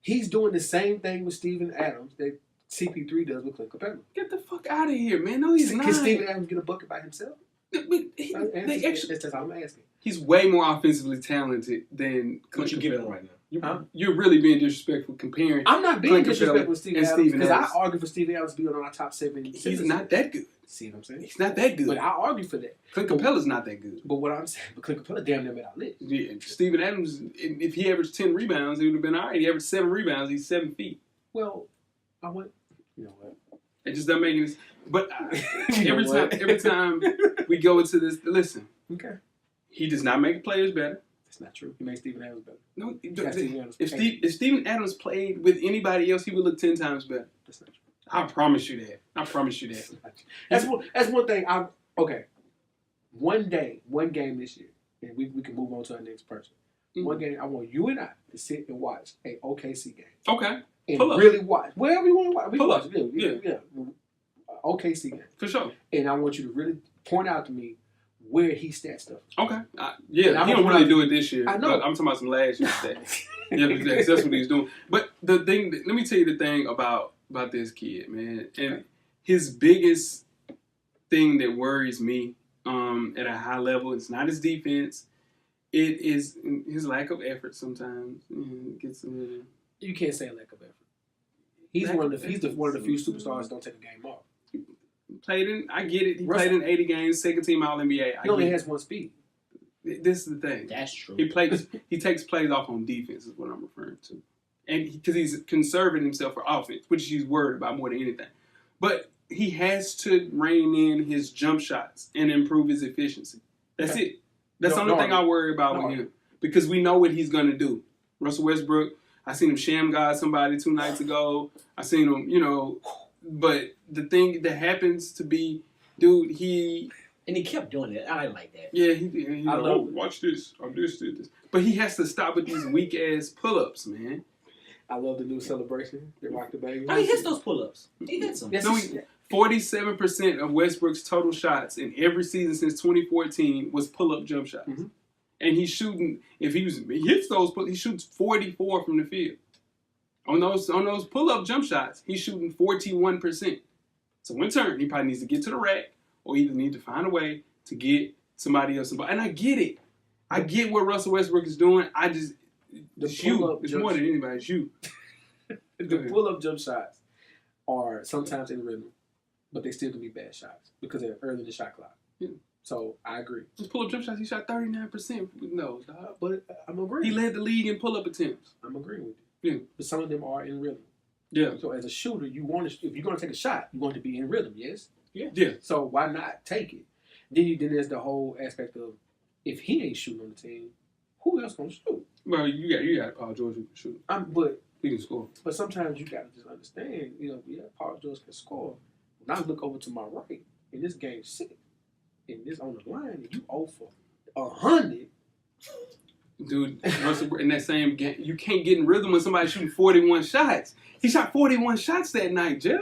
Speaker 3: he's doing the same thing with Steven Adams that CP3 does with Clint Capella.
Speaker 2: Get the fuck out of here, man. No, he's not.
Speaker 3: Can Steven Adams get a bucket by himself?
Speaker 2: That's
Speaker 3: how I'm asking.
Speaker 2: He's way more offensively talented than
Speaker 4: What
Speaker 2: Clint
Speaker 4: you
Speaker 2: Capella
Speaker 4: giving him right now?
Speaker 2: You're really being disrespectful comparing.
Speaker 3: I'm not being
Speaker 2: Clint
Speaker 3: disrespectful with
Speaker 2: Capella
Speaker 3: Steven Adams because I
Speaker 2: Adams.
Speaker 3: argue for Steven Adams being on our top 7.
Speaker 2: He's not that good.
Speaker 3: See what I'm saying?
Speaker 2: He's not that good.
Speaker 3: But I argue for that.
Speaker 2: Clint Capella's not that good.
Speaker 3: But what I'm saying, Clint Capella damn near made our list.
Speaker 2: Yeah, Steven Adams, if he averaged 10 rebounds, he would have been all right. He averaged 7 rebounds. He's 7 feet.
Speaker 3: Well, you know what?
Speaker 2: It just doesn't make any sense. But every time we go into this, listen.
Speaker 3: Okay.
Speaker 2: He does not make players better.
Speaker 3: That's not true. He makes Steven Adams better.
Speaker 2: No,
Speaker 3: If
Speaker 2: if Steven Adams played with anybody else, he would look 10 times better.
Speaker 3: That's not true.
Speaker 2: I promise you that.
Speaker 3: That's one thing. One game this year, and we can move on to our next person. Mm-hmm. One game, I want you and I to sit and watch a OKC game.
Speaker 2: Okay.
Speaker 3: And really watch. Wherever you want to watch. We
Speaker 2: Pull
Speaker 3: watch
Speaker 2: up.
Speaker 3: it. Yeah. OKC game.
Speaker 2: For sure.
Speaker 3: And I want you to really point out to me where he stat stuff.
Speaker 2: Okay. He don't really do it this year.
Speaker 3: I know.
Speaker 2: I'm talking about some last year stats. Yeah, that's what he's doing. But let me tell you the thing about this kid, man. And his biggest thing that worries me at a high level, it's not his defense. It is his lack of effort sometimes. It gets a little...
Speaker 3: You can't say lack of effort. He's one of the few superstars that don't take a game off.
Speaker 2: I get it. He played in 80 games, second team All-NBA.
Speaker 3: He only has one speed.
Speaker 2: This is the thing.
Speaker 4: That's true.
Speaker 2: He takes plays off on defense is what I'm referring to. And because he's conserving himself for offense, which he's worried about more than anything. But he has to rein in his jump shots and improve his efficiency. That's it. That's the only thing I worry about with him. Because we know what he's going to do. Russell Westbrook, I seen him sham guard somebody 2 nights ago. I seen him, but the thing that happens to be, dude, he
Speaker 4: And he kept doing it. I like that.
Speaker 2: Yeah, he did. He
Speaker 3: I
Speaker 2: like,
Speaker 3: love
Speaker 2: oh,
Speaker 3: it.
Speaker 2: watch this. Or this. But he has to stop with these weak ass pull-ups, man.
Speaker 3: I love the new celebration. They rock the baby.
Speaker 4: Oh, he hits those pull-ups. He hits them.
Speaker 3: Yes,
Speaker 2: No,
Speaker 3: he-
Speaker 2: 47% of Westbrook's total shots in every season since 2014 was pull-up jump shots.
Speaker 3: Mhm.
Speaker 2: And he's shooting, if he hits those, he shoots 44 from the field. On those pull-up jump shots, he's shooting 41%. So in turn, he probably needs to get to the rack or either need to find a way to get somebody else involved. And I get it. I get what Russell Westbrook is doing. I just, it's you. It's more than anybody. It's you.
Speaker 3: The pull-up jump shots are sometimes in rhythm, but they still can be bad shots because they're early in the shot clock.
Speaker 2: Yeah.
Speaker 3: So I agree.
Speaker 2: His pull-up jump shots, he shot 39% with those, dog.
Speaker 3: But I'm agreeing.
Speaker 2: He led the league in pull-up attempts.
Speaker 3: I'm agreeing with
Speaker 2: Yeah.
Speaker 3: you. But some of them are in rhythm.
Speaker 2: Yeah.
Speaker 3: So as a shooter, you want to, if you're going to take a shot, you want to be in rhythm, yes?
Speaker 2: Yeah.
Speaker 3: So why not take it? Then there's the whole aspect of if he ain't shooting on the team, who else gonna shoot?
Speaker 2: Well, you got Paul George who can shoot.
Speaker 3: But
Speaker 2: He can score.
Speaker 3: sometimes you gotta just understand, Paul George can score. When I look over to my right, in this game 6, and this on the line, and you 0 for 100.
Speaker 2: Dude, Russell, in that same game, you can't get in rhythm when somebody's shooting 41 shots. He shot 41 shots that night, Jeff.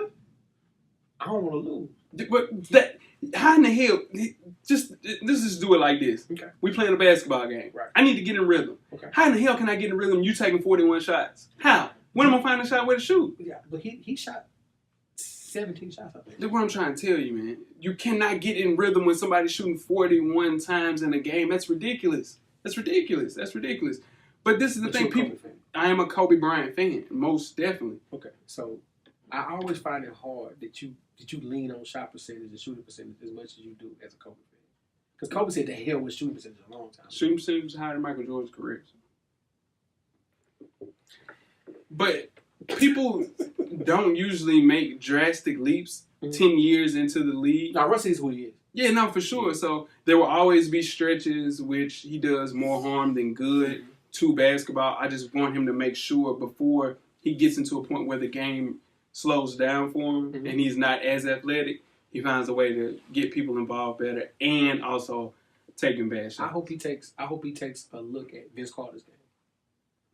Speaker 3: I don't want to lose.
Speaker 2: But that, how in the hell? Let's just do it like this.
Speaker 3: Okay.
Speaker 2: We playing a basketball game.
Speaker 3: Right.
Speaker 2: I need to get in rhythm.
Speaker 3: Okay.
Speaker 2: How in the hell can I get in rhythm? You taking 41 shots? How? When am I finding a shot where to shoot?
Speaker 3: Yeah, but he shot 17 shots, I think.
Speaker 2: That's what I'm trying to tell you, man. You cannot get in rhythm when somebody's shooting 41 times in a game. That's ridiculous. That's ridiculous. But this is the
Speaker 3: But
Speaker 2: thing,
Speaker 3: you're a Kobe
Speaker 2: people.
Speaker 3: fan.
Speaker 2: I am a Kobe Bryant fan, most definitely.
Speaker 3: Okay, so I always find it hard that you lean on shot percentage and shooting percentage as much as you do as a Kobe fan. Because Kobe said the hell with shooting percentage a long time ago.
Speaker 2: Shooting percentage was higher than Michael Jordan's career. But people don't usually make drastic leaps 10 years into the league.
Speaker 3: Now, Russ is who he is.
Speaker 2: Yeah, no, for sure. So there will always be stretches which he does more harm than good to basketball. I just want him to make sure before he gets into a point where the game slows down for him and he's not as athletic, he finds a way to get people involved better and also taking bad shots.
Speaker 3: I hope he takes a look at Vince Carter's game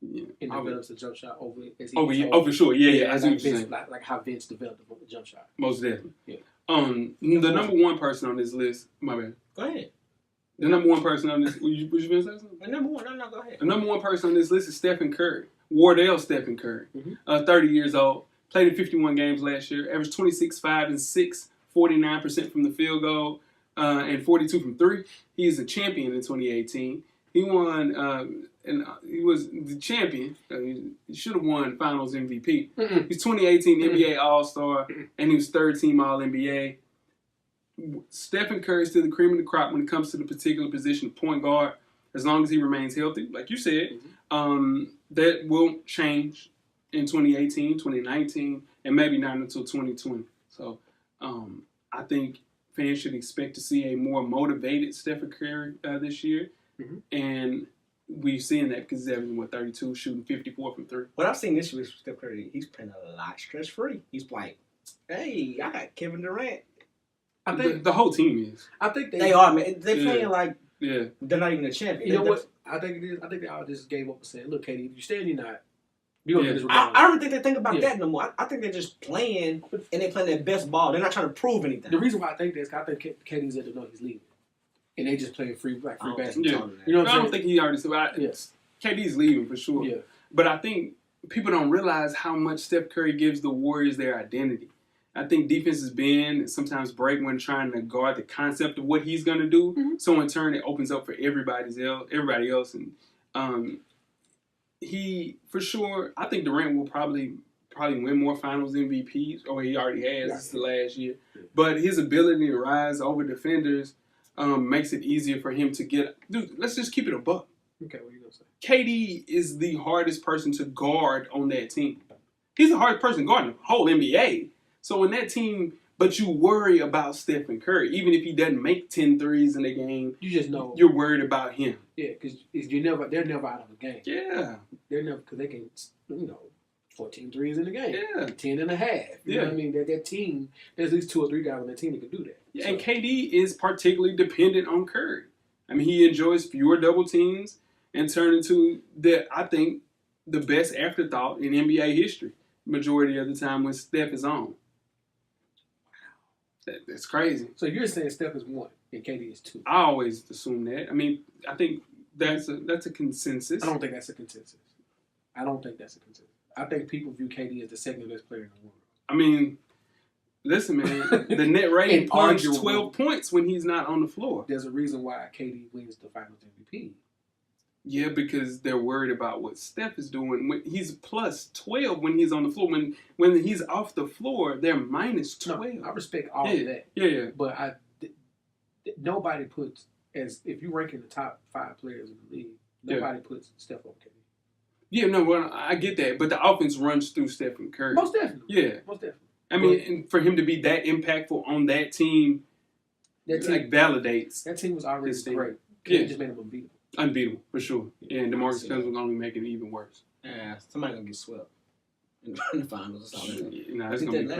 Speaker 2: Yeah.
Speaker 3: and develops a jump shot over it. As he
Speaker 2: Oh,
Speaker 3: gets
Speaker 2: yeah.
Speaker 3: older.
Speaker 2: Oh, for sure. Yeah. I see what you're
Speaker 3: Vince,
Speaker 2: saying.
Speaker 3: like how Vince developed the jump shot.
Speaker 2: Most definitely.
Speaker 3: Yeah.
Speaker 2: The number one person on this list, my bad.
Speaker 4: Go ahead.
Speaker 2: The number one person on this, was you going to say something?
Speaker 4: Number one. No, go ahead.
Speaker 2: The number one person on this list is Stephen Curry. Wardell Stephen Curry. 30 years old. Played in 51 games last year. Averaged 26, 5, and 6. 49% from the field goal. And 42 from 3. He is a champion in 2018. He won, and he was the champion. He should have won Finals MVP. He's 2018 NBA All-Star, and he was third team All-NBA. Stephen Curry is still the cream of the crop when it comes to the particular position of point guard, as long as he remains healthy. Like you said, that will change in 2018, 2019, and maybe not until 2020. So I think fans should expect to see a more motivated Stephen Curry this year. And we've seen that because he's averaging, 32, shooting 54 from 3.
Speaker 4: What I've seen this year with Steph Curry, he's playing a lot stress-free. He's like, hey, I got Kevin Durant.
Speaker 3: I think
Speaker 2: The whole team is.
Speaker 3: I think
Speaker 4: They are, man. They're
Speaker 2: Yeah.
Speaker 4: playing like
Speaker 2: Yeah.
Speaker 4: they're not even a champion.
Speaker 3: You know what? I think it is. I think they all just gave up and said, "Look, Katie, if you stay, you're not. You're gonna
Speaker 2: Yeah.
Speaker 3: get this
Speaker 4: I
Speaker 3: rebound."
Speaker 4: don't think they think about
Speaker 3: Yeah.
Speaker 4: that no more. I think they're just playing, and they're playing their best ball. They're not trying to prove anything.
Speaker 3: The reason why I think that is 'cause I think KD's let them know he's leaving, and they just playing free
Speaker 4: I don't think
Speaker 3: basketball.
Speaker 4: he's
Speaker 2: Yeah.
Speaker 4: telling them that.
Speaker 3: You know what
Speaker 2: I
Speaker 3: I'm
Speaker 2: don't
Speaker 3: saying?
Speaker 2: think he already said.
Speaker 3: Yes.
Speaker 2: KD's leaving for sure.
Speaker 3: Yeah.
Speaker 2: But I think people don't realize how much Steph Curry gives the Warriors their identity. I think defenses bend and sometimes break when trying to guard the concept of what he's going to do. So in turn, it opens up for everybody else. And he, for sure, I think Durant will probably win more Finals MVPs, or he already has. This is the last year. But his ability to rise over defenders makes it easier for him to get. Dude, let's just keep it a buck.
Speaker 3: Okay, what are you gonna say?
Speaker 2: KD is the hardest person to guard on that team. He's the hardest person guarding the whole NBA. So in that team, but you worry about Stephen Curry. Even if he doesn't make 10 threes in a game,
Speaker 3: You just know.
Speaker 2: you're worried about him.
Speaker 3: Yeah, because they're never out of the game.
Speaker 2: Yeah.
Speaker 3: They're never because they can 14 threes in the game.
Speaker 2: Yeah.
Speaker 3: 10 and a half. You know what I mean? That team, there's at least 2 or 3 guys on that team that can do that.
Speaker 2: Yeah, and KD is particularly dependent on Curry. I mean, he enjoys fewer double teams and turned into I think the best afterthought in NBA history. Majority of the time when Steph is on. That's crazy.
Speaker 3: So you're saying Steph is 1 and KD is 2.
Speaker 2: I always assume that. I mean, I think that's a consensus.
Speaker 3: I don't think that's a consensus. I think people view KD as the second best player in the world.
Speaker 2: I mean, listen, man, the net rating plunged 12 points when he's not on the floor.
Speaker 3: There's a reason why KD wins the Finals MVP.
Speaker 2: Yeah, because they're worried about what Steph is doing. When he's plus 12 when he's on the floor. When he's off the floor, they're minus 12.
Speaker 3: No, I respect all of that.
Speaker 2: Yeah.
Speaker 3: But nobody puts, as if you rank in the top 5 players in the league, nobody puts Steph over KD.
Speaker 2: Yeah, no, well, I get that. But the offense runs through Steph and Curry.
Speaker 3: Most definitely.
Speaker 2: Yeah.
Speaker 3: Most definitely.
Speaker 2: I mean, and for him to be that impactful on that team, validates.
Speaker 3: That team was already great.
Speaker 2: Yeah.
Speaker 3: It just made them unbeatable.
Speaker 2: Unbeatable, for sure. Yeah, and DeMarcus Cousins was going to make it even worse.
Speaker 4: Yeah, somebody's going to get swept in the finals. That's all that is.
Speaker 2: No, it's going to be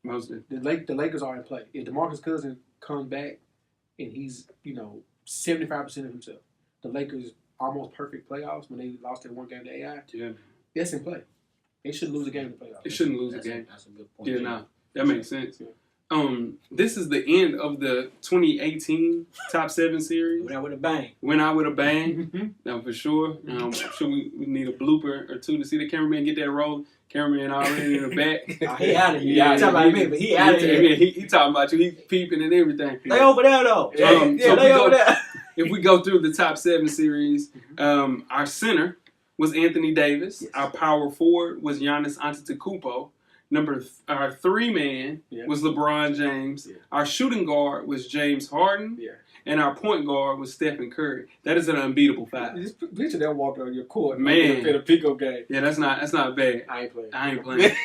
Speaker 2: crazy.
Speaker 3: The Lakers are in play. If DeMarcus Cousins comes back and he's, 75% of himself, the Lakers almost perfect playoffs when they lost that one game to AI.
Speaker 2: Yeah.
Speaker 3: That's in play. They shouldn't lose a game in the playoffs.
Speaker 2: They shouldn't lose a game.
Speaker 4: That's a good point.
Speaker 2: Yeah, no, that makes sense.
Speaker 3: Yeah.
Speaker 2: This is the end of the 2018 Top 7 series.
Speaker 4: Went out with a bang.
Speaker 2: Went out with a bang. No, for sure. I'm sure we need a blooper or two to see the cameraman get that roll. Cameraman already in the back.
Speaker 4: He out of here. Yeah, talking about me, but he out of here.
Speaker 2: Yeah, he talking about you. He peeping and everything.
Speaker 4: They over there, though.
Speaker 2: So
Speaker 4: they over there.
Speaker 2: If we go through the Top 7 series, our center was Anthony Davis. Yes. Our power forward was Giannis Antetokounmpo. Our 3-man was LeBron James. Yeah. Our shooting guard was James Harden. Yeah. And our point guard was Stephen Curry. That is an unbeatable 5.
Speaker 3: Just picture that walking on your court.
Speaker 2: Man.
Speaker 3: In a pickup game.
Speaker 2: Yeah, that's not bad.
Speaker 3: I ain't playing.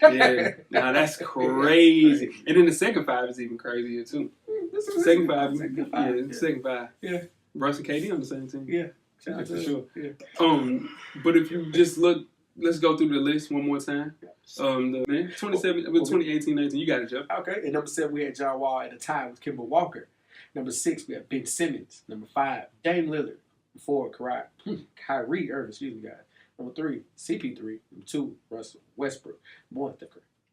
Speaker 2: Yeah. Now that's crazy. And then the second 5 is even crazier too. Second five. Yeah. Russ and KD on the same team.
Speaker 3: Yeah.
Speaker 2: For sure.
Speaker 3: Yeah.
Speaker 2: But if you just look, let's go through the list one more time. 2018-19, you got it, Jeff.
Speaker 3: Okay. At number 7, we had John Wall at a tie with Kemba Walker. Number 6, we have Ben Simmons. Number 5, Dame Lillard. Number 4, Kyrie Irving. Excuse me, guys. Number 3, CP3. Number 2, Russell Westbrook. Number 1,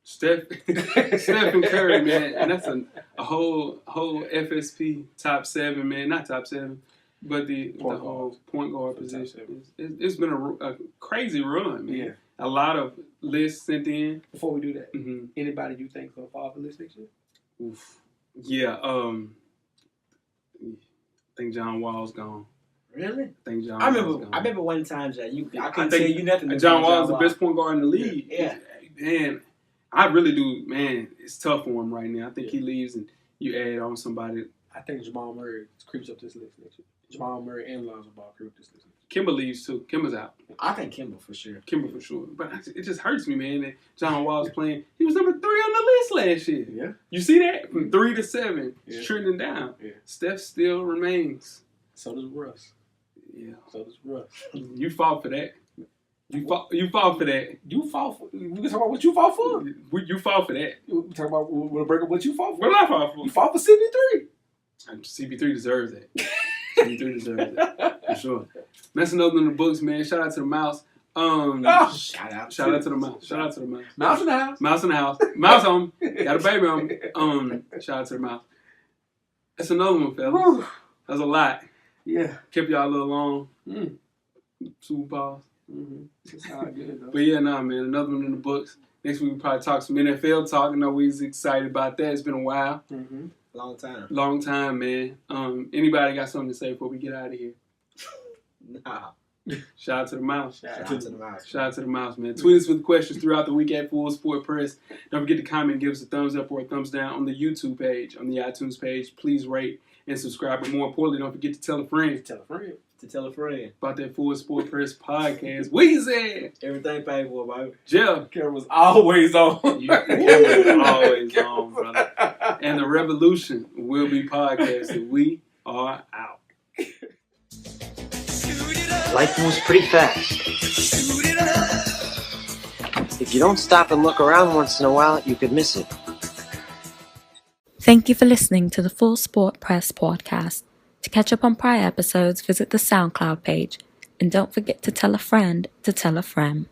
Speaker 3: Steph Curry.
Speaker 2: Stephen Curry, man, and that's a whole FSP top 7, man. Not top 7, but the whole point guard position. It's been a crazy run, man. Yeah. A lot of lists sent in.
Speaker 3: Before we do that, anybody you think will fall off the list next year?
Speaker 2: Oof. Yeah. I think John Wall's gone.
Speaker 4: Really?
Speaker 2: I
Speaker 4: remember one time that I couldn't tell you nothing.
Speaker 2: John Wall's the best point guard in the league.
Speaker 4: Yeah.
Speaker 2: Man, I really do. Man, it's tough for him right now. I think he leaves and you add on somebody.
Speaker 3: I think Jamal Murray creeps up this list next year. Jamal Murray and Lonzo Ball creep up this list.
Speaker 2: Kimba leaves too. Kimba's out.
Speaker 4: I think Kimba for sure.
Speaker 2: But it just hurts me, man, that John Wall's playing. He was number 3 on the list last year.
Speaker 3: Yeah.
Speaker 2: You see that? From 3 to 7. It's trending down. Yeah. Steph still remains.
Speaker 3: So does Russ.
Speaker 2: Yeah.
Speaker 3: So does Russ.
Speaker 2: You fought for that. You fought for that.
Speaker 3: You fought for. We can talk about what you fought for.
Speaker 2: You fought for that.
Speaker 3: We talk about we'll break up what you fought for.
Speaker 2: What did I fight for?
Speaker 3: You fought for CP3.
Speaker 2: CP3 deserves that. CP3 deserves that for sure. That's another in the books, man. Shout out to the mouse. Shout out to the mouse. Shout out to the mouse.
Speaker 3: Mouse in the house.
Speaker 2: Mouse in the house. Mouse home. Got a baby home. Shout out to the mouse. That's another one, fellas. That's a lot.
Speaker 3: Yeah.
Speaker 2: Kept y'all a little long. Super pause.
Speaker 3: That's how I get it, though.
Speaker 2: But yeah, man. Another one in the books. Next week we'll probably talk some NFL talk. I know we's excited about that. It's been a while. Long time, man. Anybody got something to say before we get out of here?
Speaker 4: Nah.
Speaker 2: Shout out to the mouse.
Speaker 4: Shout out to the mouse.
Speaker 2: Shout out to the mouse, man. Tweet us with questions throughout the week at Full Sport Press. Don't forget to comment, give us a thumbs up or a thumbs down on the YouTube page, on the iTunes page. Please rate and subscribe. But more importantly, don't forget to tell a friend.
Speaker 4: Tell a friend.
Speaker 2: About that Full Sport Press podcast. Weezy!
Speaker 4: Everything paid for, baby.
Speaker 2: Jeff.
Speaker 3: Camera's always on.
Speaker 2: The camera's always on, brother. And the revolution will be podcasted. We are out.
Speaker 6: Life moves pretty fast. If you don't stop and look around once in a while, you could miss it.
Speaker 1: Thank you for listening to the Full Sport Press podcast. To catch up on prior episodes, visit the SoundCloud page. And don't forget to tell a friend to tell a friend.